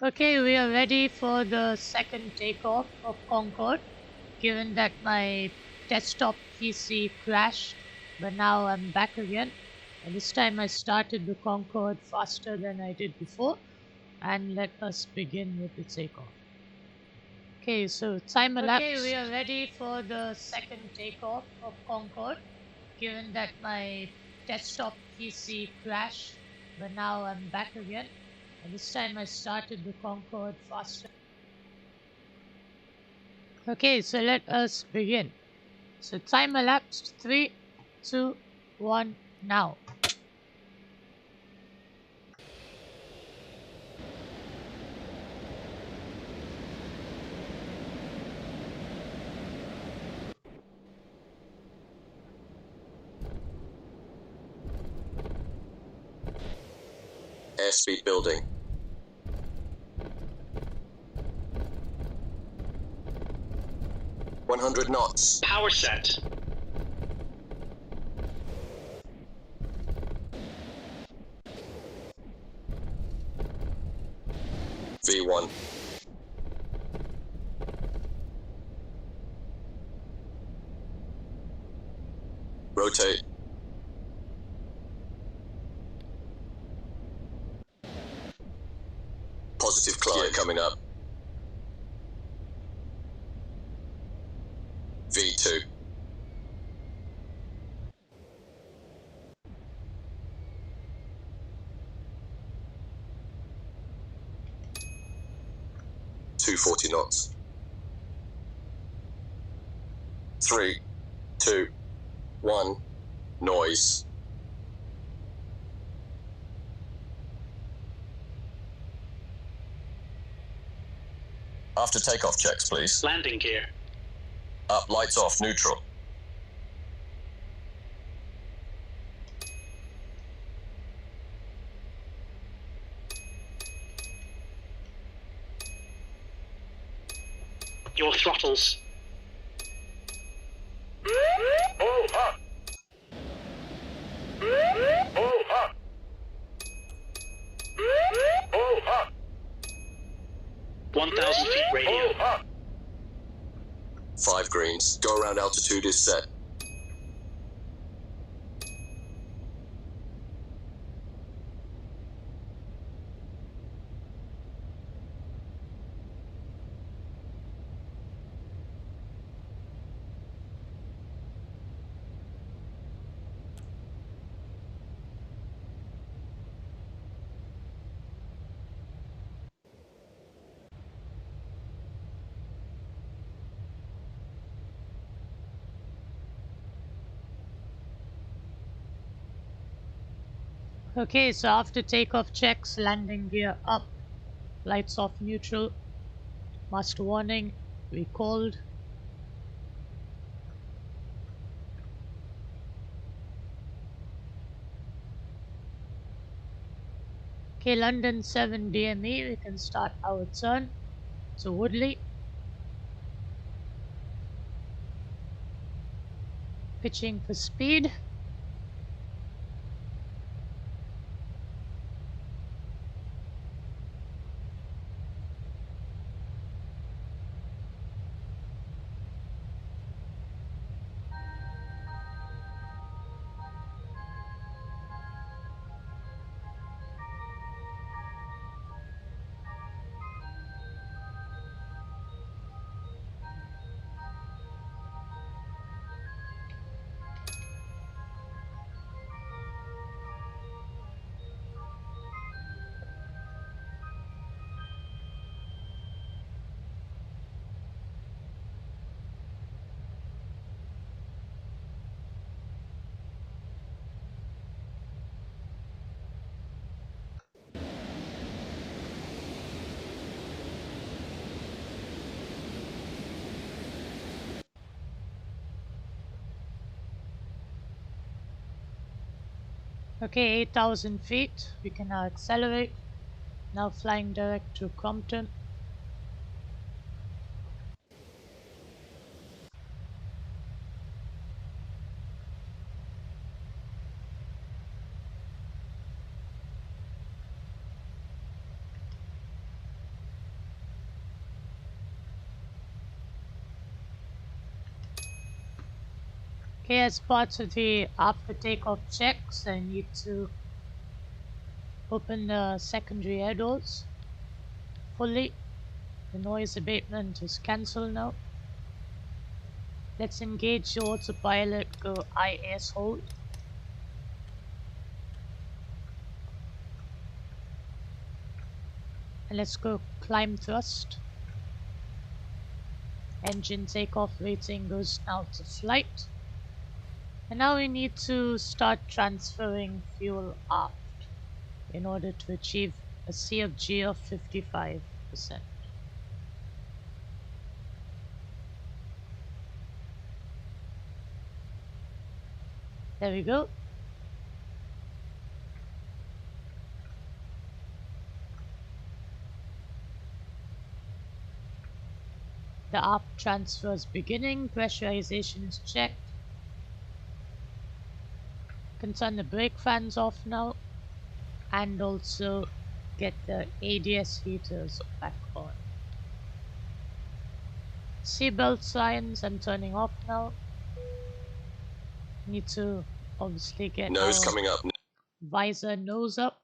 Okay, we are ready for the second takeoff of Concorde, given that my desktop PC crashed, but now I'm back again. And this time I started the Concorde faster than I did before, and let us begin with the takeoff. Okay, so time elapsed. Okay, we are ready for the second takeoff of Concorde, given that my desktop PC crashed, but now I'm back again. And this time I started the Concorde faster. Okay, so let us begin. So time elapsed. 3, 2, 1, now. Airspeed building. $100 knots. Power set. V1. Rotate. Positive climb. Gear coming up. V2. $240 knots. 3, 2, 1. Noise. After takeoff checks, please. Landing gear. Up, lights off, neutral. Your throttles. Oh, up. Oh, up. Oh, up. 1,000 feet radio. Oh, up. 5 greens. Go around altitude is set. Okay, so after takeoff checks, landing gear up, lights off neutral, master warning, recalled. Okay, London 7 DME, we can start our turn. So Woodley. Pitching for speed. Okay, 8,000 feet. We can now accelerate. Now flying direct to Crompton. Okay, as part of the after takeoff checks, I need to open the secondary air doors fully. The noise abatement is cancelled now. Let's engage the autopilot, go IS hold. And let's go climb thrust. Engine takeoff rating goes now to flight. And now we need to start transferring fuel aft in order to achieve a CFG of 55%. There we go. The aft transfer is beginning, pressurization is checked. Can turn the brake fans off now and also get the ADS heaters back on. Seatbelt signs I'm turning off now. Need to obviously get Nose our coming up. visor nose up.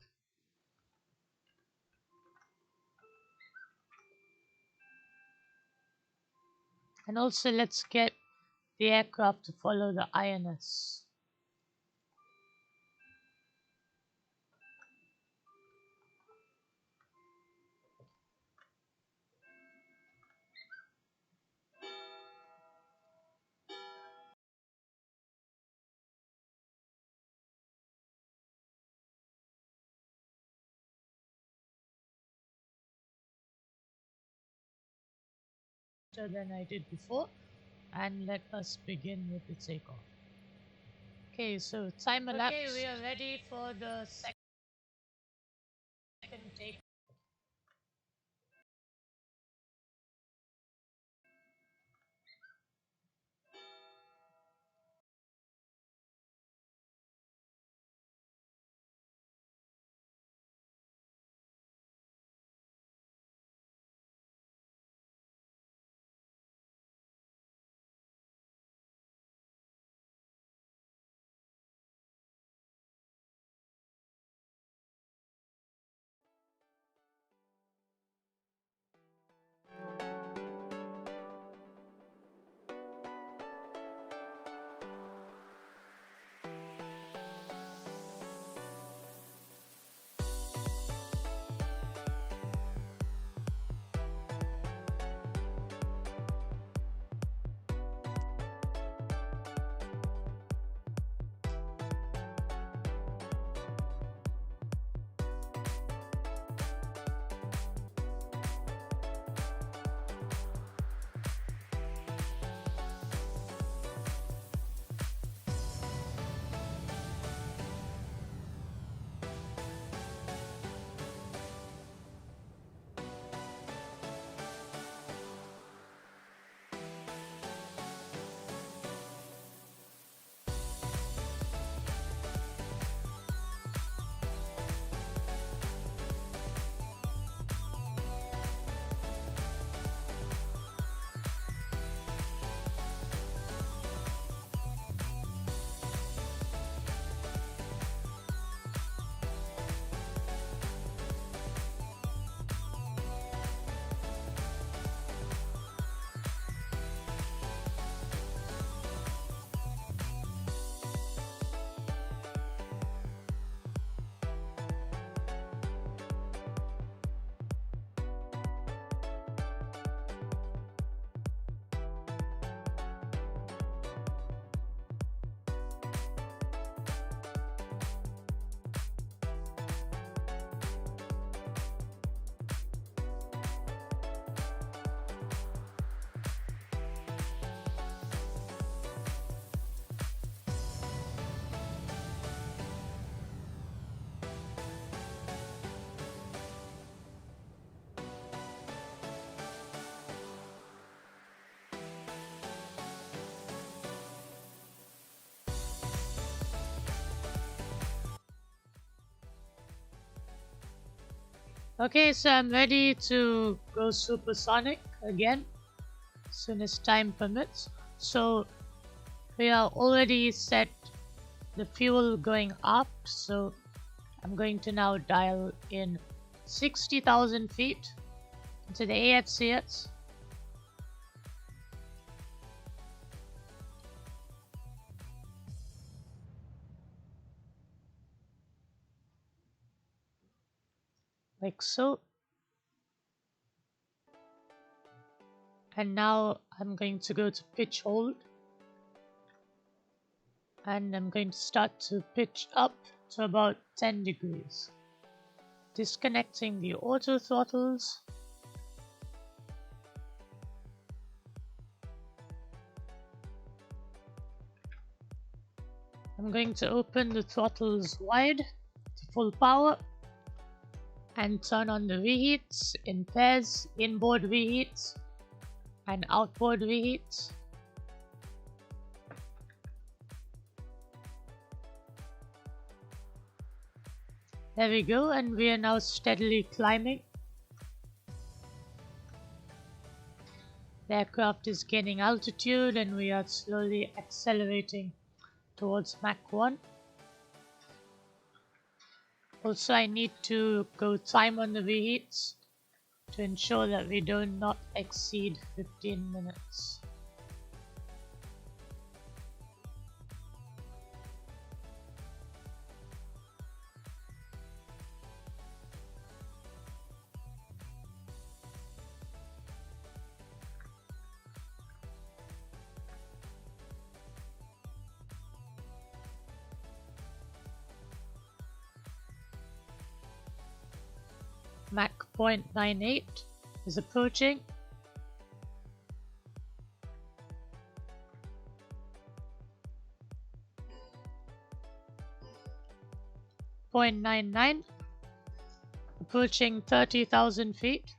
And also let's get the aircraft to follow the INS. Than I did before, and let us begin with the takeoff. Okay, so time elapsed. Okay, we are ready for the second take. Okay, so I'm ready to go supersonic again as soon as time permits. So We are already set the fuel going up, so I'm going to now dial in 60,000 feet into the AFCS. Like so. And now I'm going to go to pitch hold. And I'm going to start to pitch up to about 10 degrees. Disconnecting the auto throttles. I'm going to open the throttles wide to full power and turn on the reheats in pairs, inboard reheats and outboard reheats. There we go, and we are now steadily climbing. The aircraft is gaining altitude and we are slowly accelerating towards Mach 1. Also, I need to go time on the reheats to ensure that we do not exceed 15 minutes. Mach 0.98 is approaching. .99, approaching 30,000 feet.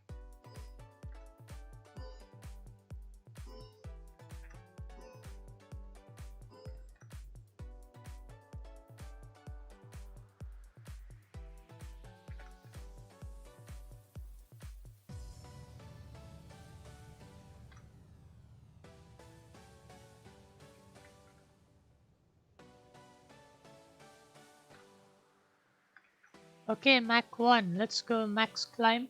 Okay, Mach 1, let's go max climb.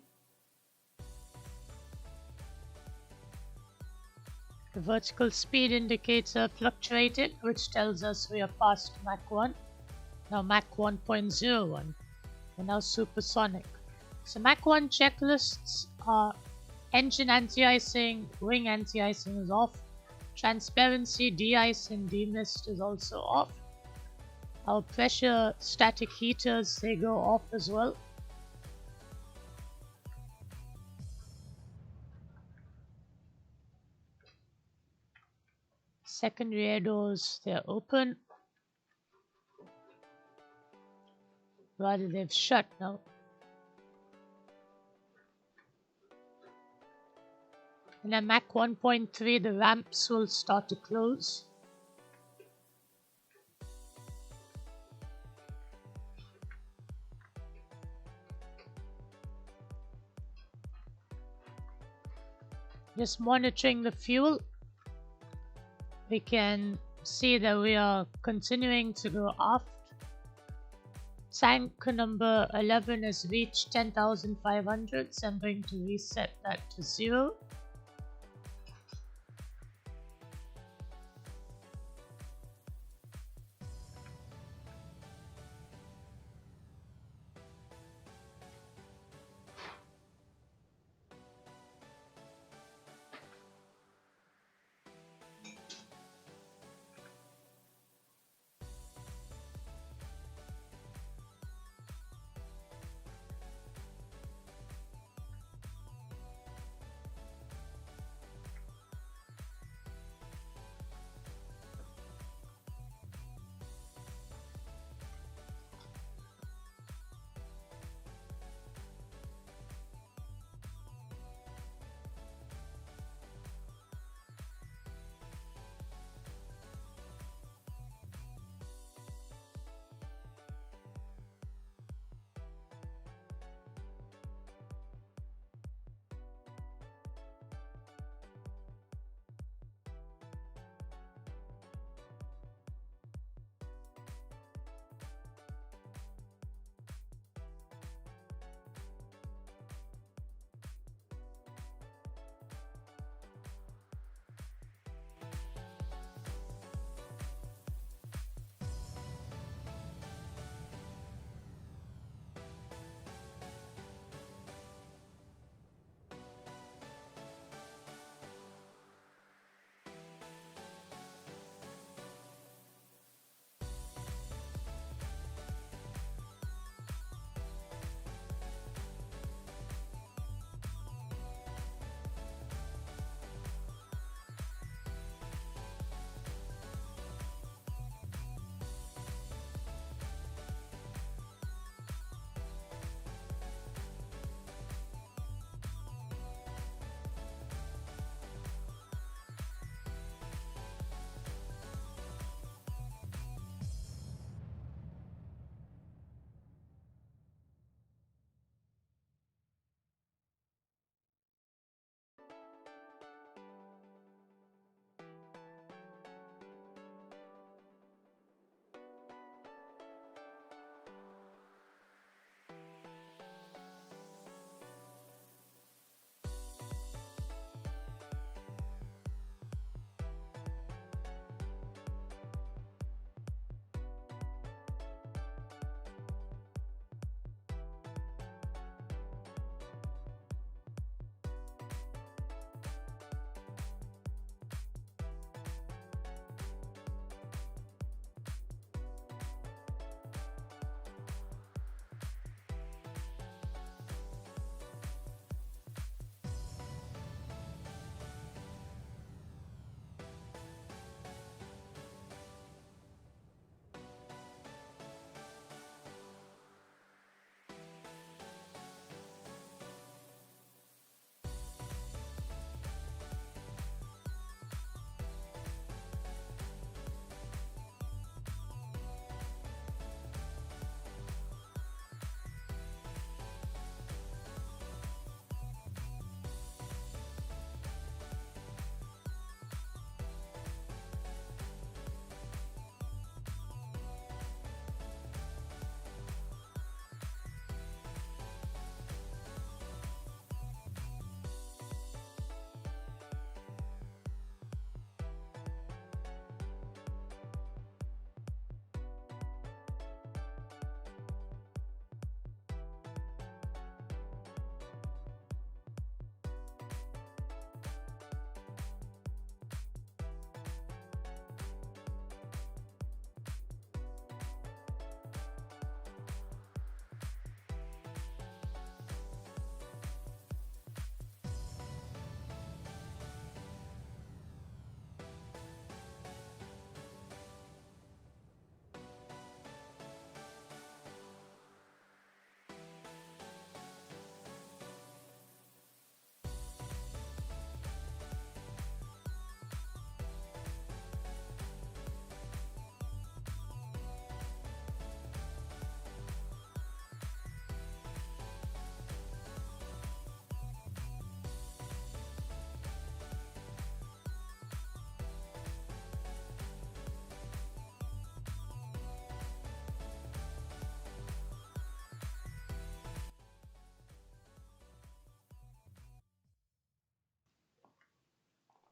The vertical speed indicator fluctuated, which tells us we are past Mach 1. Now Mach 1.01. We're now supersonic. So Mach 1 checklists are engine anti-icing, wing anti-icing is off, transparency, de-ice and demist is also off. Our pressure static heaters, they go off as well. Secondary air doors, they're open. Rather, they've shut now. And at Mach 1.3, the ramps will start to close. Just monitoring the fuel, we can see that we are continuing to go aft. Tank number 11 has reached 10,500, so I'm going to reset that to 0.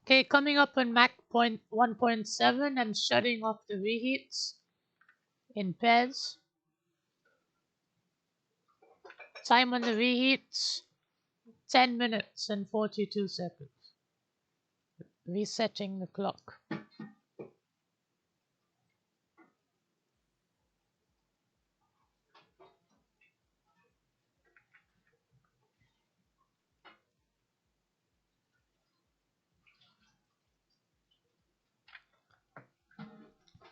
Okay, coming up on Mach 1.7, I'm shutting off the reheats in pairs. Time on the reheats, 10 minutes and 42 seconds. Resetting the clock.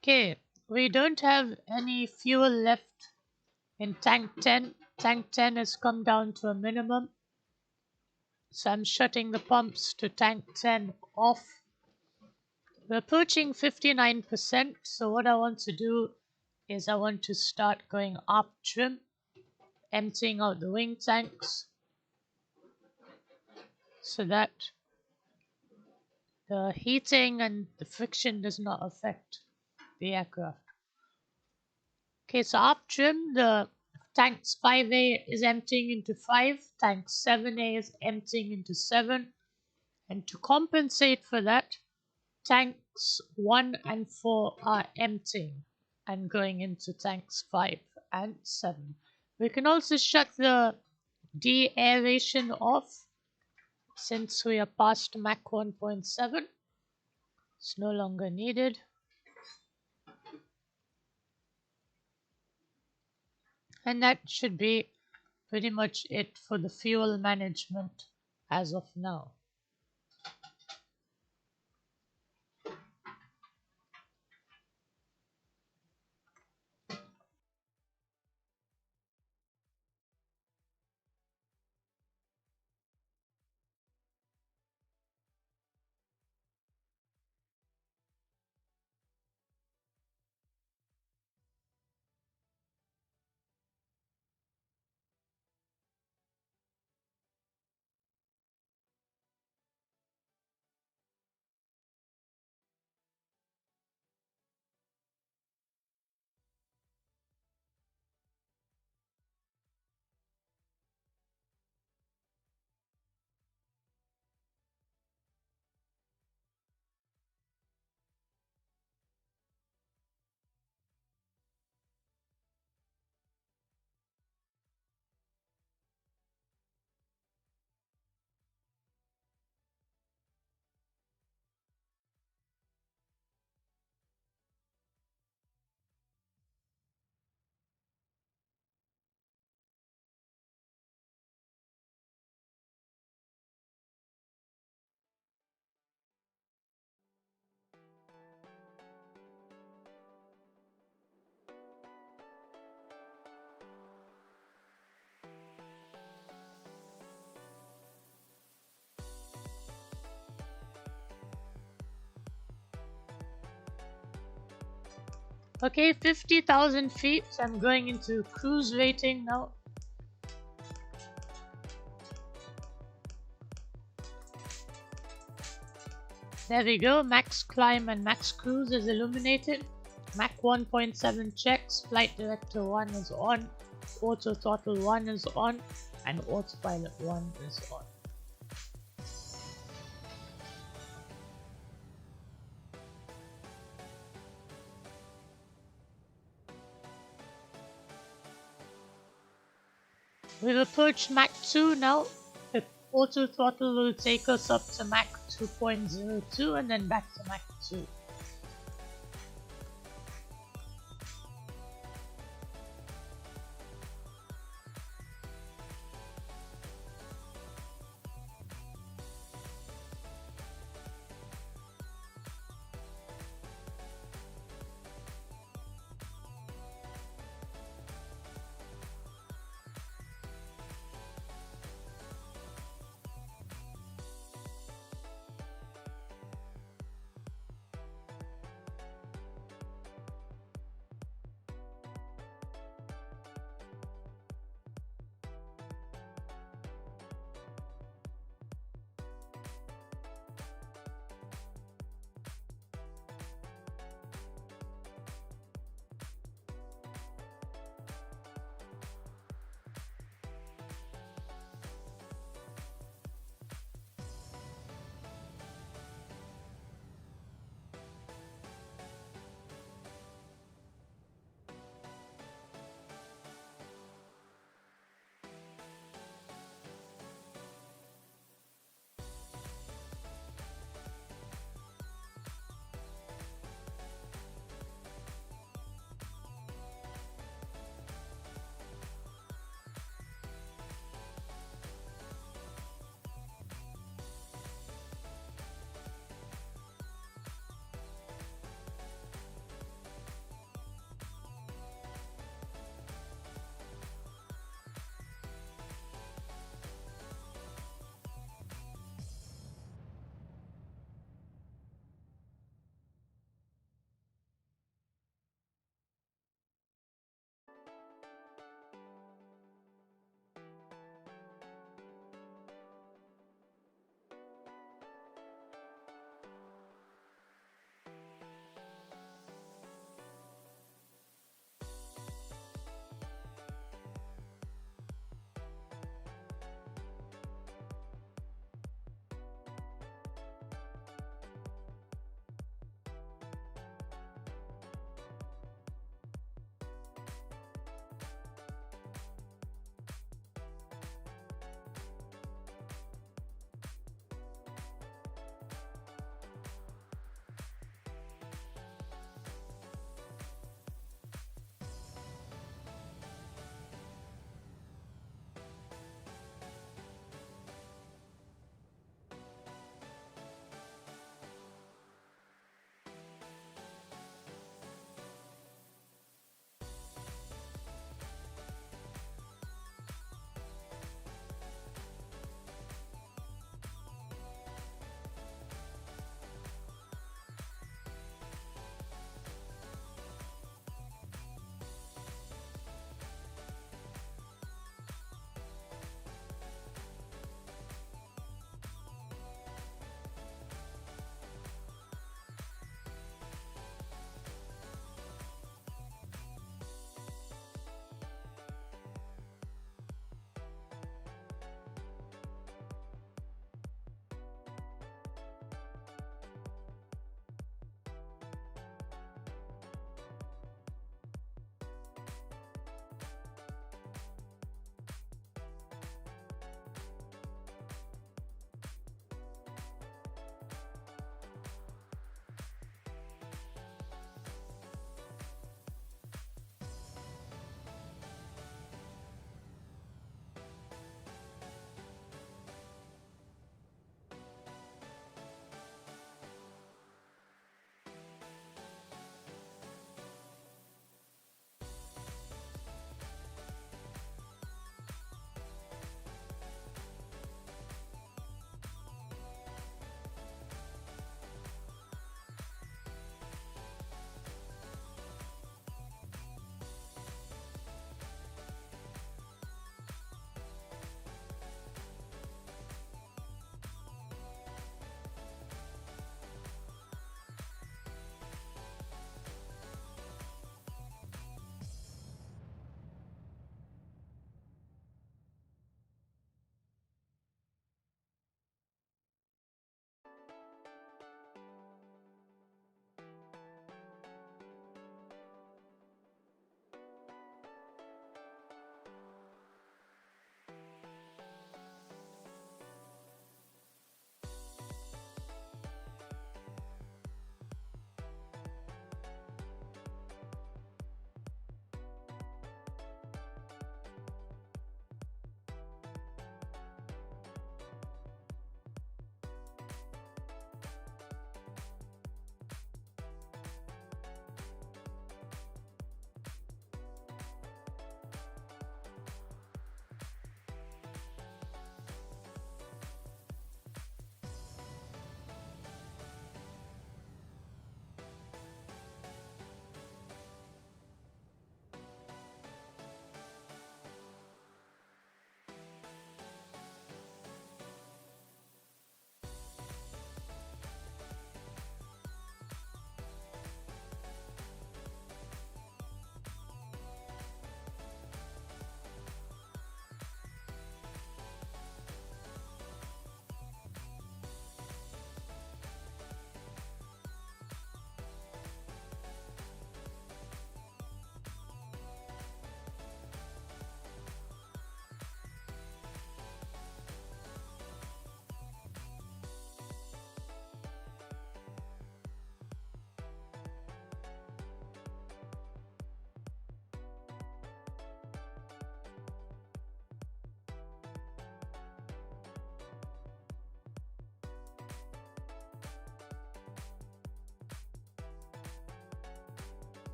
Okay, we don't have any fuel left in tank 10. Tank 10 has come down to a minimum. So I'm shutting the pumps to tank 10 off. We're approaching 59%. So what I want to do is I want to start going up trim, emptying out the wing tanks so that the heating and the friction does not affect the aircraft. Okay, so up trim, the tanks 5A is emptying into 5, tank 7A is emptying into 7, and to compensate for that, tanks 1 and 4 are emptying and going into tanks 5 and 7. We can also shut the de-aeration off since we are past Mach 1.7. It's no longer needed. And that should be pretty much it for the fuel management as of now. Okay, 50,000 feet. I'm going into cruise rating now. There we go. Max climb and max cruise is illuminated. Mach 1.7 checks. Flight director 1 is on. Auto throttle 1 is on. And autopilot 1 is on. We've approached Mach 2 now. The auto throttle will take us up to Mach 2.02 and then back to Mach 2.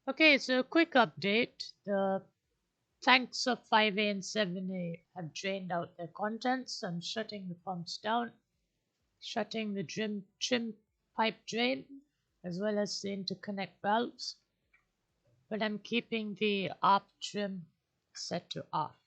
Okay, so quick update. The tanks of 5A and 7A have drained out their contents. So I'm shutting the pumps down, shutting the trim pipe drain, as well as the interconnect valves. But I'm keeping the aft trim set to aft.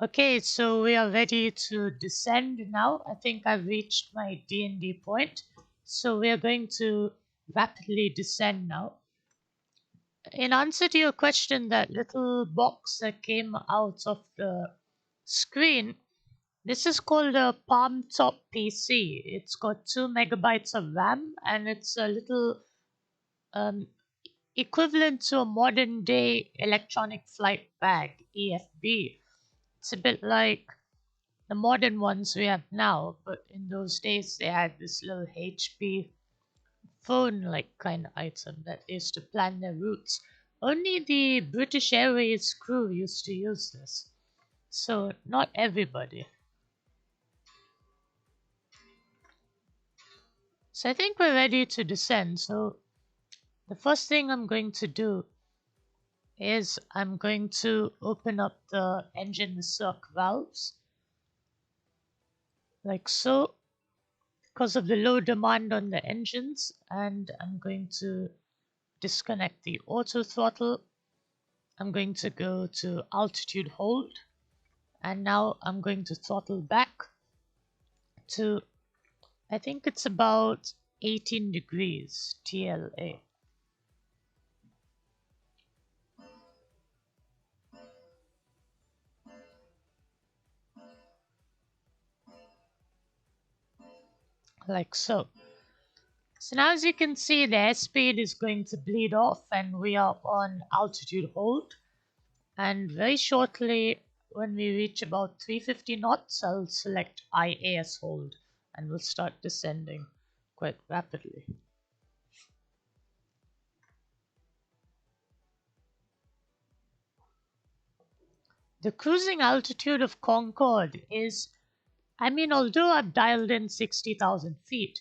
Okay, so we are ready to descend now. I think I've reached my D&D point. So we are going to rapidly descend now. In answer to your question, that little box that came out of the screen, this is called a Palm Top PC. It's got 2 megabytes of RAM, and it's a little equivalent to a modern day electronic flight bag, EFB. It's a bit like the modern ones we have now, but in those days they had this little HP phone like kind of item that they used to plan their routes. Only the British Airways crew used to use this, so not everybody. So I think we're ready to descend. So the first thing I'm going to do is I'm going to open up the engine circ valves like so, because of the low demand on the engines, and I'm going to disconnect the auto throttle. I'm going to go to altitude hold, and now I'm going to throttle back to, I think it's about 18 degrees TLA. Like so. So now as you can see, the airspeed is going to bleed off and we are on altitude hold. And very shortly, when we reach about 350 knots, I'll select IAS hold and we'll start descending quite rapidly. The cruising altitude of Concorde is, although I've dialed in 60,000 feet,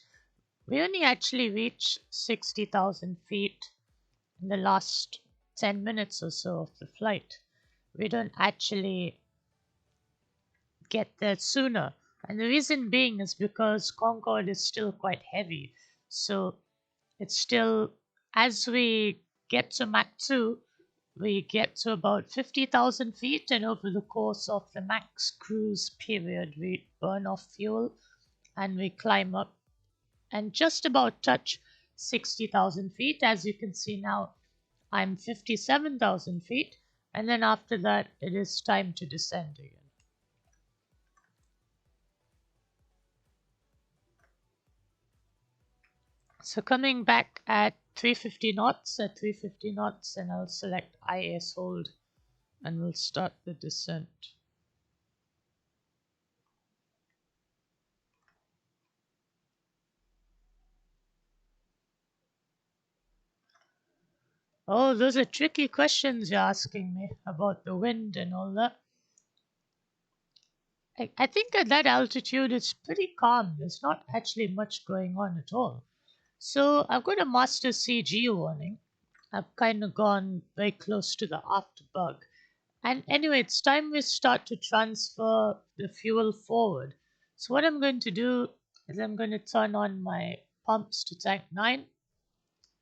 we only actually reach 60,000 feet in the last 10 minutes or so of the flight. We don't actually get there sooner. And the reason being is because Concorde is still quite heavy. So it's still, as we get to Mach 2, we get to about 50,000 feet, and over the course of the max cruise period, we burn off fuel and we climb up and just about touch 60,000 feet. As you can see now, I'm 57,000 feet, and then after that, it is time to descend again. So coming back at 350 knots, and I'll select IAS hold, and we'll start the descent. Oh, those are tricky questions you're asking me about the wind and all that. I think at that altitude it's pretty calm. There's not actually much going on at all. So I've got a master CG warning. I've kind of gone very close to the afterbug. And anyway, it's time we start to transfer the fuel forward. So what I'm going to do is I'm going to turn on my pumps to tank 9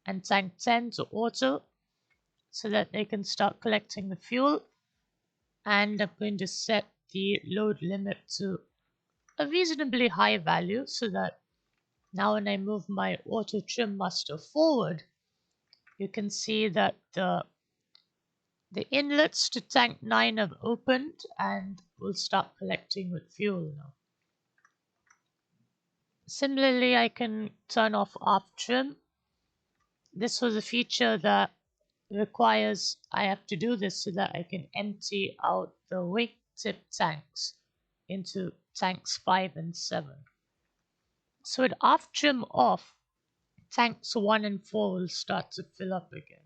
and tank 10 to auto so that they can start collecting the fuel. And I'm going to set the load limit to a reasonably high value so that now when I move my auto trim master forward, you can see that the inlets to tank 9 have opened and will start collecting with fuel now. Similarly, I can turn off aft trim. This was a feature that requires I have to do this so that I can empty out the wingtip tanks into tanks 5 and 7. So with aft trim off, tanks 1 and 4 will start to fill up again.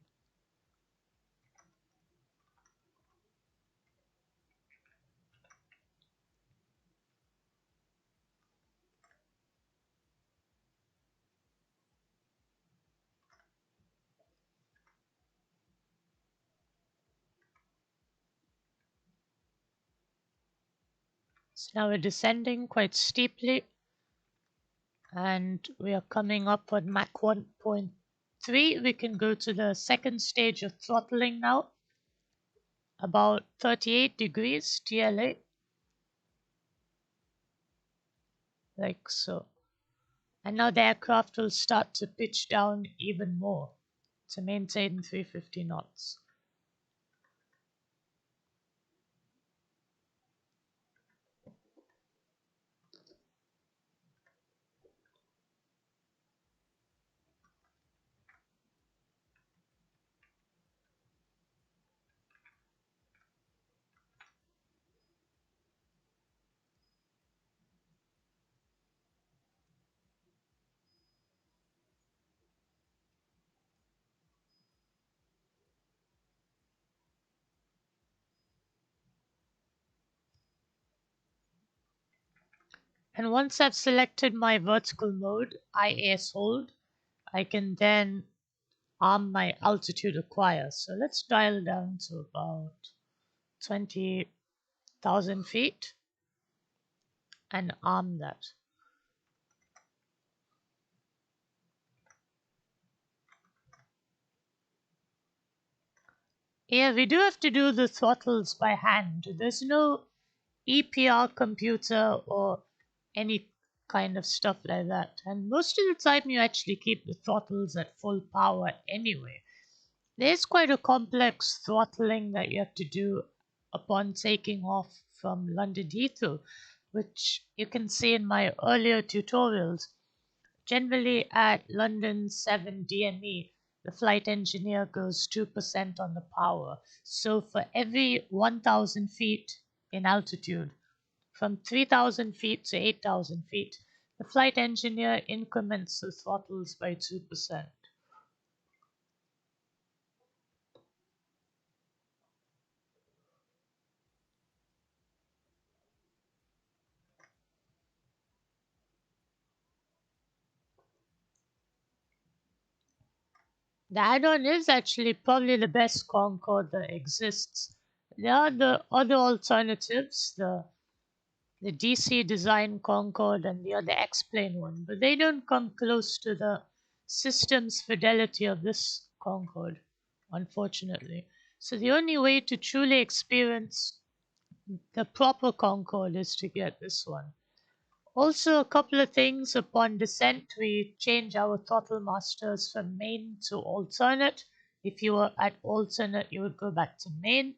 So now we're descending quite steeply and we are coming up on Mach 1.3. We can go to the second stage of throttling now, about 38 degrees TLA. like so. And now the aircraft will start to pitch down even more to maintain 350 knots. And once I've selected my vertical mode, IAS hold, I can then arm my altitude acquire. So let's dial down to about 20,000 feet and arm that. Yeah, we do have to do the throttles by hand. There's no EPR computer or any kind of stuff like that. And most of the time, you actually keep the throttles at full power anyway. There's quite a complex throttling that you have to do upon taking off from London Heathrow, which you can see in my earlier tutorials. Generally, at London 7 DME, the flight engineer goes 2% on the power. So for every 1,000 feet in altitude, from 3,000 feet to 8,000 feet, the flight engineer increments the throttles by 2%. The add-on is actually probably the best Concorde that exists. There are the other alternatives, the DC design Concorde and the other X-plane one, but they don't come close to the system's fidelity of this Concorde, unfortunately. So the only way to truly experience the proper Concorde is to get this one. Also, a couple of things upon descent, we change our throttle masters from main to alternate. If you were at alternate, you would go back to main.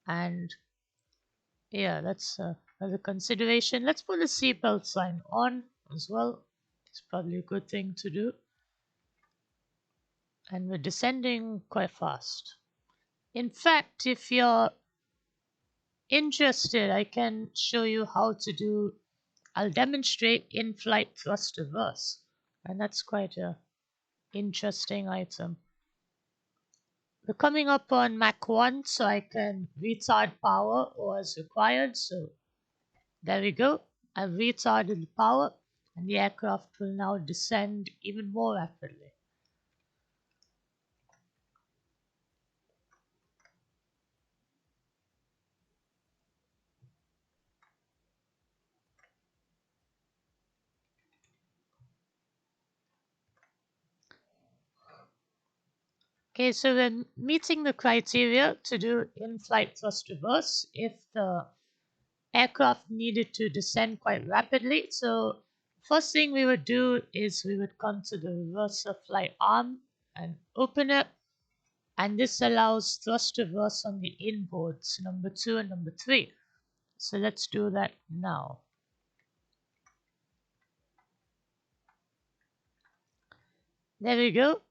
And yeah, that's another consideration. Let's put the seatbelt sign on as well. It's probably a good thing to do. And we're descending quite fast. In fact, if you're interested, I can show you how to do. I'll demonstrate in-flight thrust reverse, and that's quite a interesting item. We're coming up on Mach 1, so I can retard power or as required. So there we go. I've retarded the power, and the aircraft will now descend even more rapidly. Okay, so we're meeting the criteria to do in-flight thrust reverse if the aircraft needed to descend quite rapidly. So first thing we would do is we would come to the reverser flight arm and open it. And this allows thrust reverse on the inboards, number 2 and number 3. So let's do that now. There we go.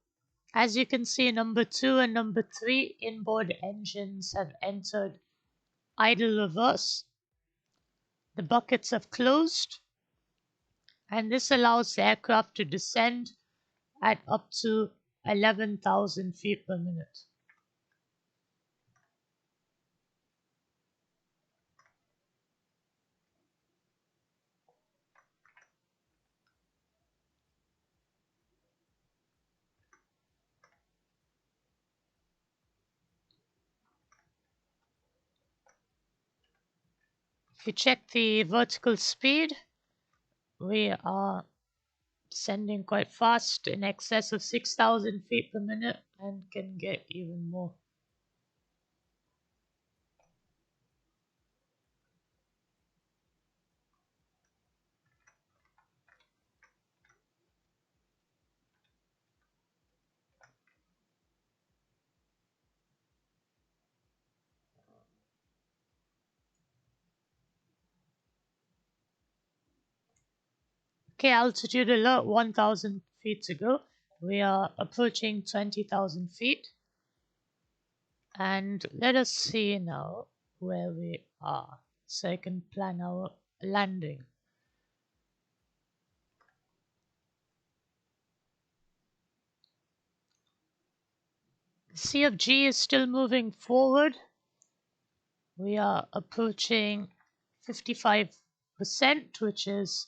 As you can see, number 2 and number 3 inboard engines have entered idle reverse. The buckets have closed, and this allows the aircraft to descend at up to 11,000 feet per minute. If you check the vertical speed, we are descending quite fast, in excess of 6,000 feet per minute, and can get even more. Okay, altitude alert, 1,000 feet to go. We are approaching 20,000 feet. And let us see now where we are so I can plan our landing. CFG is still moving forward. We are approaching 55%, which is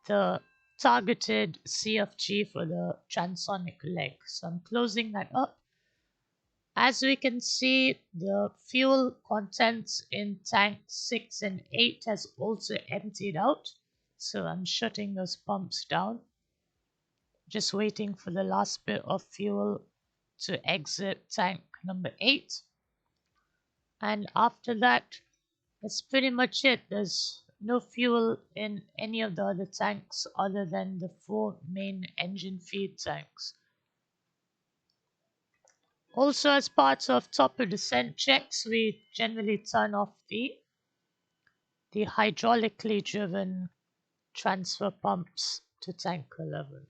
the targeted CFG for the transonic leg. So I'm closing that up. As we can see, the fuel contents in tank 6 and 8 has also emptied out. So I'm shutting those pumps down. Just waiting for the last bit of fuel to exit tank number 8. And after that, that's pretty much it. There's no fuel in any of the other tanks other than the 4 main engine feed tanks. Also, as part of top of descent checks, we generally turn off the hydraulically driven transfer pumps to tanker level.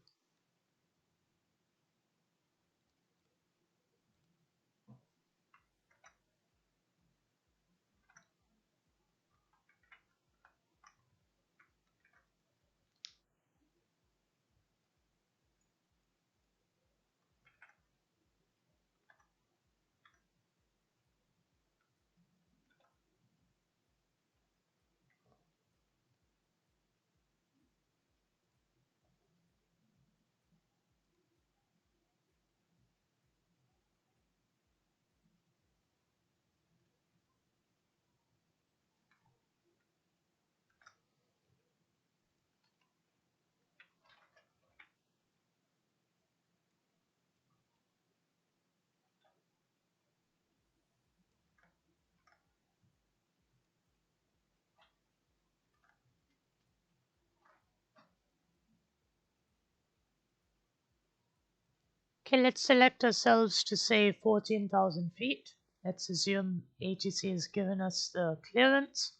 Okay, let's select ourselves to say 14,000 feet. Let's assume ATC has given us the clearance.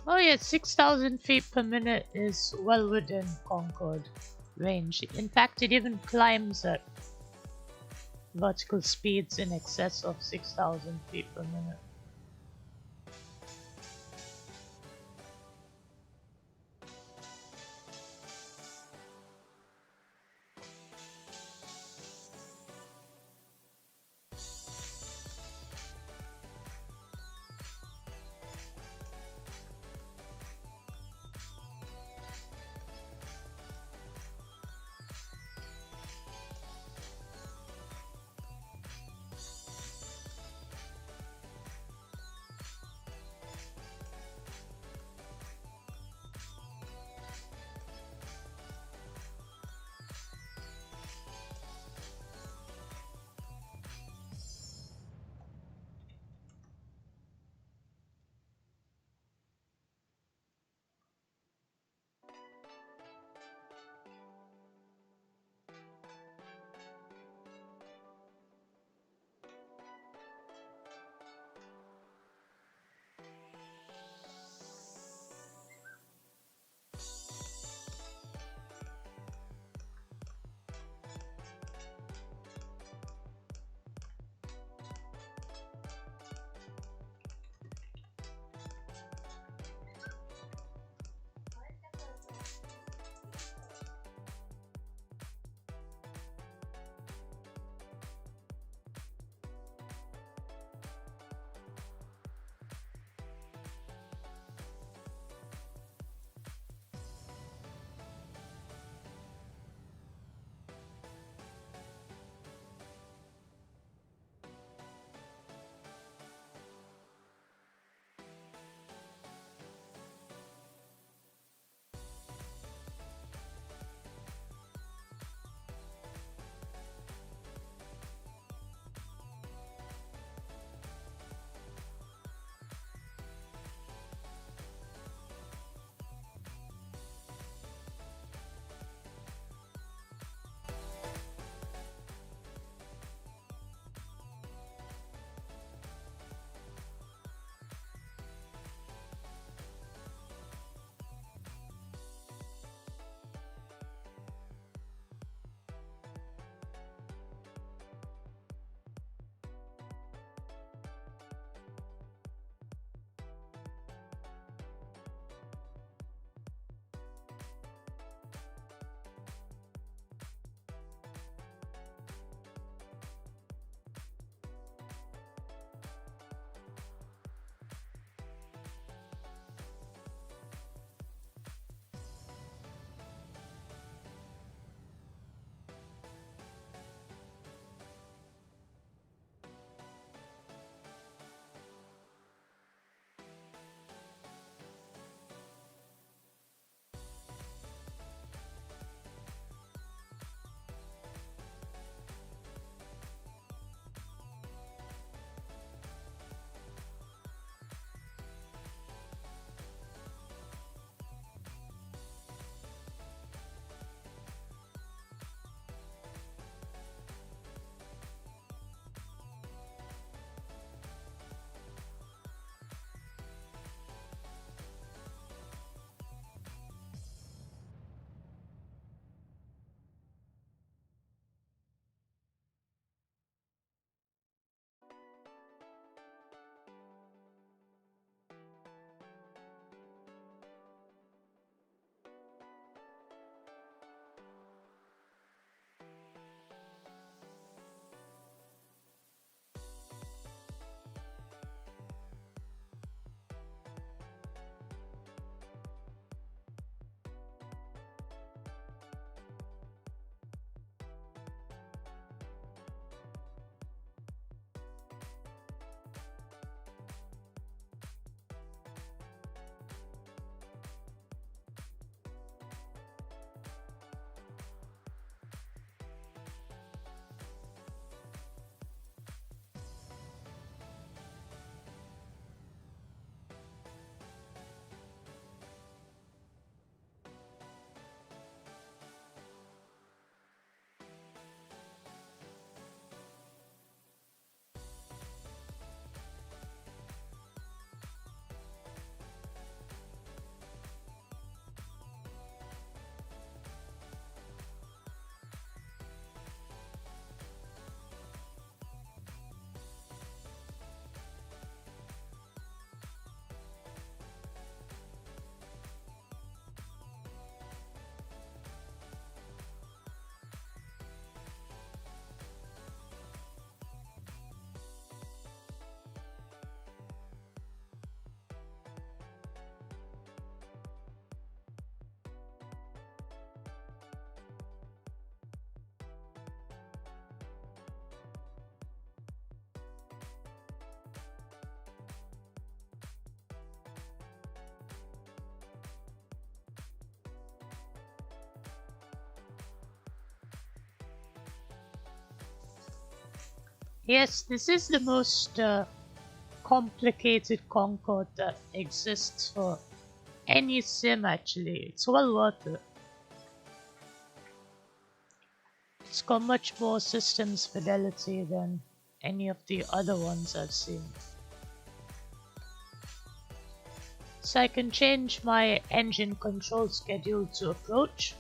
Oh yeah, 6,000 feet per minute is well within Concorde range. In fact, it even climbs at vertical speeds in excess of 6,000 feet per minute. Yes, this is the most complicated Concorde that exists for any sim actually. It's well worth it. It's got much more systems fidelity than any of the other ones I've seen. So I can change my engine control schedule to approach.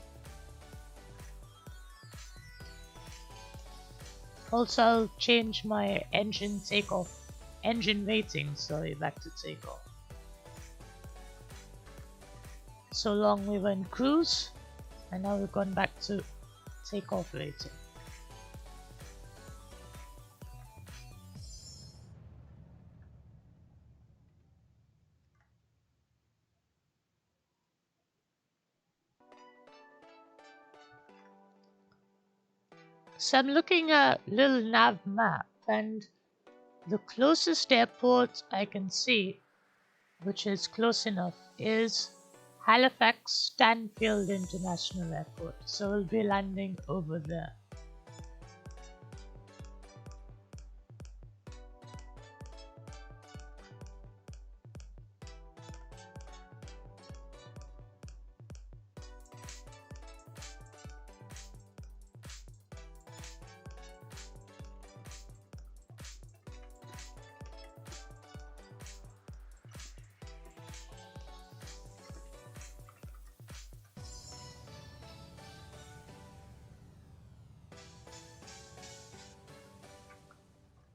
Also, I'll change my engine rating, back to takeoff. So long we went cruise, and now we've gone back to takeoff rating. So I'm looking at little nav map, and the closest airport I can see, which is close enough, is Halifax Stanfield International Airport. So we'll be landing over there.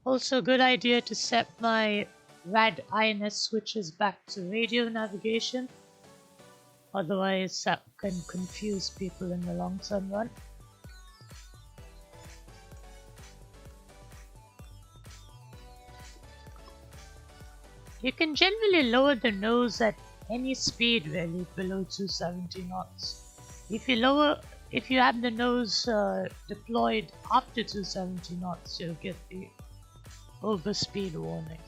Also, good idea to set my RAD INS switches back to radio navigation, otherwise that can confuse people in the long term run. You can generally lower the nose at any speed really below 270 knots. If you have the nose deployed after 270 knots, you'll get the overspeed warning.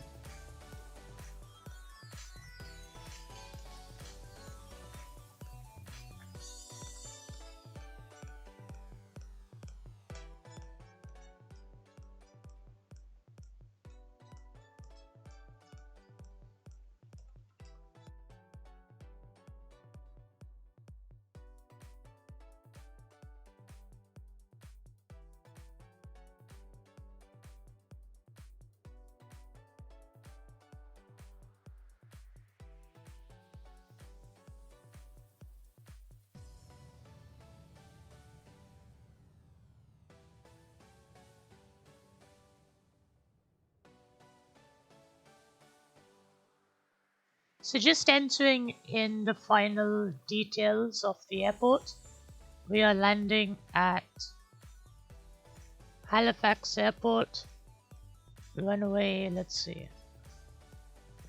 So just entering in the final details of the airport, we are landing at Halifax Airport, runway,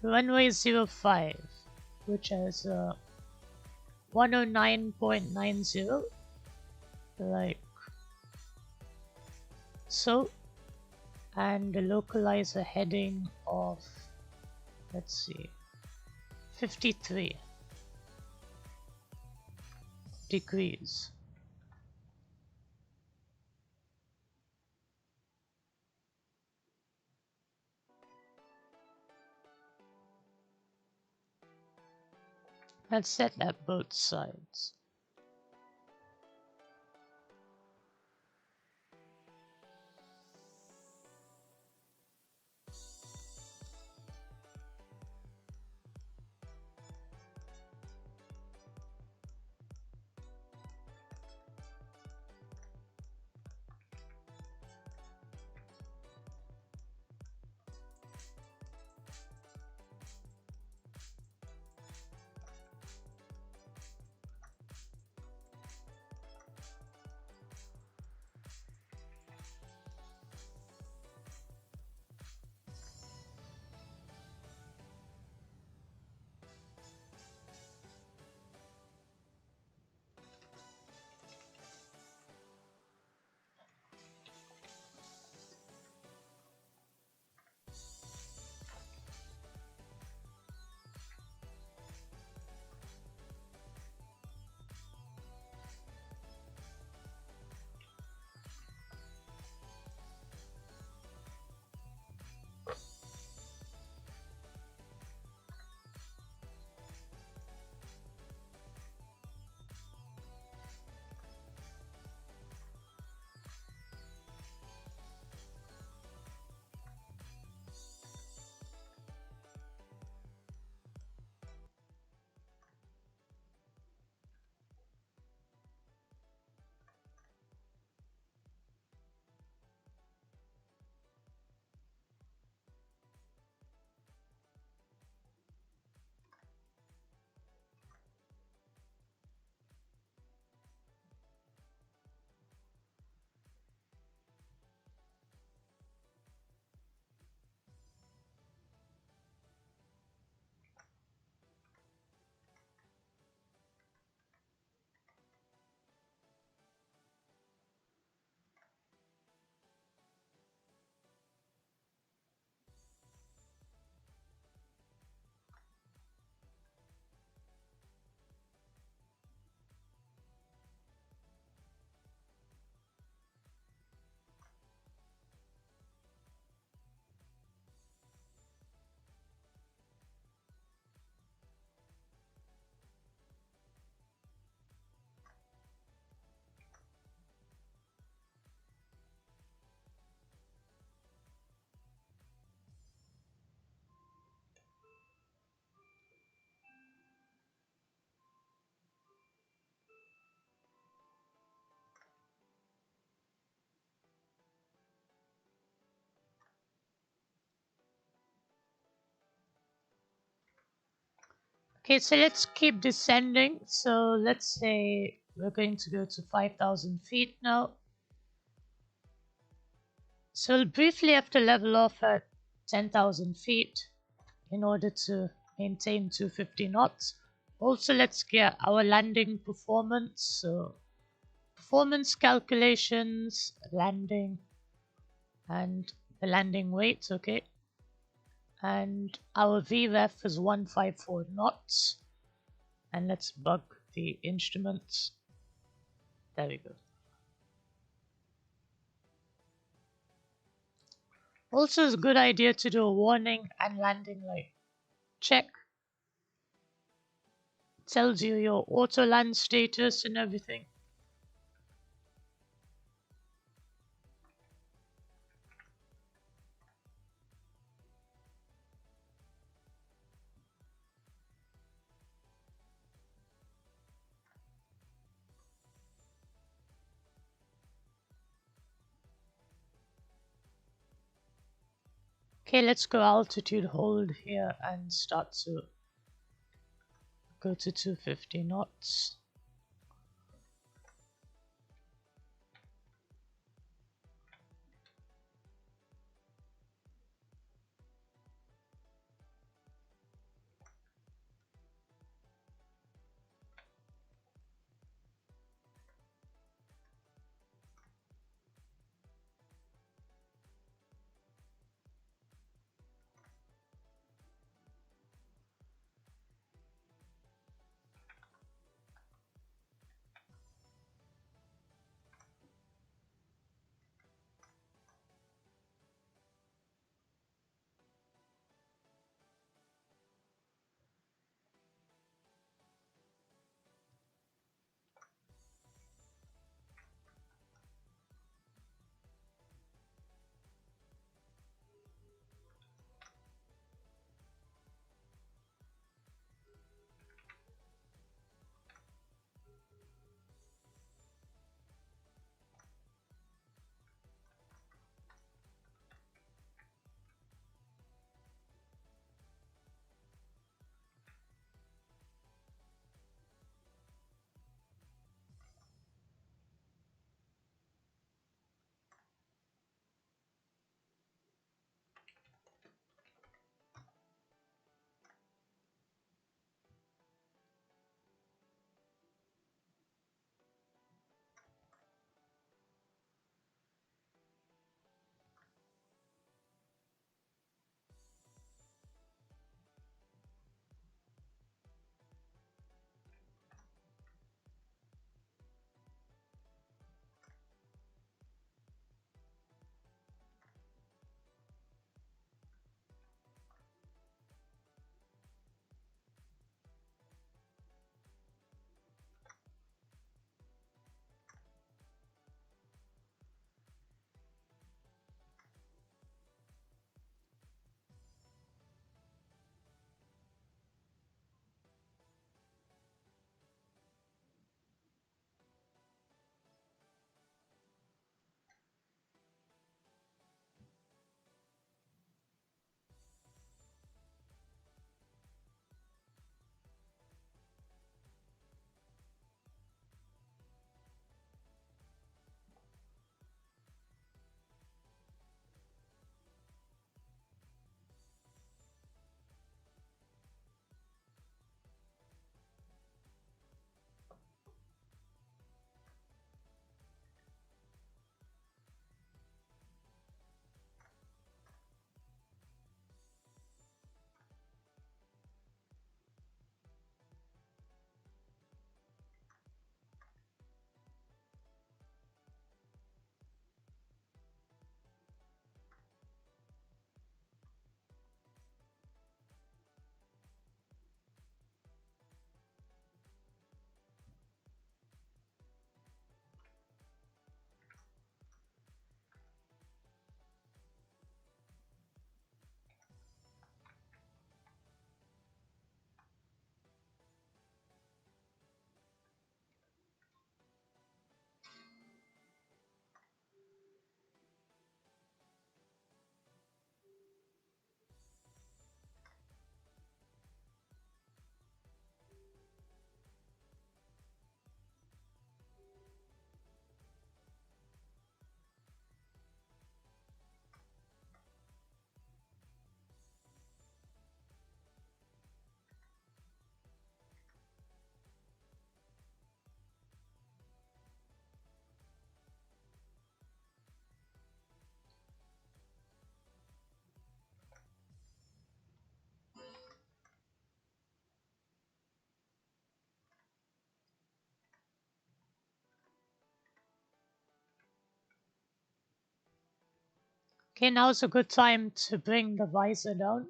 runway 05, which has 109.90, like so, and a localizer heading of, 53 degrees. Let's set that both sides. Okay, so let's keep descending. So let's say we're going to go to 5,000 feet now. So we'll briefly have to level off at 10,000 feet in order to maintain 250 knots. Also, let's get our landing performance. So performance calculations, landing, and the landing weight, okay. And our VREF is 154 knots. And let's bug the instruments. There we go. Also, it's a good idea to do a warning and landing light check. It tells you your auto land status and everything. Okay, let's go altitude hold here and start to go to 250 knots. Okay, now's a good time to bring the visor down.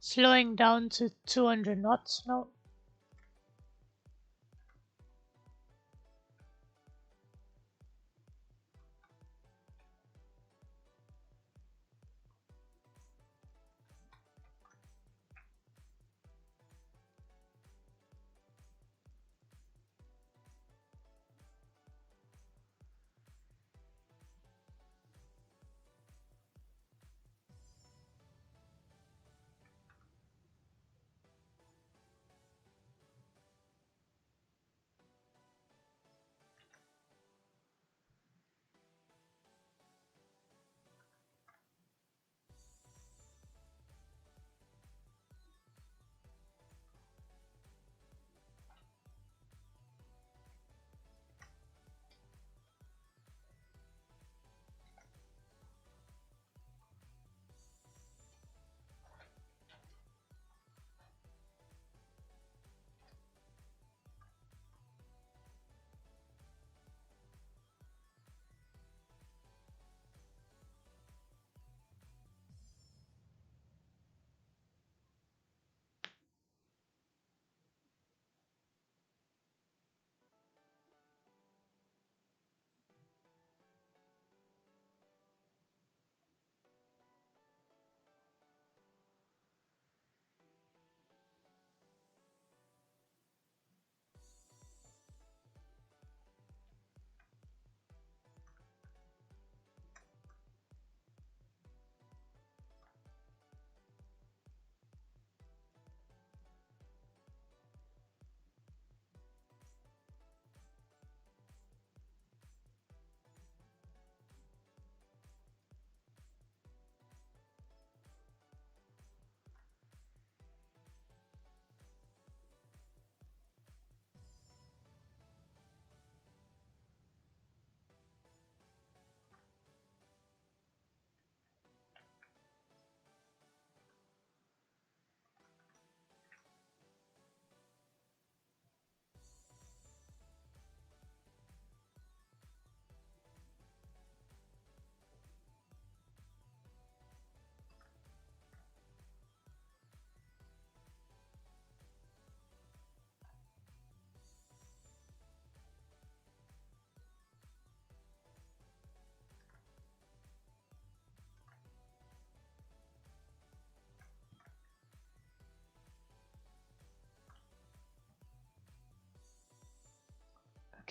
Slowing down to 200 knots now.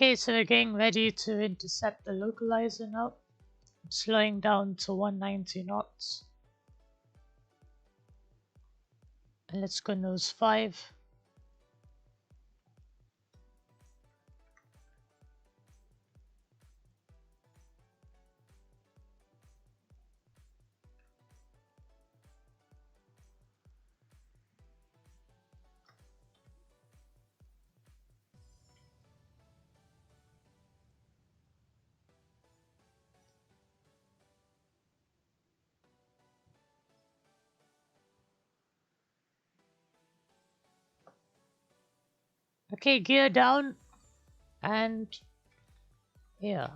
Okay, so we're getting ready to intercept the localizer now. I'm slowing down to 190 knots. And let's go nose 5. Okay, gear down and here.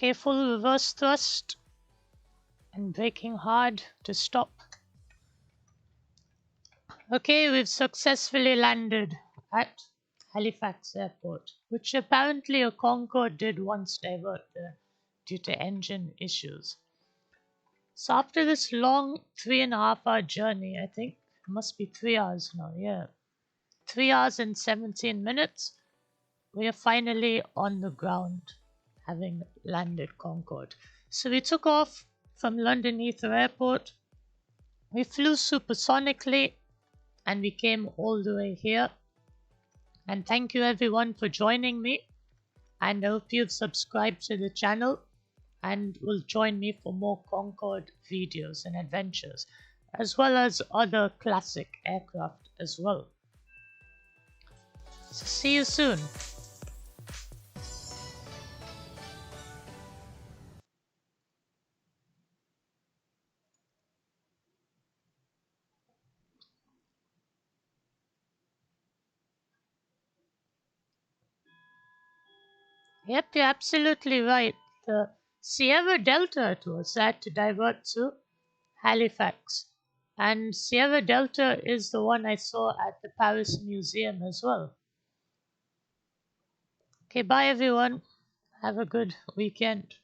Okay, full reverse thrust and braking hard to stop. Okay, we've successfully landed at Halifax Airport, which apparently a Concorde did once divert due to engine issues. So after this long 3.5 hour journey, I think it must be 3 hours now, yeah. 3 hours and 17 minutes, we are finally on the ground, having landed Concorde. So we took off from London Heathrow Airport. We flew supersonically and we came all the way here. And thank you everyone for joining me. And I hope you've subscribed to the channel and will join me for more Concorde videos and adventures, as well as other classic aircraft as well. So see you soon. Yep, you're absolutely right. The Sierra Delta it was had to divert to Halifax. And Sierra Delta is the one I saw at the Paris Museum as well. Okay, bye everyone. Have a good weekend.